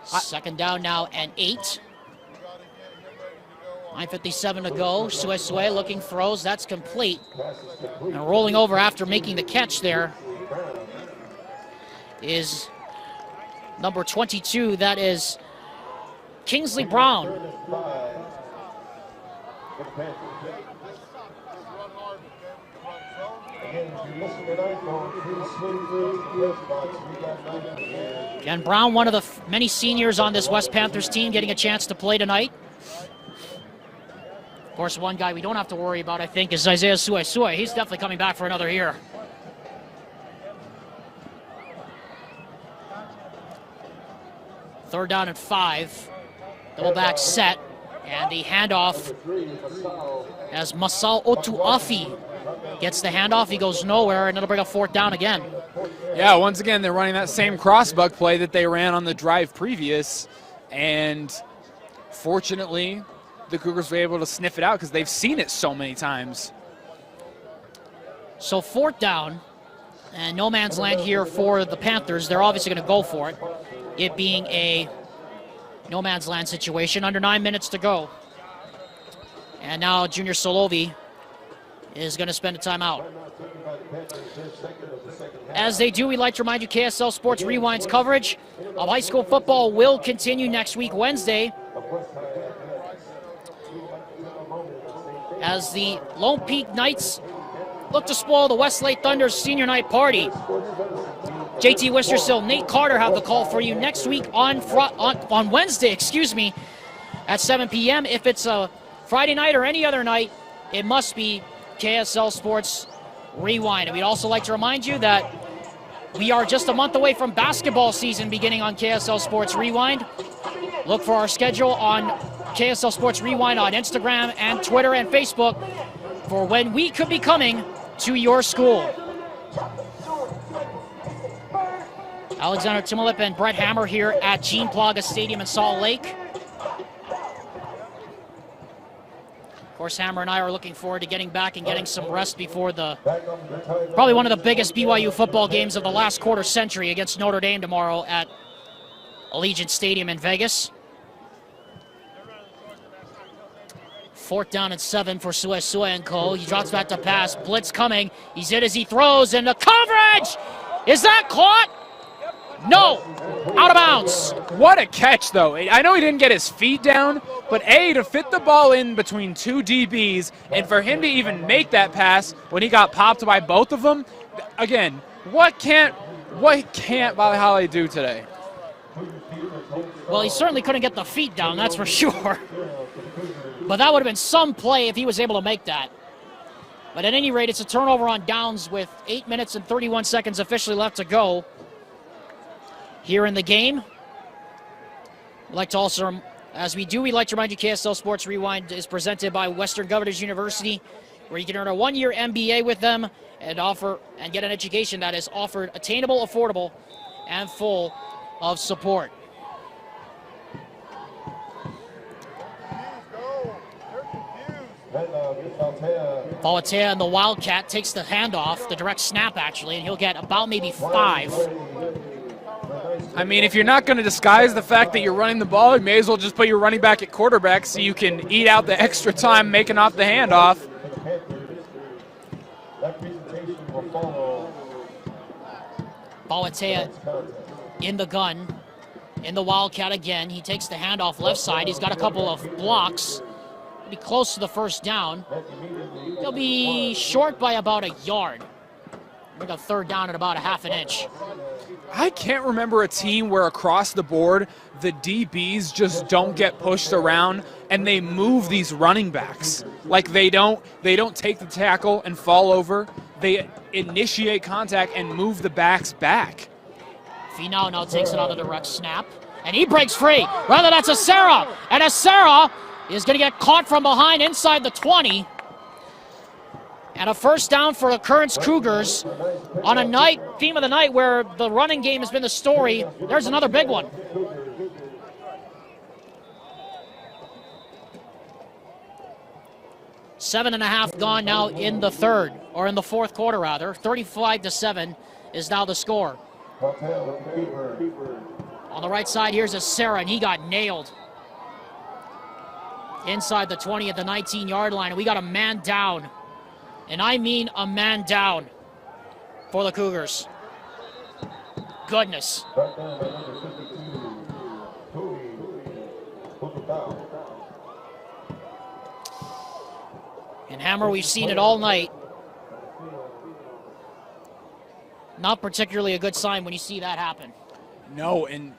Second down now and 8. 9:57 to go. Sue looking, throws. That's complete. And rolling over after making the catch there is number 22. That is Kingsley Brown. Again, Brown, one of the many seniors on this West Panthers team, getting a chance to play tonight. Of course, one guy we don't have to worry about, I think, is Isaiah Sue. He's definitely coming back for another year. Third down and 5. Double back set. And the handoff as Masao Otuafi gets the handoff. He goes nowhere, and it'll bring a 4th down again. Yeah, once again, they're running that same crossbuck play that they ran on the drive previous. And fortunately, the Cougars were able to sniff it out because they've seen it so many times. So 4th down, and no man's land here for the Panthers. They're obviously going to go for it, it being a no man's land situation. Under 9 minutes to go. And now Junior Solovi is going to spend a timeout. As they do, we'd like to remind you KSL Sports Rewind's coverage of high school football will continue next week, Wednesday, as the Lone Peak Knights look to spoil the Westlake Thunder's senior night party. JT Wistersill, Nate Carter have the call for you next week on Wednesday, at 7 p.m. If it's a Friday night or any other night, it must be KSL Sports Rewind. And we'd also like to remind you that we are just a month away from basketball season beginning on KSL Sports Rewind. Look for our schedule on KSL Sports Rewind on Instagram and Twitter and Facebook for when we could be coming to your school. Alexander Timolip and Brett Hammer here at Gene Plaga Stadium in Salt Lake. Of course, Hammer and I are looking forward to getting back and getting some rest before probably one of the biggest BYU football games of the last quarter century against Notre Dame tomorrow at Allegiant Stadium in Vegas. 4th down and 7 for Suesue and Co. He drops back to pass. Blitz coming. He's in as he throws, and the coverage! Is that caught? No! Out of bounds. What a catch, though. I know he didn't get his feet down, but to fit the ball in between two DBs, and for him to even make that pass when he got popped by both of them, again, what can't Valley Holly do today? Well, he certainly couldn't get the feet down, that's for sure. But that would have been some play if he was able to make that. But at any rate, it's a turnover on downs with 8 minutes and 31 seconds officially left to go here in the game. We'd like to also, as we do, we'd like to remind you KSL Sports Rewind is presented by Western Governors University, where you can earn a 1-year MBA with them and get an education that is offered attainable, affordable, and full of support. Falatea and the Wildcat takes the handoff, the direct snap actually, and he'll get about maybe 5. I mean, if you're not going to disguise the fact that you're running the ball, you may as well just put your running back at quarterback so you can eat out the extra time making off the handoff. Falatea in the gun, in the Wildcat again. He takes the handoff left side. He's got a couple of blocks. Be close to the first down. He'll be short by about a yard. We've got 3rd down at about a half an inch. I can't remember a team where across the board the DBs just don't get pushed around and they move these running backs. Like they don't take the tackle and fall over. They initiate contact and move the backs back. Finau now takes another direct snap, and he breaks free. Rather, that's Acera, and Acera is going to get caught from behind inside the 20. And a first down for the Kearns Cougars on a theme of the night where the running game has been the story. There's another big one. Seven and a half gone now in the third, or in the fourth quarter rather. 35-7 is now the score. On the right side, here's Acera, and he got nailed inside the 20 at the 19-yard line, and we got a man down. And I mean a man down for the Cougars. Goodness. And Hammer, we've seen it all night. Not particularly a good sign when you see that happen. No, and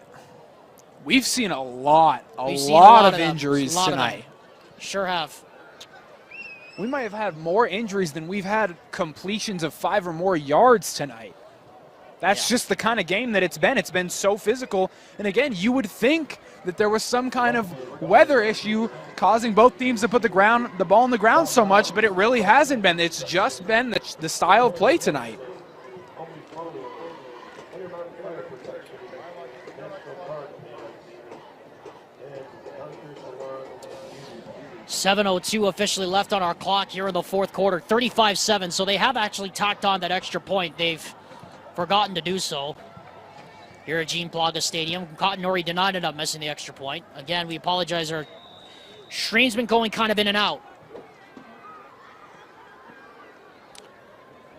we've seen a lot of injuries tonight. Sure have. We might have had more injuries than we've had completions of 5 or more yards tonight. That's just the kind of game that it's been. It's been so physical. And again, you would think that there was some kind of weather issue causing both teams to put the ball on the ground so much, but it really hasn't been. It's just been the style of play tonight. .702 officially left on our clock here in the fourth quarter. 35-7, so they have actually tacked on that extra point. They've forgotten to do so here at Gene Plaga Stadium. Cotton Nori did not end up missing the extra point. Again, we apologize. Our stream's been going kind of in and out.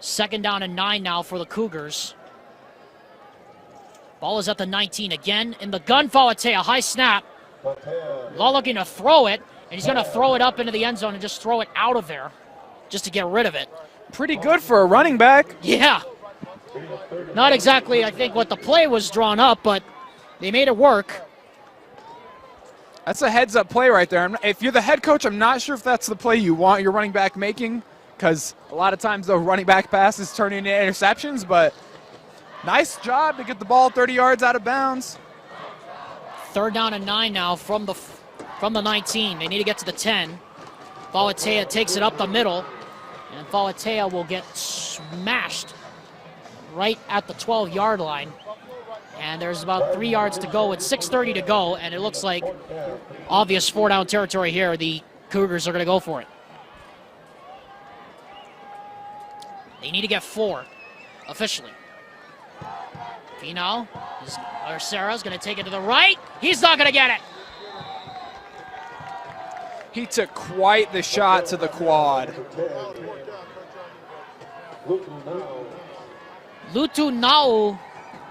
2nd down and 9 now for the Cougars. Ball is at the 19 again. In the gun, Falatea, high snap. Law looking to throw it. And he's going to throw it up into the end zone and just throw it out of there just to get rid of it. Pretty good for a running back. Yeah. Not exactly, I think, what the play was drawn up, but they made it work. That's a heads-up play right there. If you're the head coach, I'm not sure if that's the play you want your running back making, because a lot of times the running back passes turn into interceptions, but nice job to get the ball 30 yards out of bounds. 3rd down and 9 now from the 19. They need to get to the 10. Falatea takes it up the middle, and Falatea will get smashed right at the 12-yard line. And there's about 3 yards to go with 6:30 to go, and it looks like obvious 4-down territory here. The Cougars are going to go for it. They need to get 4 officially. Finau, Sarah's going to take it to the right. He's not going to get it. He took quite the shot to the quad. Lutu Nau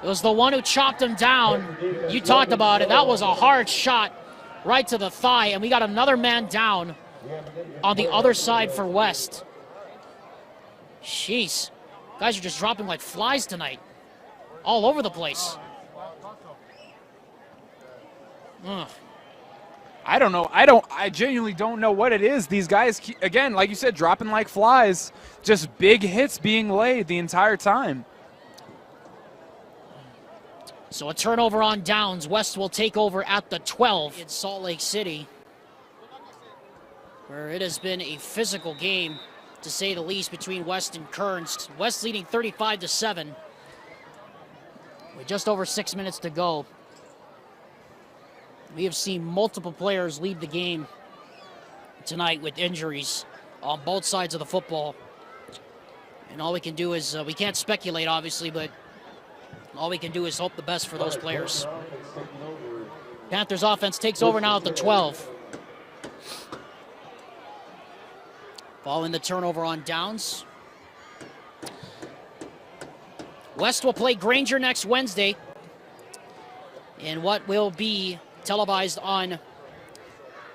was the one who chopped him down. You talked about it. That was a hard shot right to the thigh, and we got another man down on the other side for West. Jeez. Guys are just dropping like flies tonight. All over the place. Ugh. I don't know. I genuinely don't know what it is. These guys, again, like you said, dropping like flies. Just big hits being laid the entire time. So a turnover on downs. West will take over at the 12 in Salt Lake City, where it has been a physical game, to say the least, between West and Kearns. West leading 35-7 with just over 6 minutes to go. We have seen multiple players leave the game tonight with injuries on both sides of the football. And all we can do is, we can't speculate, obviously, but all we can do is hope the best for those players. Panthers offense takes over now at the 12. Following the turnover on downs. West will play Granger next Wednesday in what will be televised on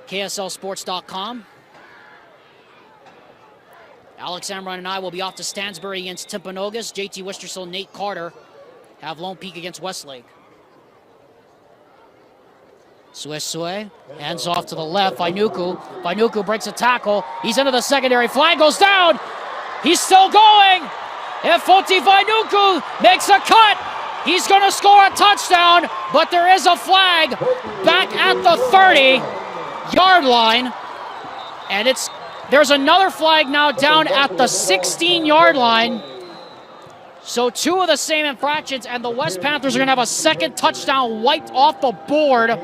KSLSports.com. Alex Amron and I will be off to Stansbury against Timpanogos. JT Wistersill, Nate Carter have Lone Peak against Westlake. Sue, hands off to the left. Vainuku breaks a tackle. He's into the secondary. Flag goes down. He's still going. Efoti Vainuku makes a cut. He's going to score a touchdown, but there is a flag back at the 30-yard line. And there's another flag now down at the 16-yard line. So 2 of the same infractions, and the West Panthers are going to have a second touchdown wiped off the board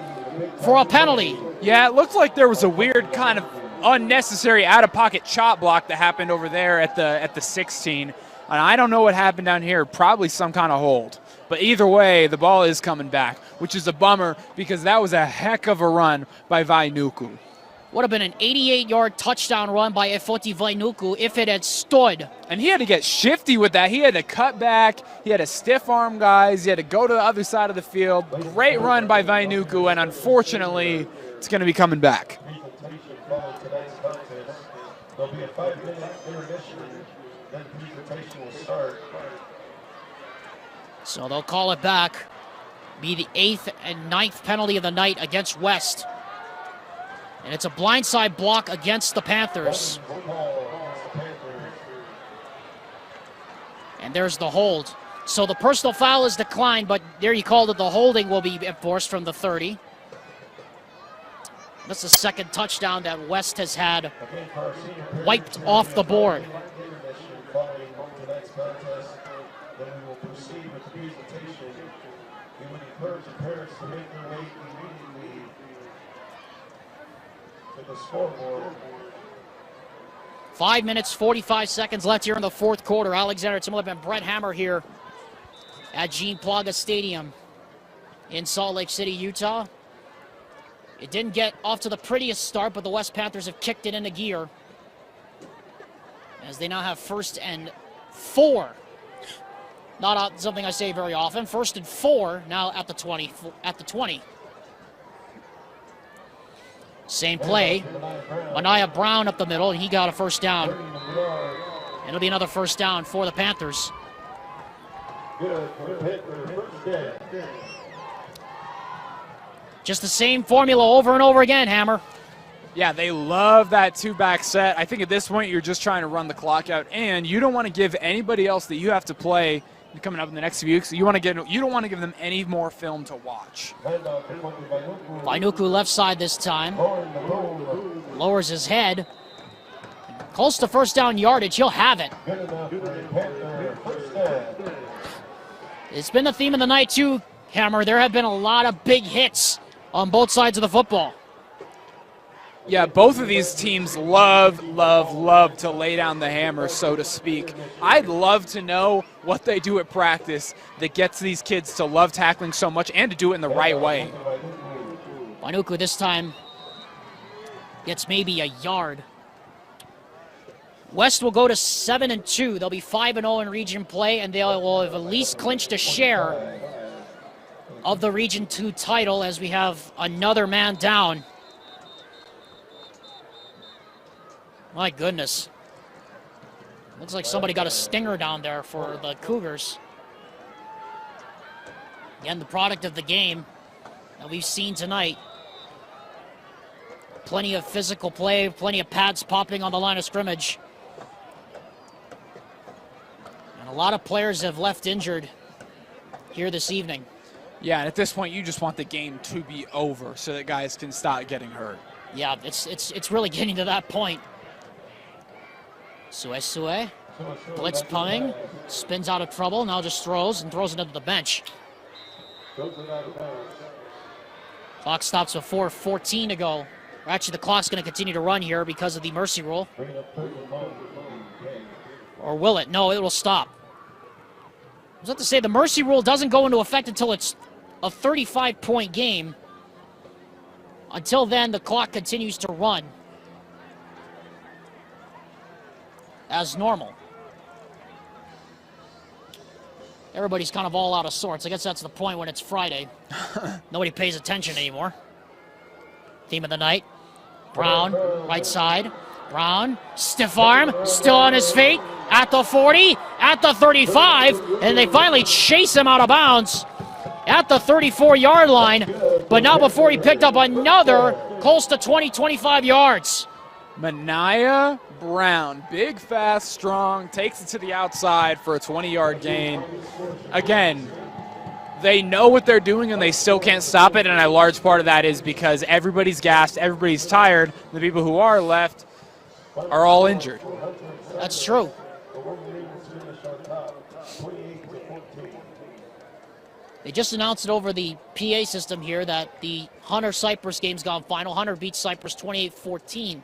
for a penalty. Yeah, it looked like there was a weird kind of unnecessary out-of-pocket chop block that happened over there at the 16. And I don't know what happened down here. Probably some kind of hold. But either way, the ball is coming back, which is a bummer because that was a heck of a run by Vainuku. Would have been an 88-yard touchdown run by Efoti Vainuku if it had stood. And he had to get shifty with that. He had to cut back. He had to stiff arm guys. He had to go to the other side of the field. Great run by Vainuku, and unfortunately, it's going to be coming back. There'll be a 5-minute intermission, then presentation will start. So they'll call it back. Be the 8th and 9th penalty of the night against West. And it's a blindside block against the Panthers. And there's the hold. So the personal foul is declined, but there you called it. The holding will be enforced from the 30. That's the second touchdown that West has had wiped off the board. The scoreboard. 5 minutes, 45 seconds left here in the fourth quarter. Alexander Timolip and Brett Hammer here at Gene Plaga Stadium in Salt Lake City, Utah. It didn't get off to the prettiest start, but the West Panthers have kicked it into gear as they now have 1st and 4. Not something I say very often. 1st and 4 now at the 20. Same play. Mania Brown up the middle, and he got a first down. It'll be another first down for the Panthers. Just the same formula over and over again, Hammer. Yeah, they love that two-back set. I think at this point you're just trying to run the clock out, and you don't want to give anybody else that you have to play coming up in the next few weeks. You don't want to give them any more film to watch. Vainuku left side this time. Lowers his head. Close to first down yardage. He'll have it. It's been the theme of the night too, Hammer. There have been a lot of big hits on both sides of the football. Yeah, both of these teams love to lay down the hammer, so to speak. I'd love to know what they do at practice that gets these kids to love tackling so much and to do it in the right way. Vainuku this time gets maybe a yard. West will go to 7-2. They'll be 5-0 in region play, and they will have at least clinched a share of the Region 2 title as we have another man down. My goodness. Looks like somebody got a stinger down there for the Cougars. Again, the product of the game that we've seen tonight. Plenty of physical play, plenty of pads popping on the line of scrimmage. And a lot of players have left injured here this evening. Yeah, and at this point, you just want the game to be over so that guys can stop getting hurt. Yeah, it's really getting to that point. Sue, blitz pumping, spins out of trouble, now just throws it into the bench. Clock stops with 4:14 to go. Actually, the clock's going to continue to run here because of the mercy rule. Or will it? No, it will stop. I was about to say, the mercy rule doesn't go into effect until it's a 35-point game. Until then, the clock continues to run as normal. Everybody's kind of all out of sorts. I guess that's the point when it's Friday. Nobody pays attention anymore. Theme of the night. Brown, right side. Brown, stiff arm, still on his feet. At the 40, at the 35, and they finally chase him out of bounds at the 34-yard line. But not before he picked up another close to 20, 25 yards. Mania Brown, big, fast, strong, takes it to the outside for a 20-yard gain. Again, they know what they're doing and they still can't stop it, and a large part of that is because everybody's gassed, everybody's tired. The people who are left are all injured. That's true. They just announced it over the PA system here that the Hunter-Cypress game's gone final. Hunter beats Cypress 28-14.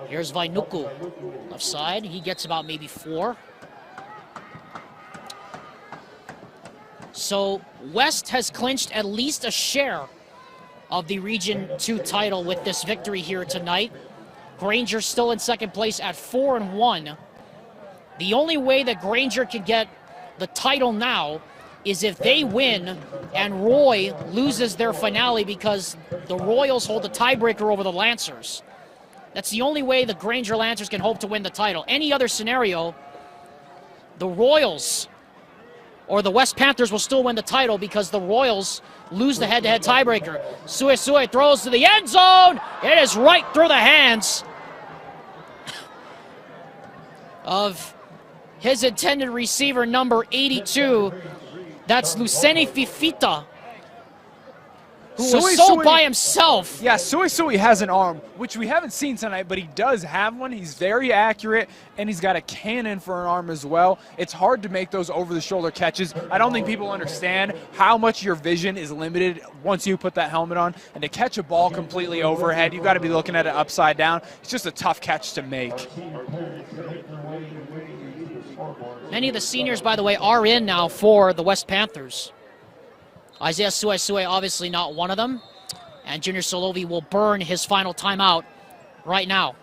Here's Vainuku, left side. He gets about maybe 4. So West has clinched at least a share of the Region 2 title with this victory here tonight. Granger still in second place at 4-1. The only way that Granger can get the title now is if they win and Roy loses their finale, because the Royals hold the tiebreaker over the Lancers. That's the only way the Granger Lancers can hope to win the title. Any other scenario, the Royals or the West Panthers will still win the title because the Royals lose the head-to-head tiebreaker. Sue throws to the end zone. It is right through the hands of his intended receiver, number 82. That's Lucene Fifita, who was so by himself. Yeah, Sui has an arm, which we haven't seen tonight, but he does have one. He's very accurate, and he's got a cannon for an arm as well. It's hard to make those over-the-shoulder catches. I don't think people understand how much your vision is limited once you put that helmet on. And to catch a ball completely overhead, you've got to be looking at it upside down. It's just a tough catch to make. Many of the seniors, by the way, are in now for the West Panthers. Isaiah Sue obviously not one of them. And Junior Solovi will burn his final timeout right now.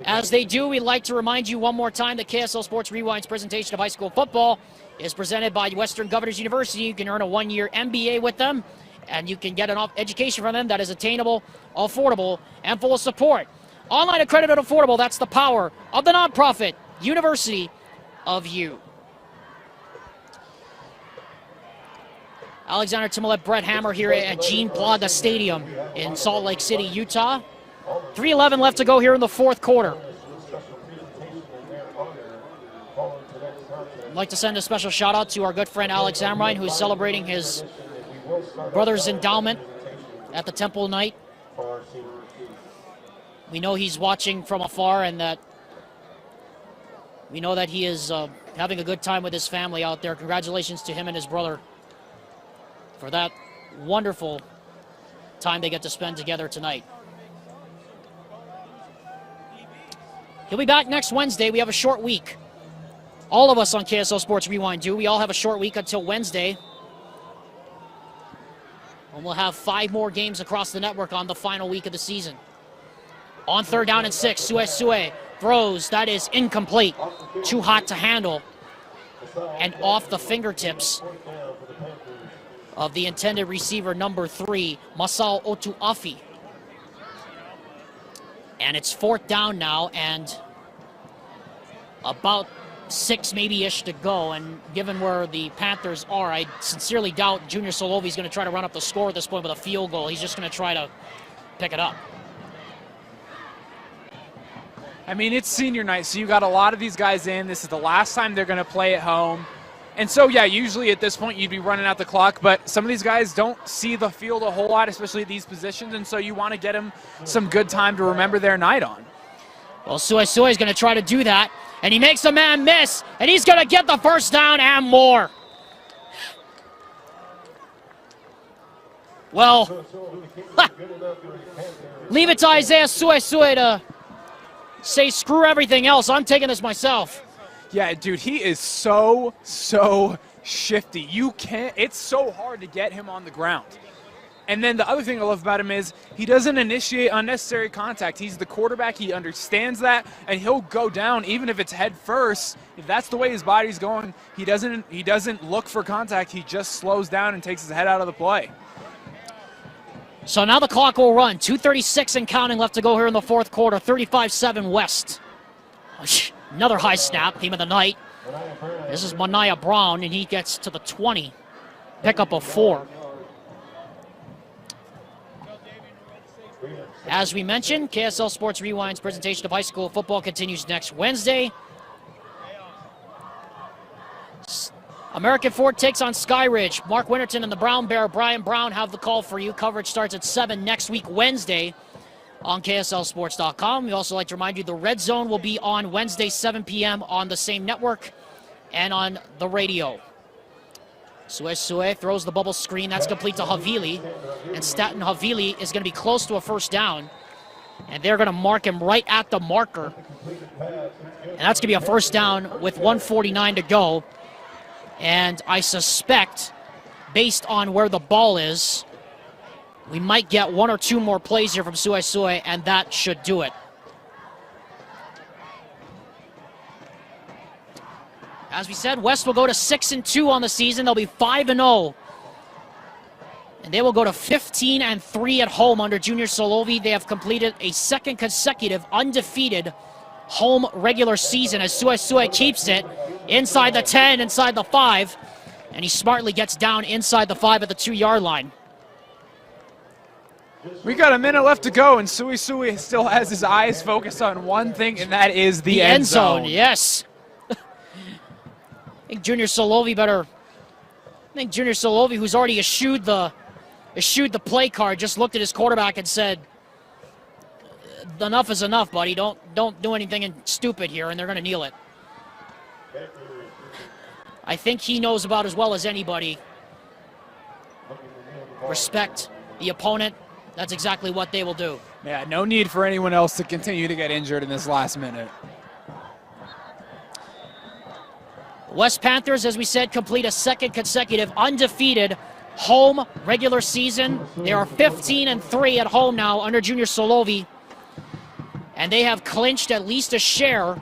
As they do, we'd like to remind you one more time that KSL Sports Rewind's presentation of high school football is presented by Western Governors University. You can earn a 1-year MBA with them, and you can get an education from them that is attainable, affordable, and full of support. Online, accredited, affordable. That's the power of the nonprofit University of You. Alexander Timolet, Brett Hammer here at Gene Plaga Stadium in Salt Lake City, Utah. 3:11 left to go here in the fourth quarter. I'd like to send a special shout out to our good friend Alex Amrine, who is celebrating his brother's endowment at the Temple night. We know he's watching from afar, and that we know that he is having a good time with his family out there. Congratulations to him and his brother for that wonderful time they get to spend together tonight. He'll be back next Wednesday. We have a short week. All of us on KSL Sports Rewind do. We all have a short week until Wednesday. And we'll have 5 more games across the network on the final week of the season. On 3rd down and 6, Sue throws. That is incomplete. Too hot to handle. And off the fingertips of the intended receiver, number 3, Masao Otuafi. And it's 4th down now, and about 6 maybe-ish to go. And given where the Panthers are, I sincerely doubt Junior Solovi's going to try to run up the score at this point with a field goal. He's just going to try to pick it up. I mean, it's senior night, so you got a lot of these guys in. This is the last time they're going to play at home. And so, yeah, usually at this point you'd be running out the clock, but some of these guys don't see the field a whole lot, especially at these positions, and so you want to get them some good time to remember their night on. Well, Sue is going to try to do that, and he makes a man miss, and he's going to get the first down and more. Well, leave it to Isaiah Sue to say screw everything else. I'm taking this myself. Yeah, dude, he is so shifty. It's so hard to get him on the ground. And then the other thing I love about him is he doesn't initiate unnecessary contact. He's the quarterback. He understands that, and he'll go down even if it's head first. If that's the way his body's going, he doesn't look for contact. He just slows down and takes his head out of the play. So now the clock will run. 2:36 and counting left to go here in the fourth quarter. 35-7 West. Another high snap, team of the night. This is Mania Brown, and he gets to the 20. Pickup of 4. As we mentioned, KSL Sports Rewind's presentation of high school football continues next Wednesday. American Ford takes on Skyridge. Mark Winterton and the Brown Bear, Brian Brown, have the call for you. Coverage starts at 7 next week, Wednesday, on KSLSports.com. We also like to remind you the Red Zone will be on Wednesday, 7 p.m. on the same network and on the radio. Sue throws the bubble screen. That's complete to Havili. And Staten Havili is going to be close to a first down. And they're going to mark him right at the marker. And that's going to be a first down with 1:49 to go. And I suspect, based on where the ball is, we might get 1 or 2 more plays here from Sue, and that should do it. As we said, West will go to 6-2 on the season. They'll be 5-0. And they will go to 15-3 at home under Junior Solovi. They have completed a second consecutive undefeated home regular season as Sue keeps it inside the 10, inside the 5, and he smartly gets down inside the 5 at the 2-yard line. We got a minute left to go, and Sue still has his eyes focused on one thing, and that is the end zone. Yes. I think Junior Solovi, who's already eschewed the play card, just looked at his quarterback and said, enough is enough, buddy. Don't do anything stupid here, and they're going to kneel it. I think he knows about as well as anybody. Respect the opponent. That's exactly what they will do. Yeah, no need for anyone else to continue to get injured in this last minute. West Panthers, as we said, complete a second consecutive undefeated home regular season. They are 15-3 at home now under Junior Solovi. And they have clinched at least a share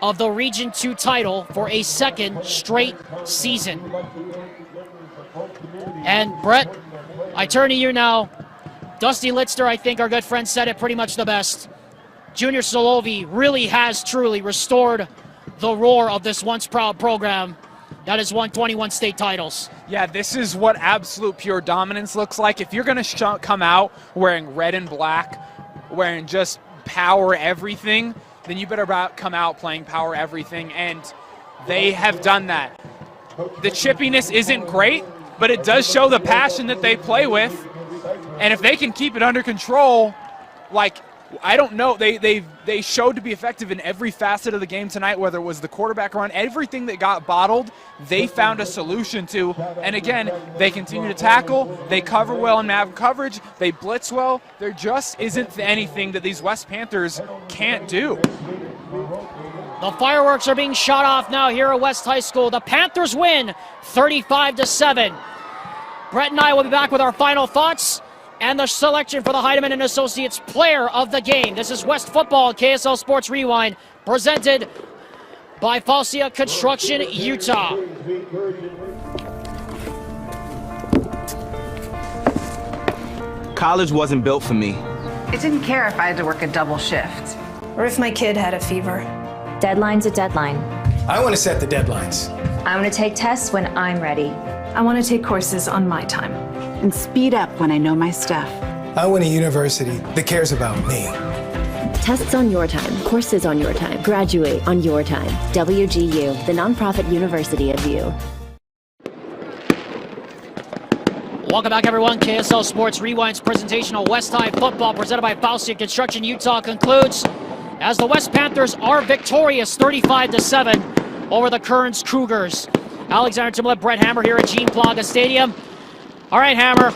of the Region 2 title for a second straight season. And Brett, I turn to you now. Dusty Litzter, I think our good friend, said it pretty much the best. Junior Solovi really has truly restored the roar of this once proud program that has won 21 state titles. Yeah, this is what absolute pure dominance looks like. If you're going to come out wearing red and black, wearing just power everything, then you better come out playing power everything, and they have done that. The chippiness isn't great, but it does show the passion that they play with, and if they can keep it under control, like, I don't know, they showed to be effective in every facet of the game tonight, whether it was the quarterback run, everything that got bottled, they found a solution to. And again, they continue to tackle, they cover well in man coverage, they blitz well. There just isn't anything that these West Panthers can't do. The fireworks are being shot off now here at West High School. The Panthers win 35-7. Brett and I will be back with our final thoughts and the selection for the Heidemann and Associates Player of the Game. This is West Football, KSL Sports Rewind, presented by Falsia Construction, Utah. College wasn't built for me. I didn't care if I had to work a double shift. Or if my kid had a fever. Deadline's a deadline. I want to set the deadlines. I want to take tests when I'm ready. I want to take courses on my time. And speed up when I know my stuff. I want a university that cares about me. Tests on your time, courses on your time, graduate on your time. WGU, the nonprofit university of you. Welcome back, everyone. KSL Sports Rewind's presentation of West High Football, presented by Falsia Construction, Utah, concludes as the West Panthers are victorious 35-7 over the Kearns Cougars. Alexander Timlet, Brett Hammer here at Gene Plaga Stadium. All right, Hammer.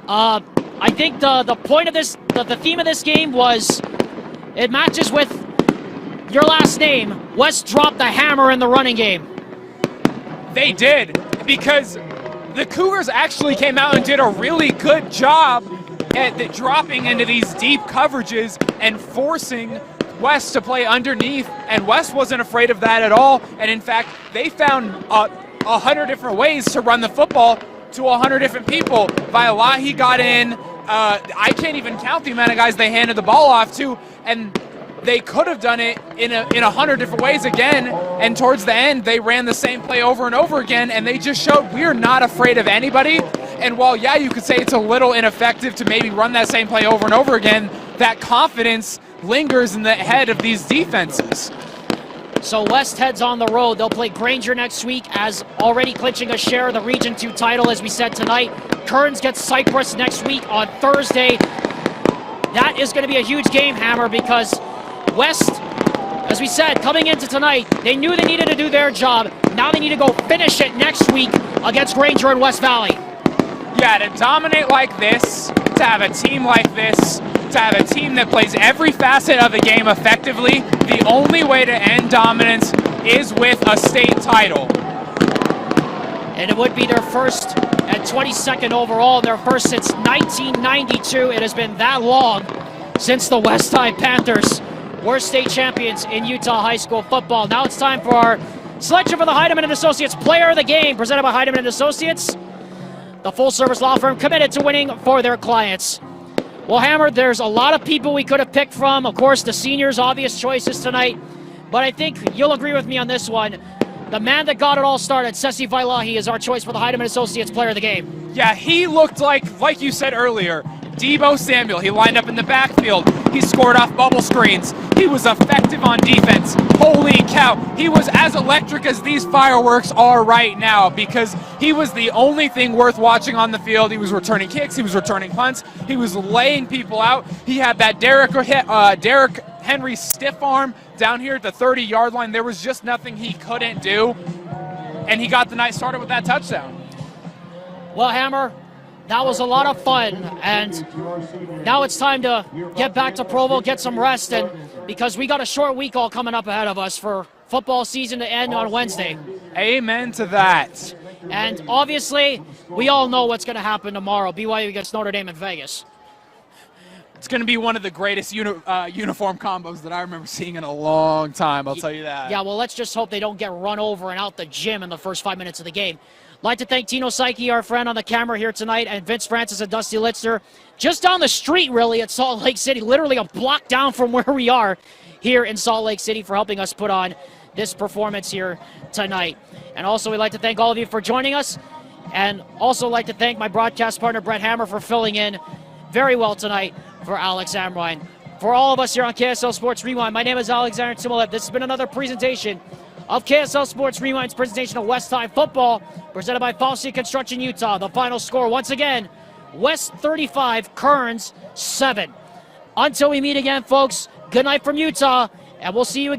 I think the point of this, the theme of this game was, it matches with your last name. West dropped the hammer in the running game. They did, because the Cougars actually came out and did a really good job at dropping into these deep coverages and forcing West to play underneath, and West wasn't afraid of that at all. And in fact, they found 100 different ways to run the football to 100 different people. Vialahi got in. I can't even count the amount of guys they handed the ball off to, and they could have done it in 100 different ways again. And towards the end, they ran the same play over and over again, and they just showed we're not afraid of anybody. And while, yeah, you could say it's a little ineffective to maybe run that same play over and over again, that confidence lingers in the head of these defenses. So West heads on the road. They'll play Granger next week, as already clinching a share of the Region 2 title, as we said tonight. Kearns gets Cypress next week on Thursday. That is going to be a huge game, Hammer, because West, as we said, coming into tonight, they knew they needed to do their job. Now they need to go finish it next week against Granger in West Valley. Yeah, to dominate like this, to have a team like this, to have a team that plays every facet of the game effectively, the only way to end dominance is with a state title. And it would be their first at 22nd overall, their first since 1992. It has been that long since the West High Panthers were state champions in Utah high school football. Now it's time for our selection for the Heidemann and Associates Player of the Game, presented by Heidemann and Associates, the full-service law firm committed to winning for their clients. Well, Hammer, there's a lot of people we could have picked from. Of course, the seniors, obvious choices tonight. But I think you'll agree with me on this one. The man that got it all started, Sesi Vailahi, is our choice for the Heidemann Associates Player of the Game. Yeah, he looked like you said earlier, Debo Samuel. He lined up in the backfield. He scored off bubble screens. He was effective on defense. Holy cow. He was as electric as these fireworks are right now, because he was the only thing worth watching on the field. He was returning kicks. He was returning punts. He was laying people out. He had that Derrick Henry stiff arm down here at the 30-yard line. There was just nothing he couldn't do. And he got the night started with that touchdown. Well, Hammer, that was a lot of fun, and now it's time to get back to Provo, get some rest, and because we got a short week all coming up ahead of us for football season to end on Wednesday. Amen to that. And obviously, we all know what's going to happen tomorrow. BYU against Notre Dame in Vegas. It's going to be one of the greatest uniform combos that I remember seeing in a long time, I'll tell you that. Yeah, well, let's just hope they don't get run over and out the gym in the first 5 minutes of the game. Like to thank Tino Psyche, our friend on the camera here tonight, and Vince Francis and Dusty Litzner, just down the street, really, at Salt Lake City, literally a block down from where we are here in Salt Lake City, for helping us put on this performance here tonight. And also, we'd like to thank all of you for joining us. And also like to thank my broadcast partner, Brett Hammer, for filling in very well tonight for Alex Amrine. For all of us here on KSL Sports Rewind, my name is Alexander Timolev. This has been another presentation of KSL Sports Rewind's presentation of West High Football, presented by Fauci Construction Utah. The final score, once again, West 35, Kearns 7. Until we meet again, folks, good night from Utah, and we'll see you again.